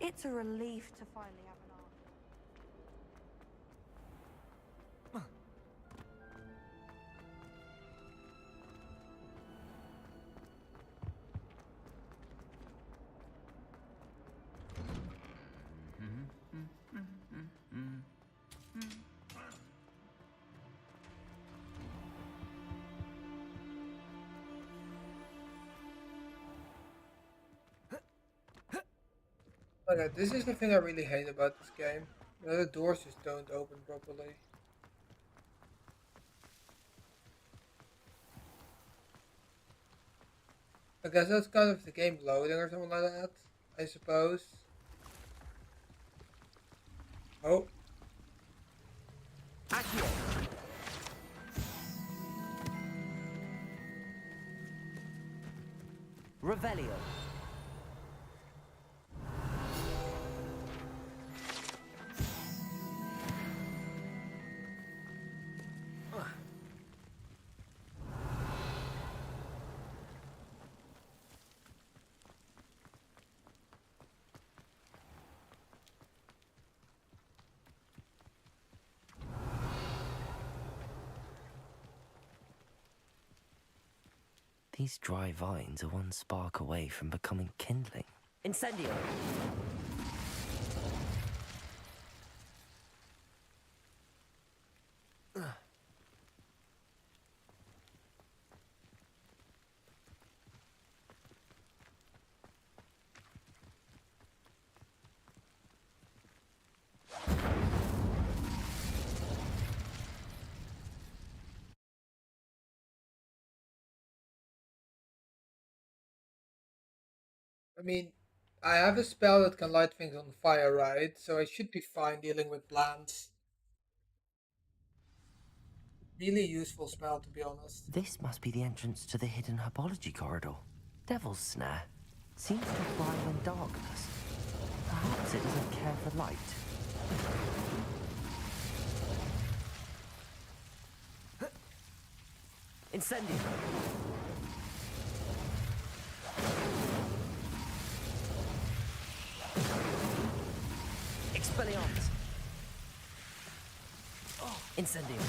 S7: It's a relief to finally have an answer.
S1: Okay, this is the thing I really hate about this game. The doors just don't open properly. I guess that's kind of the game loading or something like that, I suppose. Oh.
S9: Revelio.
S2: These dry vines are one spark away from becoming kindling.
S9: Incendio.
S1: I mean, I have a spell that can light things on fire, right? So I should be fine dealing with plants. Really useful spell, to be honest.
S2: This must be the entrance to the hidden herbology corridor. Devil's Snare. Seems to thrive in darkness. Perhaps it doesn't care for light.
S9: Incendio.
S2: Expelliarmus! Incendio!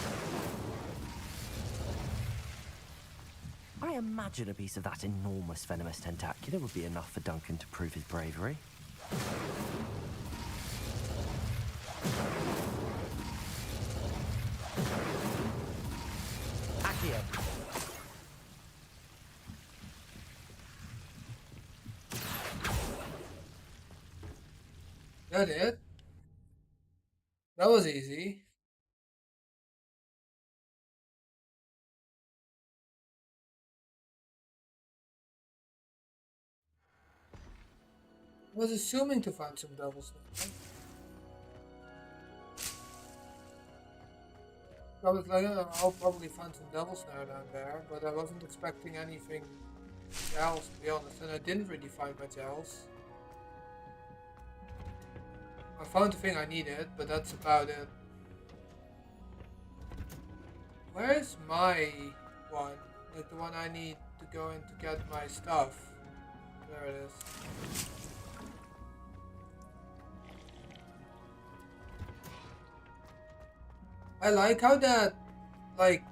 S2: I imagine a piece of that enormous venomous tentacular would be enough for Duncan to prove his bravery. Accio!
S1: That it? That was easy. I was assuming to find some devils now. I was like, I'll probably find some devil snare down there, but I wasn't expecting anything else, to be honest, and I didn't really find much else. I found the thing I needed, but that's about it. Where's my one? Like the one I need to go in to get my stuff. There it is. I like how that, like,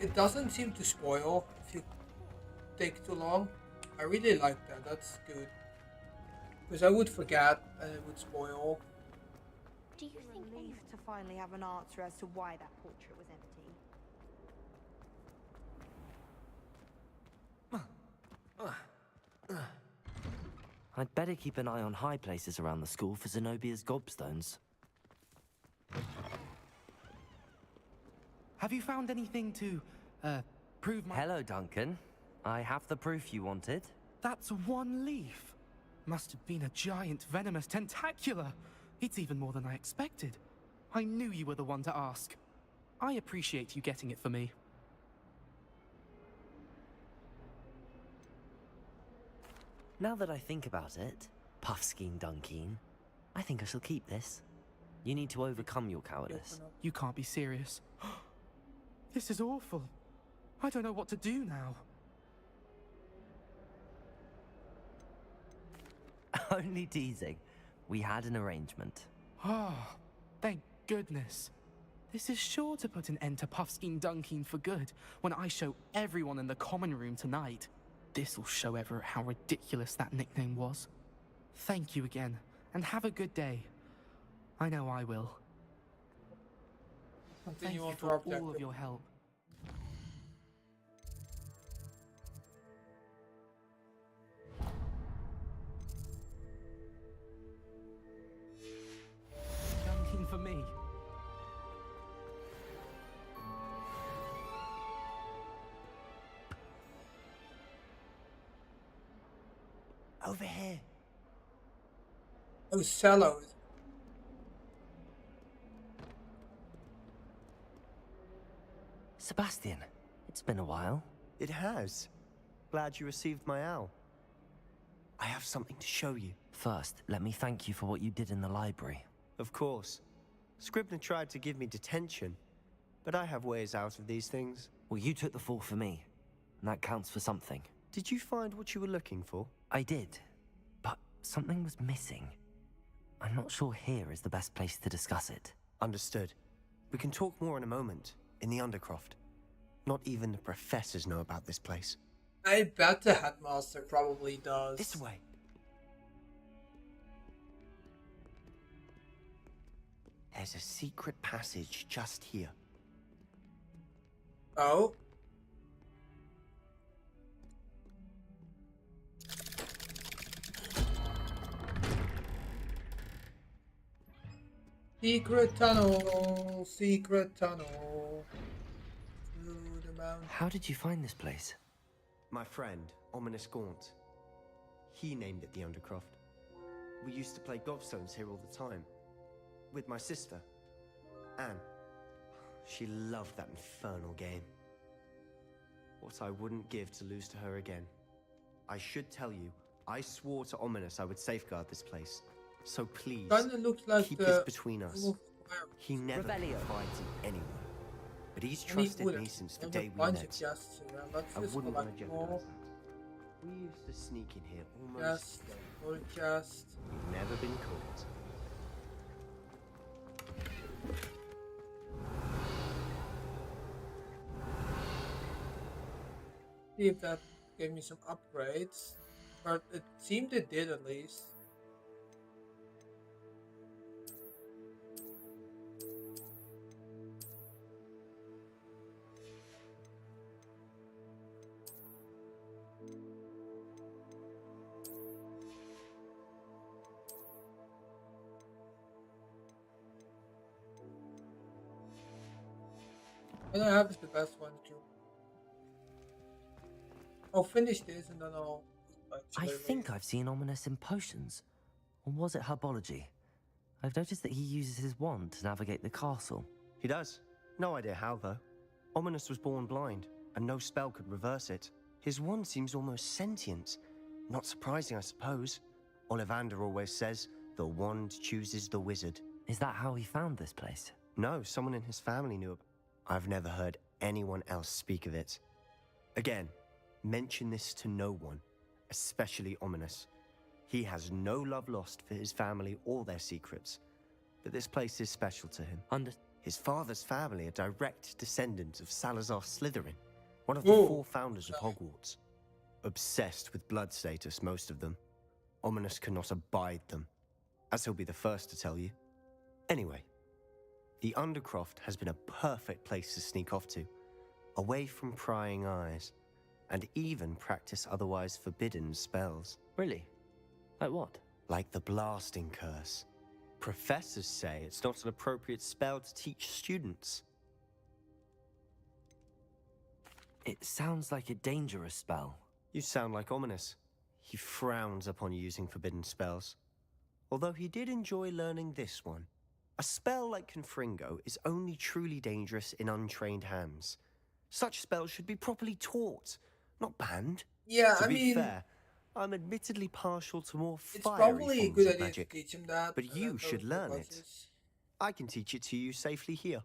S1: it doesn't seem to spoil if you take too long. I really like that. That's good. Because I would forget and it would spoil.
S7: Do you think relief to finally have an answer as to why that portrait was empty?
S2: I'd better keep an eye on high places around the school for Zenobia's gobstones.
S24: Have you found anything to, prove my...
S2: Hello, Duncan. I have the proof you wanted.
S24: That's one leaf. Must have been a giant venomous tentacula. It's even more than I expected. I knew you were the one to ask. I appreciate you getting it for me.
S2: Now that I think about it, Puffskein Dunkeen, I think I shall keep this. You need to overcome your cowardice.
S24: You can't be serious. This is awful. I don't know what to do now.
S2: Only teasing. We had an arrangement.
S24: Ah, thank goodness. This is sure to put an end to Puffskein Dunkeen for good when I show everyone in the common room tonight. This'll show Everett how ridiculous that nickname was. Thank you again, and have a good day. I know I will. Thank you for all of your help. Dunking for me.
S19: Over here.
S1: Oh, cellos.
S2: Sebastian, it's been a while.
S19: It has. Glad you received my owl. I have something to show you.
S2: First, let me thank you for what you did in the library.
S19: Of course. Scribner tried to give me detention, but I have ways out of these things.
S2: Well, you took the fall for me, and that counts for something.
S19: Did you find what you were looking for?
S2: I did, but something was missing. I'm not sure here is the best place to discuss it.
S19: Understood. We can talk more in a moment, in the Undercroft. Not even the professors know about this place.
S1: I bet the headmaster probably does.
S19: This way. There's a secret passage just here.
S1: Oh? Secret tunnel, secret tunnel. Through the mountain.
S2: How did you find this place?
S19: My friend, Ominous Gaunt. He named it the Undercroft. We used to play gobstones here all the time. With my sister, Anne. She loved that infernal game. What I wouldn't give to lose to her again. I should tell you, I swore to Ominous I would safeguard this place. So please,
S1: Kinda looks like
S19: keep this between us. He never
S11: Revelio.
S19: confides in anyone. But he's trusted me since the day we met. I wouldn't want to jeopardize that. We used to sneak in here almost
S1: Chest, or chest.
S19: We've never been caught.
S1: see if that gave me some upgrades, but it seemed it did at least. What I have is the best one too. I'll finish this and then I'll
S2: I
S1: actually
S2: think I've seen Ominous in potions. Or was it herbology? I've noticed that he uses his wand to navigate the castle.
S19: He does. No idea how, though. Ominous was born blind, and no spell could reverse it. His wand seems almost sentient. Not surprising, I suppose. Ollivander always says, the wand chooses the wizard.
S2: Is that how he found this place?
S19: No, someone in his family knew. I've never heard anyone else speak of it. Again, mention this to no one, especially Ominous. He has no love lost for his family or their secrets, but this place is special to him. His father's family are direct descendants of Salazar Slytherin, one of the 4 founders of Hogwarts. Obsessed with blood status, most of them. Ominous cannot abide them, as he'll be the first to tell you. Anyway, the Undercroft has been a perfect place to sneak off to, away from prying eyes, and even practice otherwise forbidden spells.
S2: Really? Like what?
S19: Like the blasting curse. Professors say it's not an appropriate spell to teach students.
S2: It sounds like a dangerous spell.
S19: You sound like Ominous. He frowns upon using forbidden spells. Although he did enjoy learning this one. A spell like Confringo is only truly dangerous in untrained hands. Such spells should be properly taught, not banned.
S1: Yeah,
S19: to
S1: I
S19: be
S1: mean,
S19: fair, I'm admittedly partial to more
S1: it's
S19: fiery
S1: probably a
S19: forms
S1: good
S19: of
S1: idea
S19: magic,
S1: to teach him that.
S19: but
S1: and
S19: you
S1: let
S19: should
S1: those
S19: learn it.
S1: professors-
S19: I can teach it to you safely here.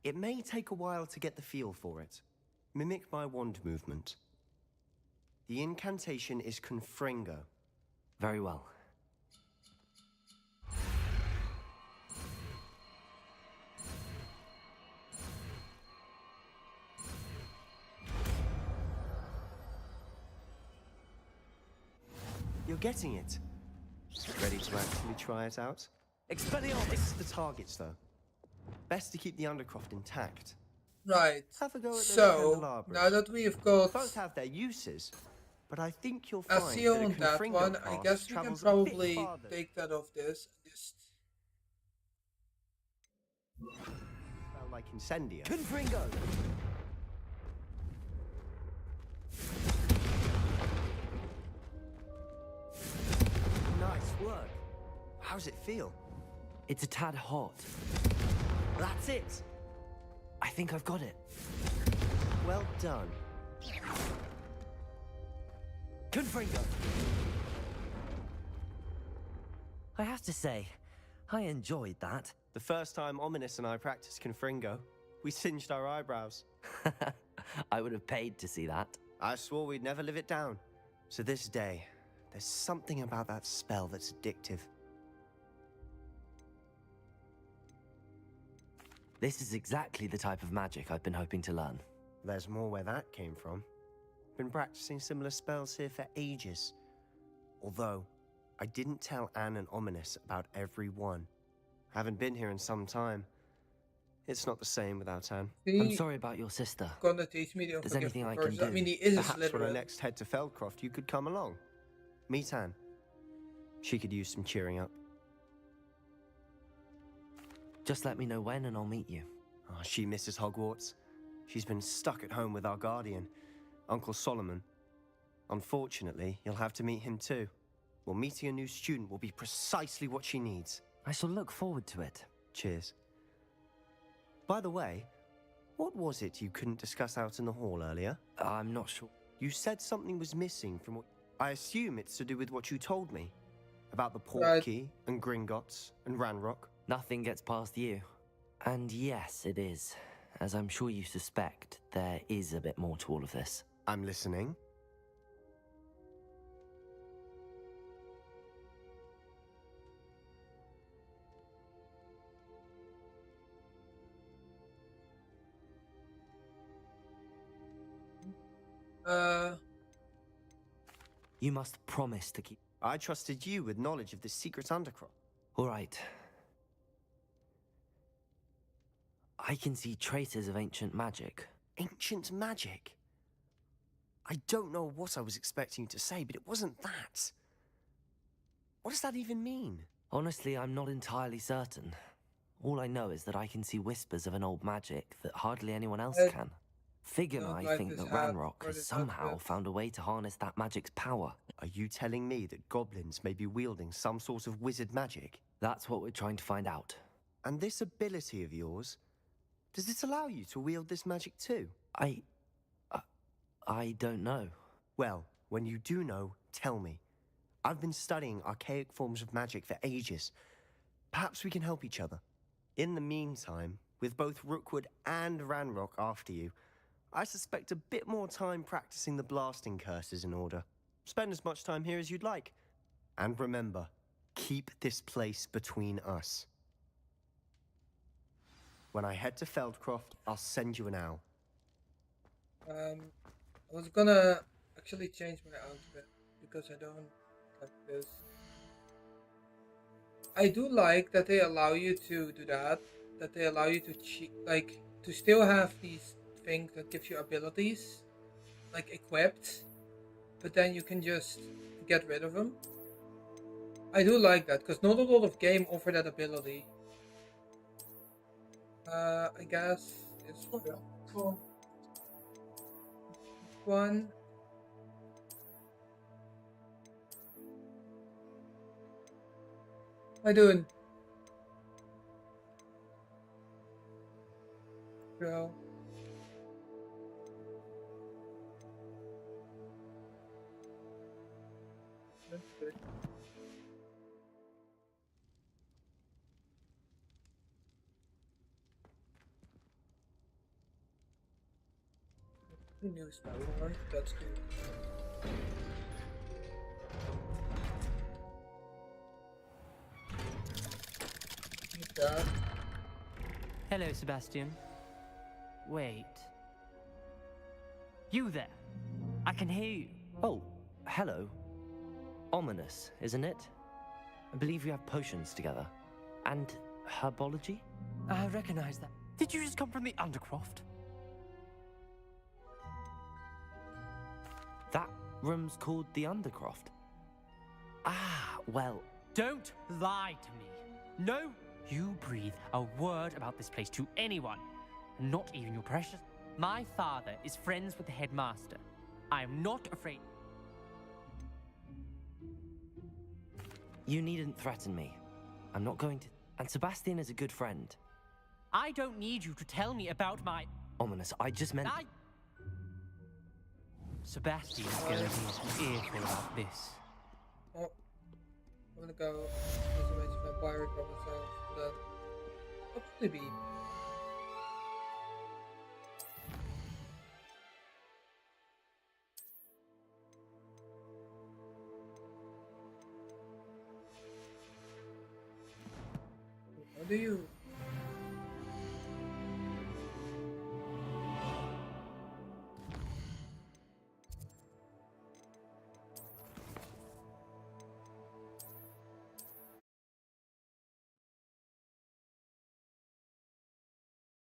S19: It may take a while to get the feel for it. Mimic my wand movement. The incantation is Confringo.
S2: Very well.
S19: You're getting it. Ready to actually try it out?
S2: Expelliarmus!
S19: Fix the targets, though. Best to keep the Undercroft intact.
S1: Right.
S19: Have a go at those
S1: So,
S19: candelabras.
S1: now that we've got
S19: Both have their uses, but I think you'll find
S1: Asio
S19: that a
S1: on that
S19: Confringo
S1: one, I
S19: cast
S1: guess we can
S19: travels a bit
S1: probably
S19: farther.
S1: take that off this. Just
S19: Spell like Incendio.
S2: Confringo!
S19: Nice work. How's it feel?
S2: It's a tad hot.
S19: That's it.
S2: I think I've got it.
S19: Well done.
S2: Confringo! I have to say, I enjoyed that.
S19: The first time Ominous and I practiced Confringo, we singed our eyebrows.
S2: I would have paid to see that.
S19: I swore we'd never live it down. To this day, there's something about that spell that's addictive.
S2: This is exactly the type of magic I've been hoping to learn.
S19: There's more where that came from. Been practicing similar spells here for ages. Although, I didn't tell Anne and Ominous about every one. Haven't been here in some time. It's not the same without Anne.
S2: I'm sorry about your sister.
S1: gonna teach me the
S2: There's anything I can
S1: curses.
S2: do.
S1: I mean, he is a
S19: Perhaps when I
S1: Slytherin.
S19: next head to Feldcroft, you could come along. Meet Anne. She could use some cheering up.
S2: Just let me know when and I'll meet you.
S19: Oh, she misses Hogwarts. She's been stuck at home with our guardian, Uncle Solomon. Unfortunately, you'll have to meet him too. Well, meeting a new student will be precisely what she needs.
S2: I shall look forward to it.
S19: Cheers. By the way, what was it you couldn't discuss out in the hall earlier?
S2: I'm not sure.
S19: You said something was missing from what... I assume it's to do with what you told me. About the
S1: Right.
S19: Portkey and Gringotts and Ranrock.
S2: Nothing gets past you. And yes, it is. As I'm sure you suspect, there is a bit more to all of this.
S19: I'm listening.
S1: Uh,
S2: You must promise to keep.
S19: I trusted you with knowledge of the secret undercroft.
S2: All right. I can see traces of ancient magic.
S19: Ancient magic? I don't know what I was expecting you to say, but it wasn't that. What does that even mean?
S2: Honestly, I'm not entirely certain. All I know is that I can see whispers of an old magic that hardly anyone else
S1: I
S2: can. Fig and
S1: don't
S2: I
S1: like
S2: think
S1: this
S2: that
S1: hat
S2: Ranrock
S1: or
S2: has
S1: this
S2: somehow
S1: outfit.
S2: found a way to harness that magic's power.
S19: Are you telling me that goblins may be wielding some sort of wizard magic?
S2: That's what we're trying to find out.
S19: And this ability of yours, does it allow you to wield this magic too?
S2: I don't know.
S19: Well, when you do know, tell me. I've been studying archaic forms of magic for ages. Perhaps we can help each other. In the meantime, with both Rookwood and Ranrock after you, I suspect a bit more time practicing the blasting curse is in order. Spend as much time here as you'd like. And remember, keep this place between us. When I head to Feldcroft, I'll send you an owl.
S1: I was gonna actually change my outfit because I don't like this. I do like that they allow you to do that. That they allow you to cheat, like to still have these things that gives you abilities, like equipped, but then you can just get rid of them. I do like that because not a lot of game offer that ability. I guess it's cool. One. What am I doing? Bro. That's good. New spell, alright, that's good. Like that.
S3: Hello, Sebastian. Wait. You there? I can hear you.
S2: Oh, hello. Ominous, isn't it? I believe we have potions together. And herbology?
S10: I recognize that. Did you just come from the Undercroft?
S2: That room's called the Undercroft. Ah, well...
S10: Don't lie to me. No, you breathe a word about this place to anyone. Not even your precious... My father is friends with the headmaster. I am not afraid...
S2: You needn't threaten me. I'm not going to... And Sebastian is a good friend.
S10: I don't need you to tell me about my...
S2: Ominous, I just meant...
S10: Sebastian is going to be earful about this.
S1: Oh, I'm gonna go use a magic vampire by myself, but then I'll probably be. How do you